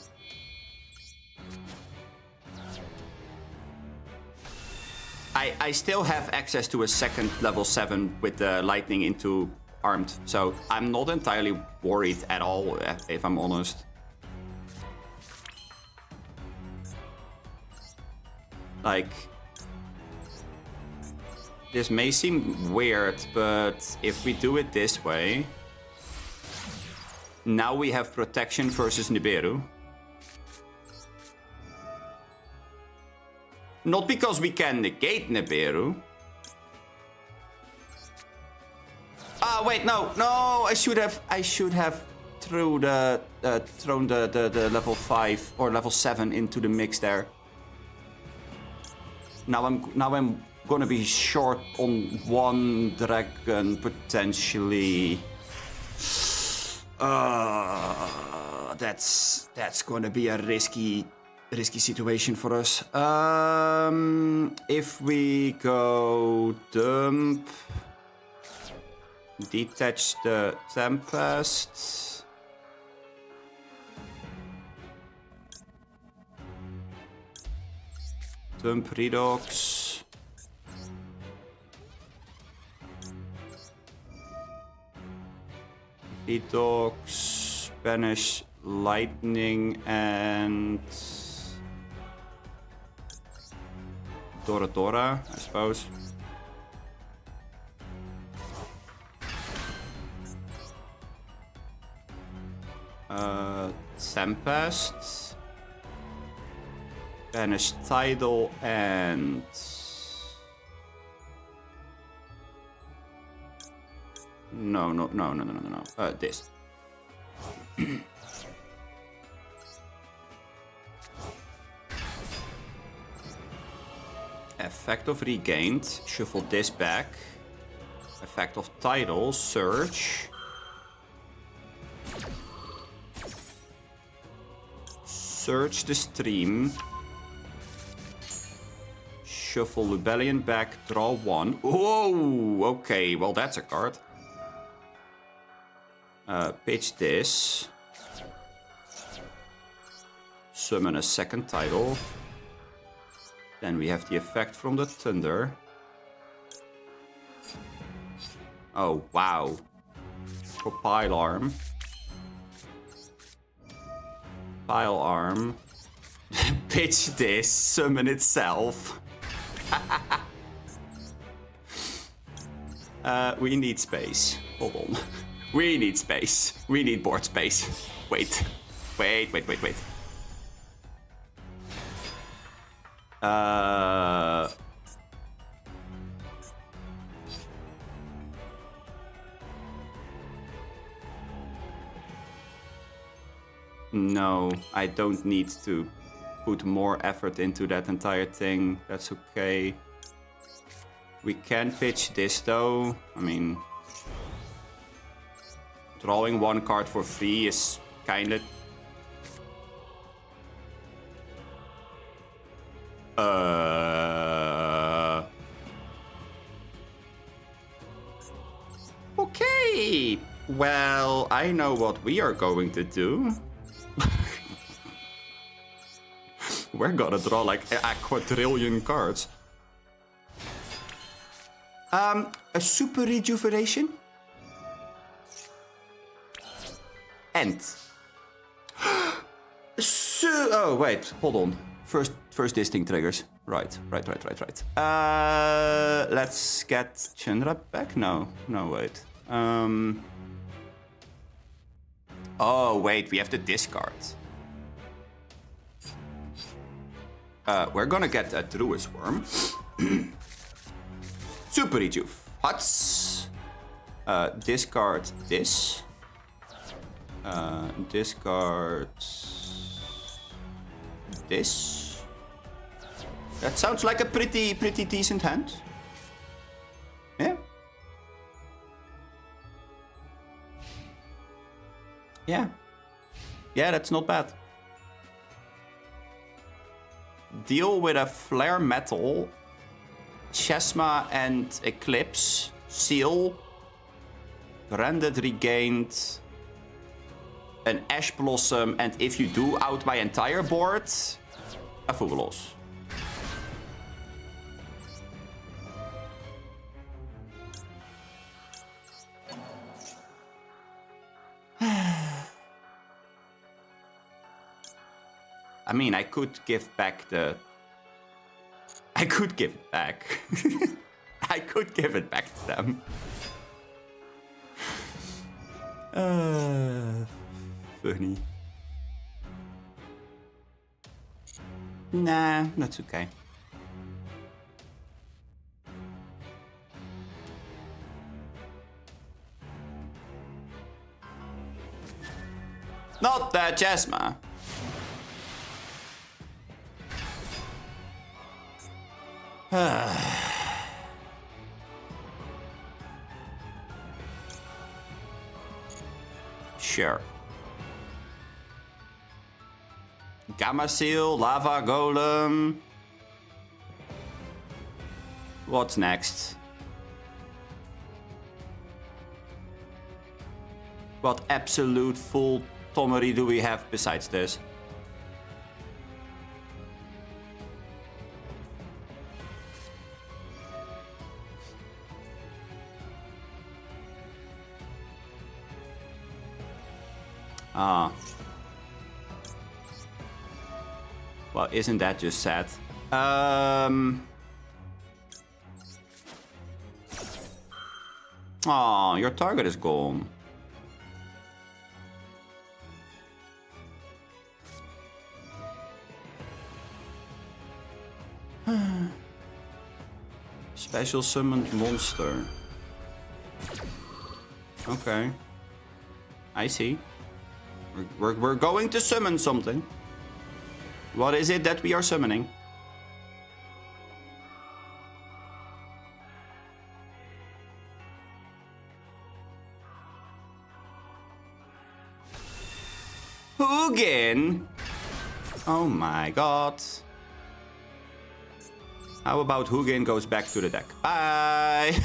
I still have access to a second level 7 with the lightning into armed, so I'm not entirely worried at all, if I'm honest. Like, this may seem weird, but if we do it this way, now we have protection versus Nibiru. Not because we can negate Nibiru. Ah, wait, no, I should have thrown the level 5 or level 7 into the mix there. Now I'm gonna be short on one dragon potentially. That's gonna be a risky situation for us. If we go dump, detach the Tempest. Dump Redox. Redox, banish Lightning and Dora, I suppose. Tempest. Banish Tidal and no. This. Effect of regained. Shuffle this back. Effect of Tidal. Search. Search the stream. Shuffle Rebellion back. Draw 1. Whoa! Okay, well that's a card. Pitch this. Summon a second Tidal. Then we have the effect from the Thunder. Oh, wow. For Pile Arm. Pile Arm. Pitch this. Summon itself. We need space. Hold on. We need space. We need board space. Wait. No, I don't need to put more effort into that entire thing. That's okay. We can pitch this though. I mean, drawing one card for free is kind of... Okay. Well, I know what we are going to do. We're gonna draw like a quadrillion cards. A super rejuvenation. And oh wait, hold on. First distinct triggers. Right. Let's get Chandra back. No, wait. Oh wait, we have to discard. We're gonna get a Druid's Worm. Super Rejuve. Huts. Discard this. Discard this. That sounds like a pretty decent hand. Yeah. Yeah. Yeah, that's not bad. Deal with a Flare Metal, Chesma and Eclipse, Seal, Rendered Regained, an Ash Blossom, and if you do out my entire board, a Fugalos. I mean, I could give back the... I could give it back. I could give it back to them. Funny. Nah, that's okay. Not that Chesma. Sure. Gamma Seal, Lava Golem. What's next? What absolute full tommery do we have besides this? Ah. Well, isn't that just sad? Oh, your target is gone. Special summoned monster. Okay. I see. We're going to summon something. What is it that we are summoning? Hugin! Oh my god. How about Hugin goes back to the deck? Bye!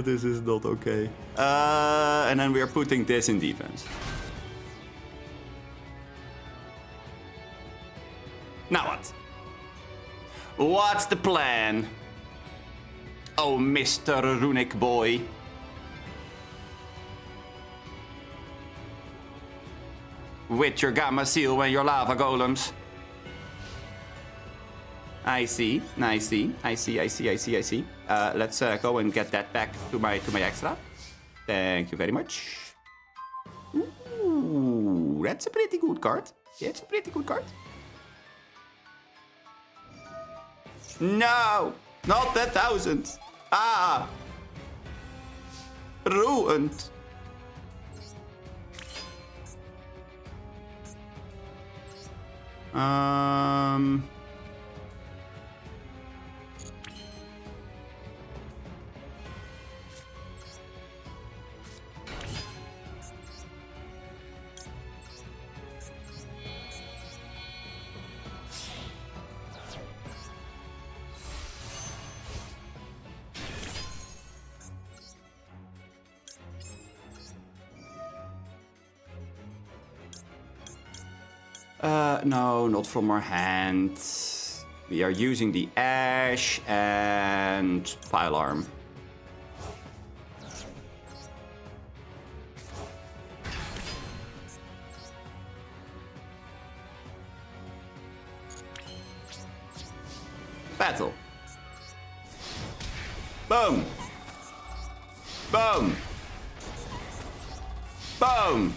This is not okay. And then we are putting this in defense. Now what? What's the plan? Oh, Mr. Runic boy. With your Gamma Seal and your Lava Golems. I see. Let's go and get that back to my extra. Thank you very much. Ooh, that's a pretty good card. Yeah, it's a pretty good card. No, not the 1000. Ah, ruined. No, not from our hand. We are using the Ash and Pile Arm. Battle. Boom. Boom. Boom.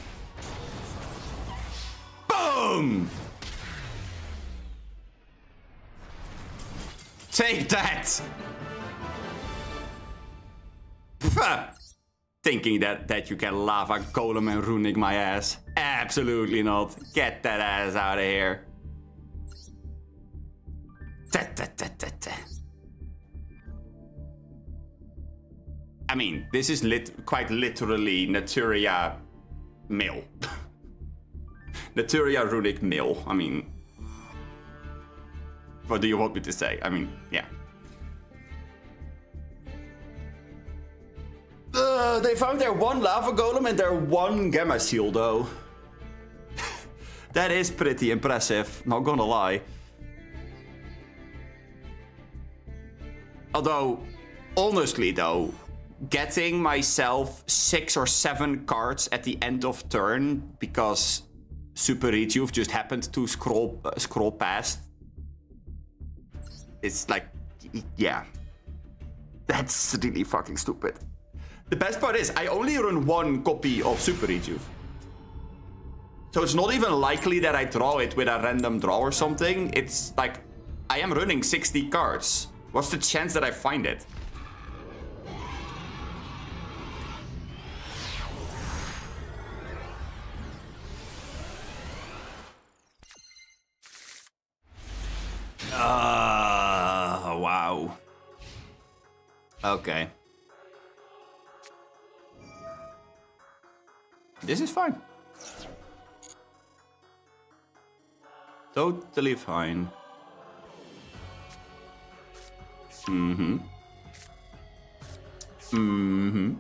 Boom! Take that! Thinking that you can lava golem and runic my ass. Absolutely not. Get that ass out of here. I mean, this is quite literally Naturia mill. Naturia runic mill. I mean, what do you want me to say? I mean, yeah. They found their one lava golem and their one gamma seal, though. That is pretty impressive, not gonna lie. Although, honestly though, getting myself 6 or 7 cards at the end of turn because Super Rejuve just happened to scroll past. It's like, yeah. That's really fucking stupid. The best part is, I only run 1 copy of Super Rejuve. So it's not even likely that I draw it with a random draw or something. It's like, I am running 60 cards. What's the chance that I find it? Wow. Okay. This is fine. Totally fine. Mm-hmm. Mm-hmm.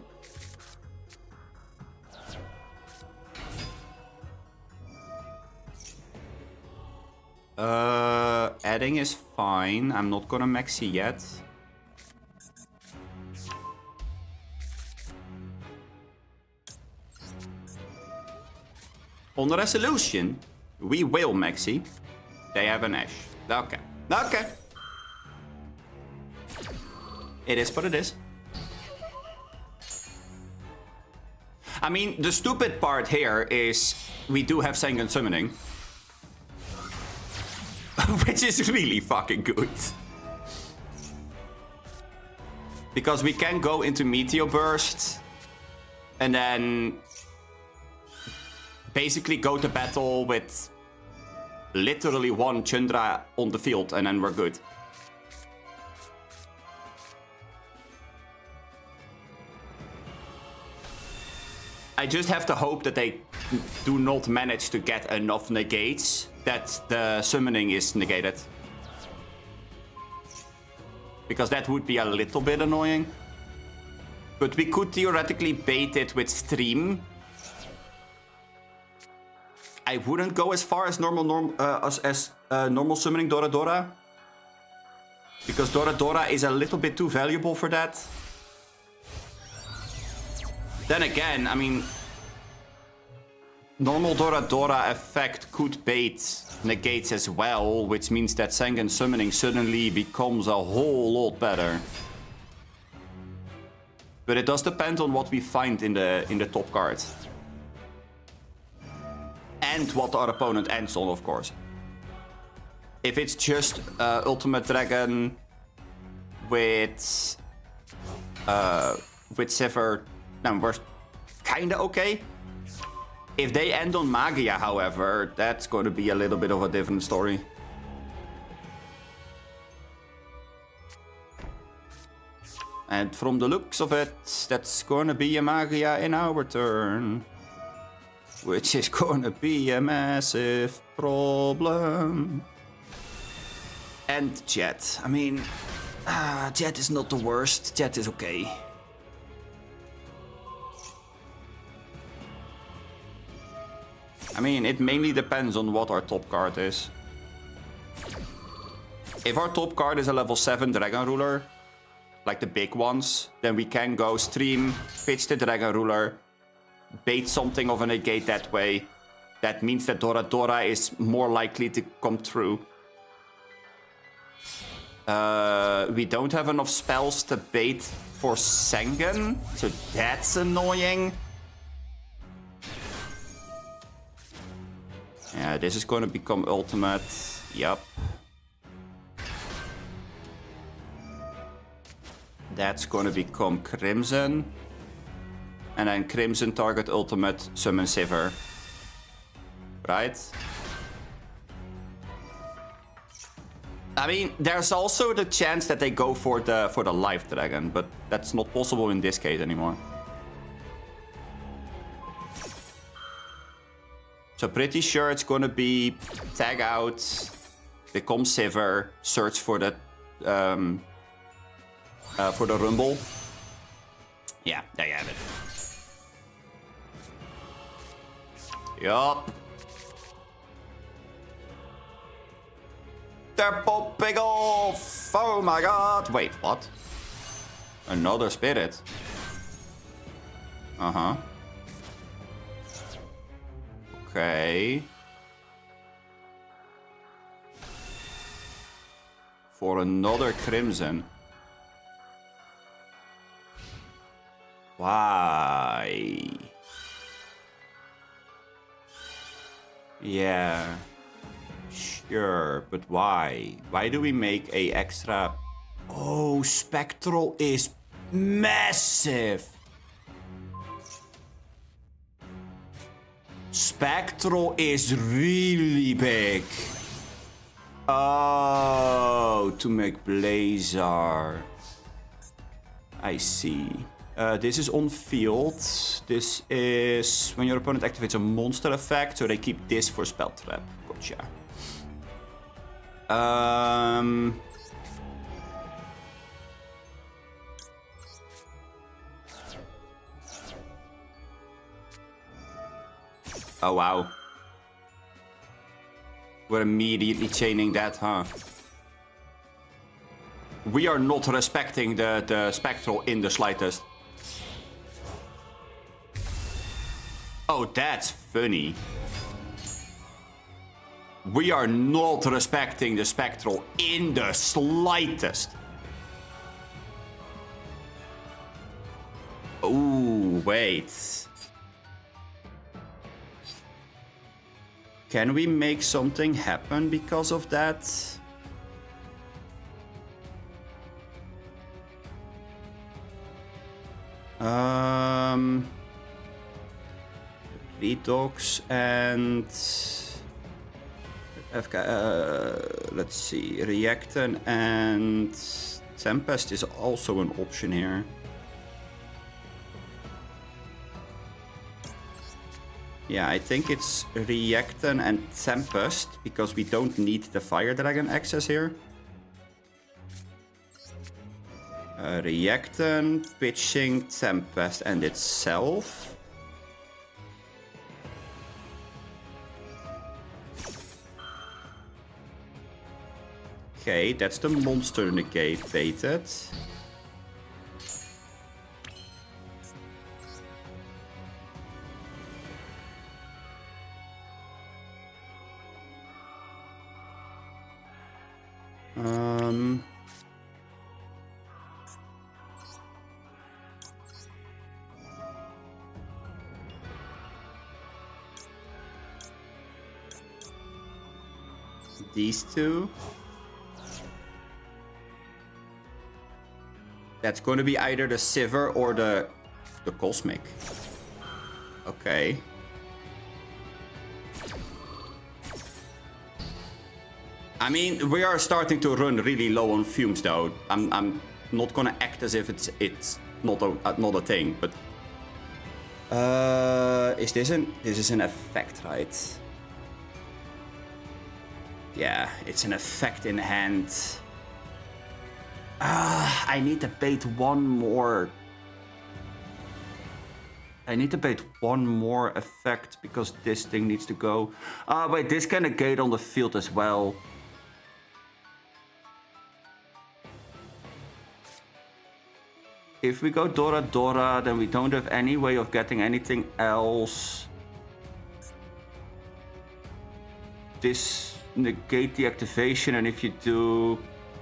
Adding is fine. I'm not gonna maxi yet. On the resolution, we will maxi. They have an Ash. Okay. Okay. It is what it is. I mean, the stupid part here is we do have Sengen Summoning. Which is really fucking good. Because we can go into Meteor Burst and then basically go to battle with literally 1 Chundra on the field and then we're good. I just have to hope that they do not manage to get enough negates that the summoning is negated. Because that would be a little bit annoying. But we could theoretically bait it with Stream. I wouldn't go as far as normal summoning Dora Dora. Because Dora Dora is a little bit too valuable for that. Then again, I mean, normal Dora Dora effect could bait negates as well, which means that Sengen Summoning suddenly becomes a whole lot better. But it does depend on what we find in the top card. And what our opponent ends on, of course. If it's just Ultimate Dragon with Sivir, then we're kinda okay. If they end on Magia, however, that's going to be a little bit of a different story. And from the looks of it, that's going to be a Magia in our turn. Which is going to be a massive problem. And Jet. I mean, Jet is not the worst. Jet is okay. I mean, it mainly depends on what our top card is. If our top card is a level 7 Dragon Ruler, like the big ones, then we can go Stream, pitch the Dragon Ruler, bait something of a negate that way. That means that Dora Dora is more likely to come through. We don't have enough spells to bait for Sengen, so that's annoying. Yeah, this is gonna become ultimate. Yup. That's gonna become Crimson. And then Crimson target ultimate, summon Sivir. Right? I mean, there's also the chance that they go for the Life Dragon, but that's not possible in this case anymore. So pretty sure it's gonna be tag out, become Sivir, search for the Rumble. Yeah, there you have it. Yup. They're popping off! Oh my god! Wait, what? Another spirit? Uh-huh. Okay. For another Crimson. Why? Yeah. Sure, but why? Why do we make a extra... Oh, Spectral is massive! Spectral is really big. Oh, to make Blazar. I see. This is on field. This is when your opponent activates a monster effect, so they keep this for spell trap. Gotcha. Oh wow. We're immediately chaining that, huh? We are not respecting the Spectral in the slightest. Oh, that's funny. We are not respecting the Spectral in the slightest. Oh, wait. Can we make something happen because of that? Redox and let's see, Reactan and Tempest is also an option here. Yeah, I think it's Reactan and Tempest because we don't need the Fire Dragon access here. Reactan, pitching Tempest and itself. Okay, that's the monster negate baited. These two. That's going to be either the Sivir or the Cosmic. Okay. I mean, we are starting to run really low on fumes, though. I'm not gonna act as if it's not a thing, but this is an effect, right? Yeah, it's an effect in hand. I need to bait one more. I need to bait one more effect because this thing needs to go. Wait, this can negate on the field as well. If we go Dora Dora, then we don't have any way of getting anything else. This negate the activation, and if you do,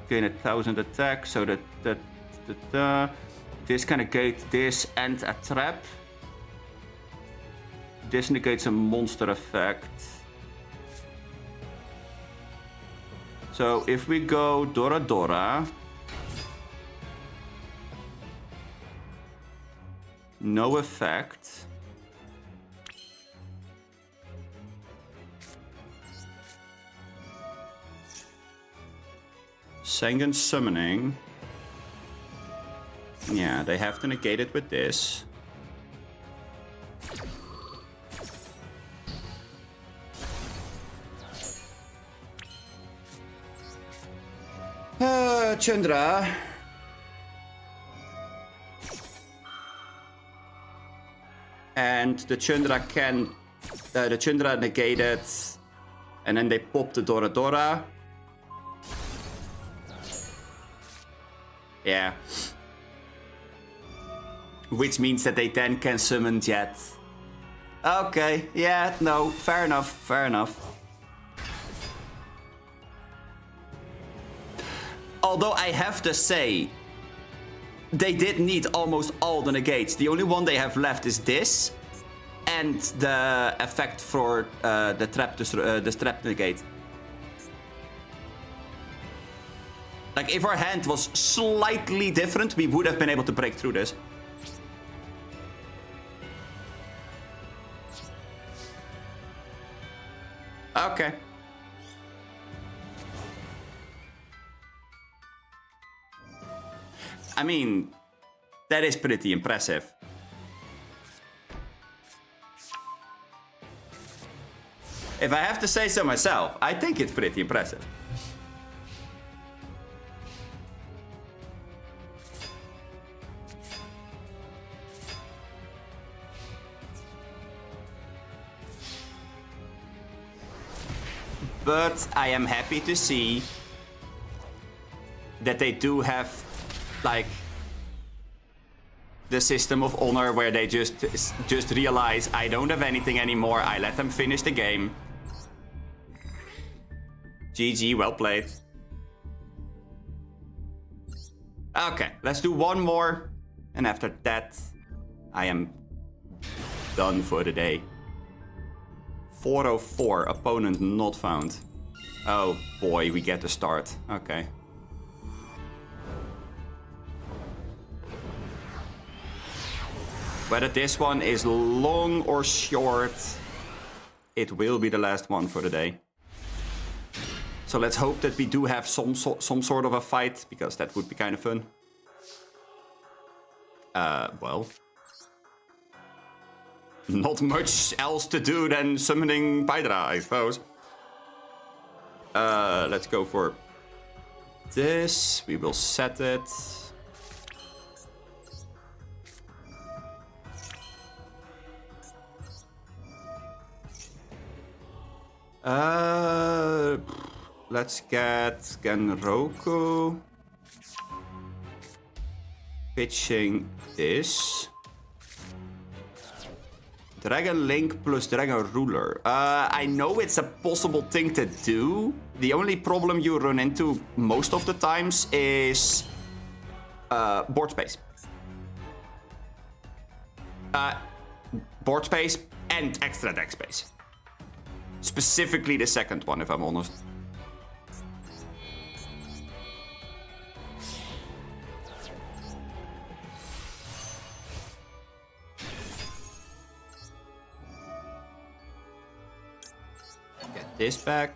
gain 1000 attack. So this can negate this and a trap. This negates a monster effect. So if we go Dora Dora, no effect. Sengen summoning. Yeah, they have to negate it with this. Chandra. And the Chandra can... the Chandra negated. And then they pop the Dora Dora. Yeah. Which means that they then can summon Jet. Okay, yeah, no, fair enough, fair enough. Although I have to say, they did need almost all the negates. The only one they have left is this. And the effect for the trap negate. Like, if our hand was slightly different, we would have been able to break through this. Okay. I mean, that is pretty impressive. If I have to say so myself, I think it's pretty impressive. But I am happy to see that they do have, like, the system of honor where they just realize I don't have anything anymore. I let them finish the game. GG, well played. Okay, let's do one more. And after that, I am done for the day. 404, opponent not found. Oh boy, we get the start. Okay. Whether this one is long or short, it will be the last one for the day. So let's hope that we do have some sort of a fight, because that would be kind of fun. Well. Not much else to do than summoning Pydra, I suppose. Let's go for this. We will set it. Let's get Genroku. Pitching this. Dragon Link plus Dragon Ruler. I know it's a possible thing to do. The only problem you run into most of the times is board space. Board space and extra deck space. Specifically the second one, if I'm honest. Get this back.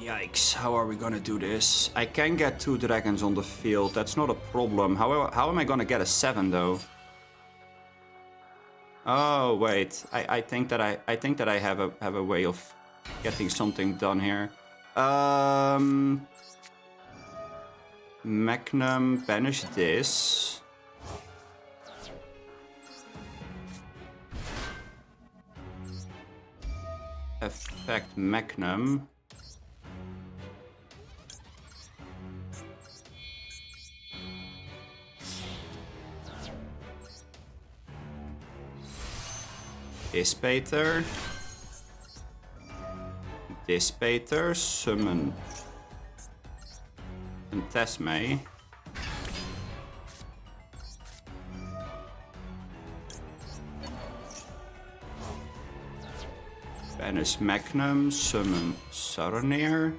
Yikes, how are we gonna do this? I can get 2 dragons on the field, that's not a problem. How am I gonna get a 7 though? Oh wait, I think that I have a way of getting something done here. Magnum, banish this. Effect Magnum. Ispater. Dispater, summon Phantasme. Banish Magnum, summon Saronir.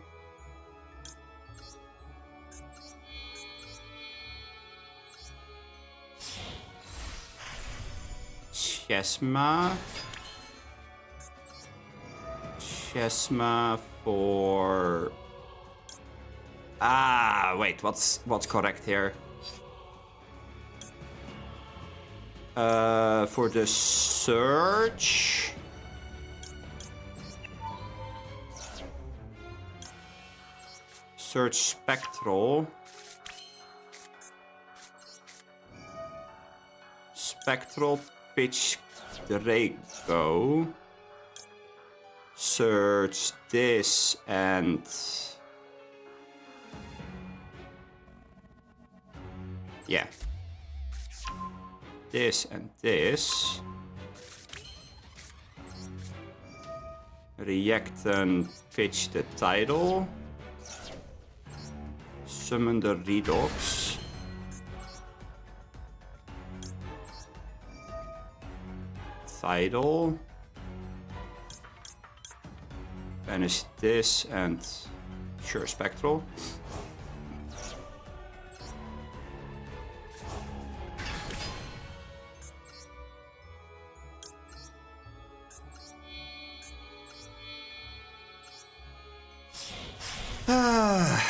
Chesma. Chesma for... Ah, wait, what's correct here? For the search... Search Spectral. Spectral Pitch Draco. Search this and... Yeah. This and this. React and pitch the title. Summon the Redox. Title. Banish this and sure Spectral.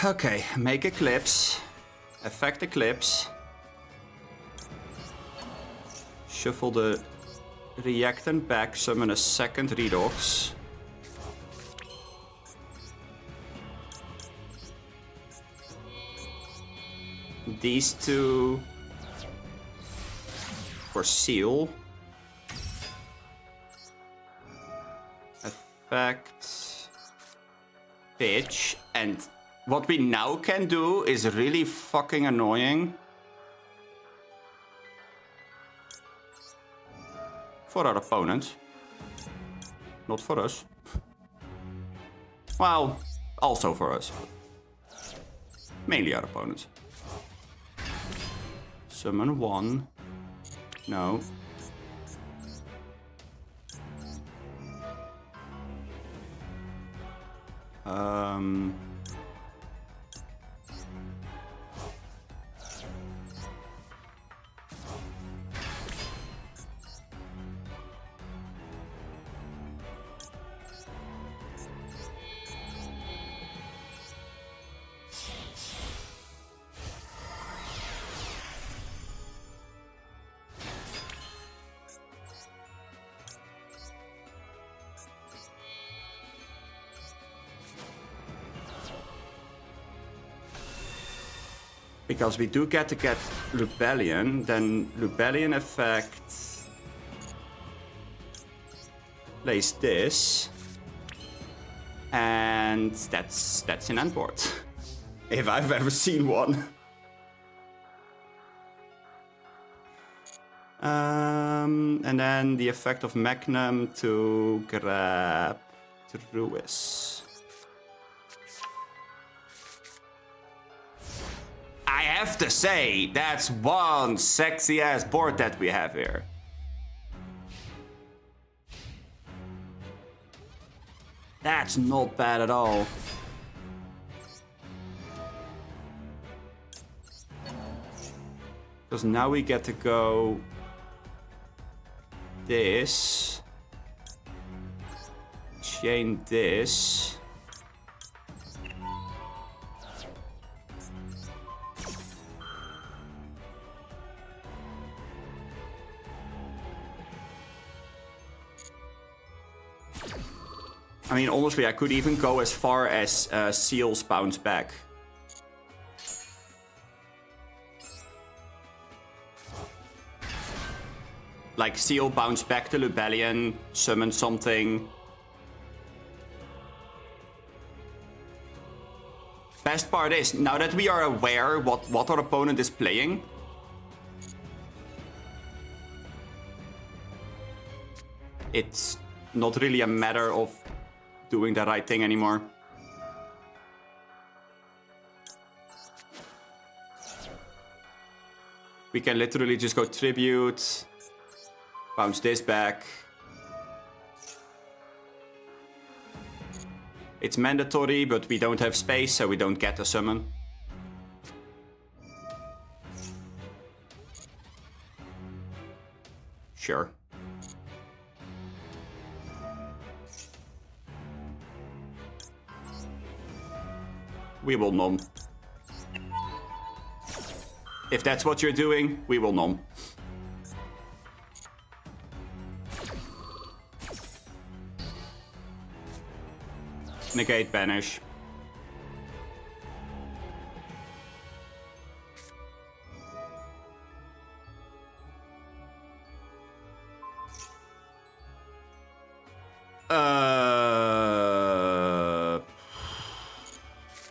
Okay, make Eclipse. Effect Eclipse. Shuffle the Reactant back, summon a second Redox. These two for Seal. Effect Pitch. And what we now can do is really fucking annoying. For our opponents. Not for us. Well, also for us. Mainly our opponents. Summon one. No. Because we do get to get Lubellion, then Lubellion effect plays this, and that's an end board, if I've ever seen one. And then the effect of Magnum to grab Truis. I have to say, that's one sexy ass board that we have here. That's not bad at all. Because now we get to go this, chain this. I mean, honestly, I could even go as far as Seal's bounce back. Like, Seal bounce back to Lubellion, summon something. Best part is, now that we are aware what our opponent is playing, it's not really a matter of doing the right thing anymore. We can literally just go tribute, bounce this back. It's mandatory, but we don't have space, so we don't get a summon. Sure. We will nom. If that's what you're doing, we will nom. Negate, banish.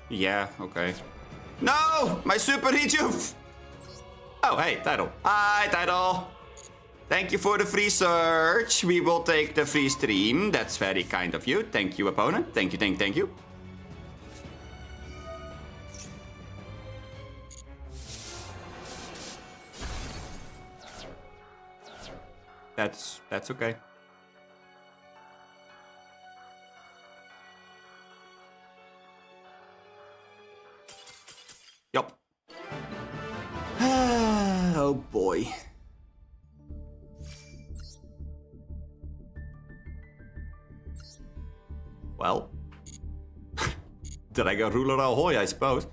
Yeah, okay. No! My super rejuve! Oh, hey, Tidal. Hi, Tidal. Thank you for the free search. We will take the free stream. That's very kind of you. Thank you, opponent. Thank you, thank you. That's okay. Yup. Oh boy. Well. Did I go ruler ahoy, I suppose?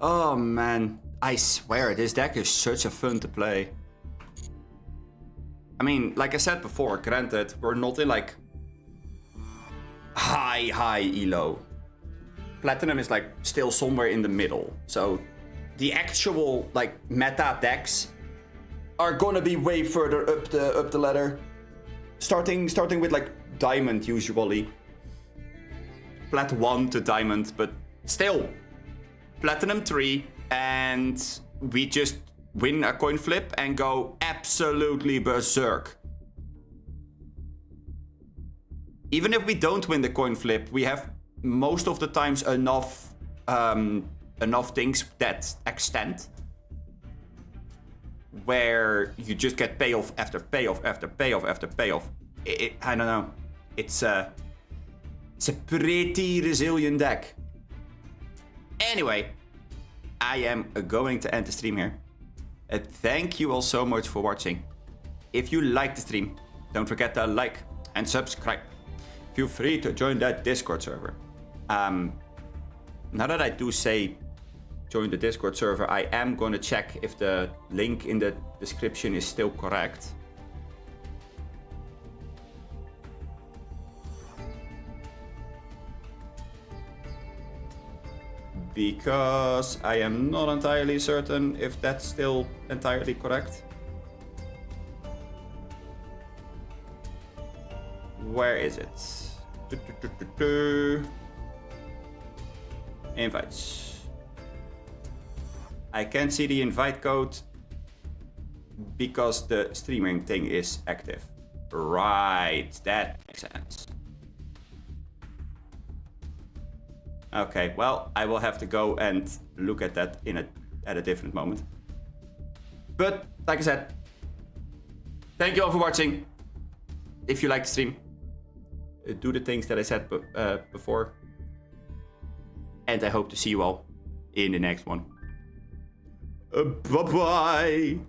Oh man. I swear, this deck is such a fun to play. I mean, like I said before, granted, we're not in like high elo. Platinum is like still somewhere in the middle. So the actual like meta decks are gonna be way further up the ladder. Starting with like diamond usually. Plat 1 to diamond, but still. Platinum 3 and we just win a coin flip and go absolutely berserk. Even if we don't win the coin flip, we have most of the times enough things that extend where you just get payoff after payoff after payoff after payoff. I don't know. It's a pretty resilient deck. Anyway, I am going to end the stream here. Thank you all so much for watching. If you liked the stream, don't forget to like and subscribe. Feel free to join that Discord server. Now that I do say join the Discord server, I am going to check if the link in the description is still correct. Because I am not entirely certain if that's still entirely correct. Where is it? Invites. I can't see the invite code because the streaming thing is active. Right, that makes sense. Okay, well, I will have to go and look at that at a different moment. But, like I said, thank you all for watching. If you like the stream, do the things that I said before. And I hope to see you all in the next one. Bye-bye!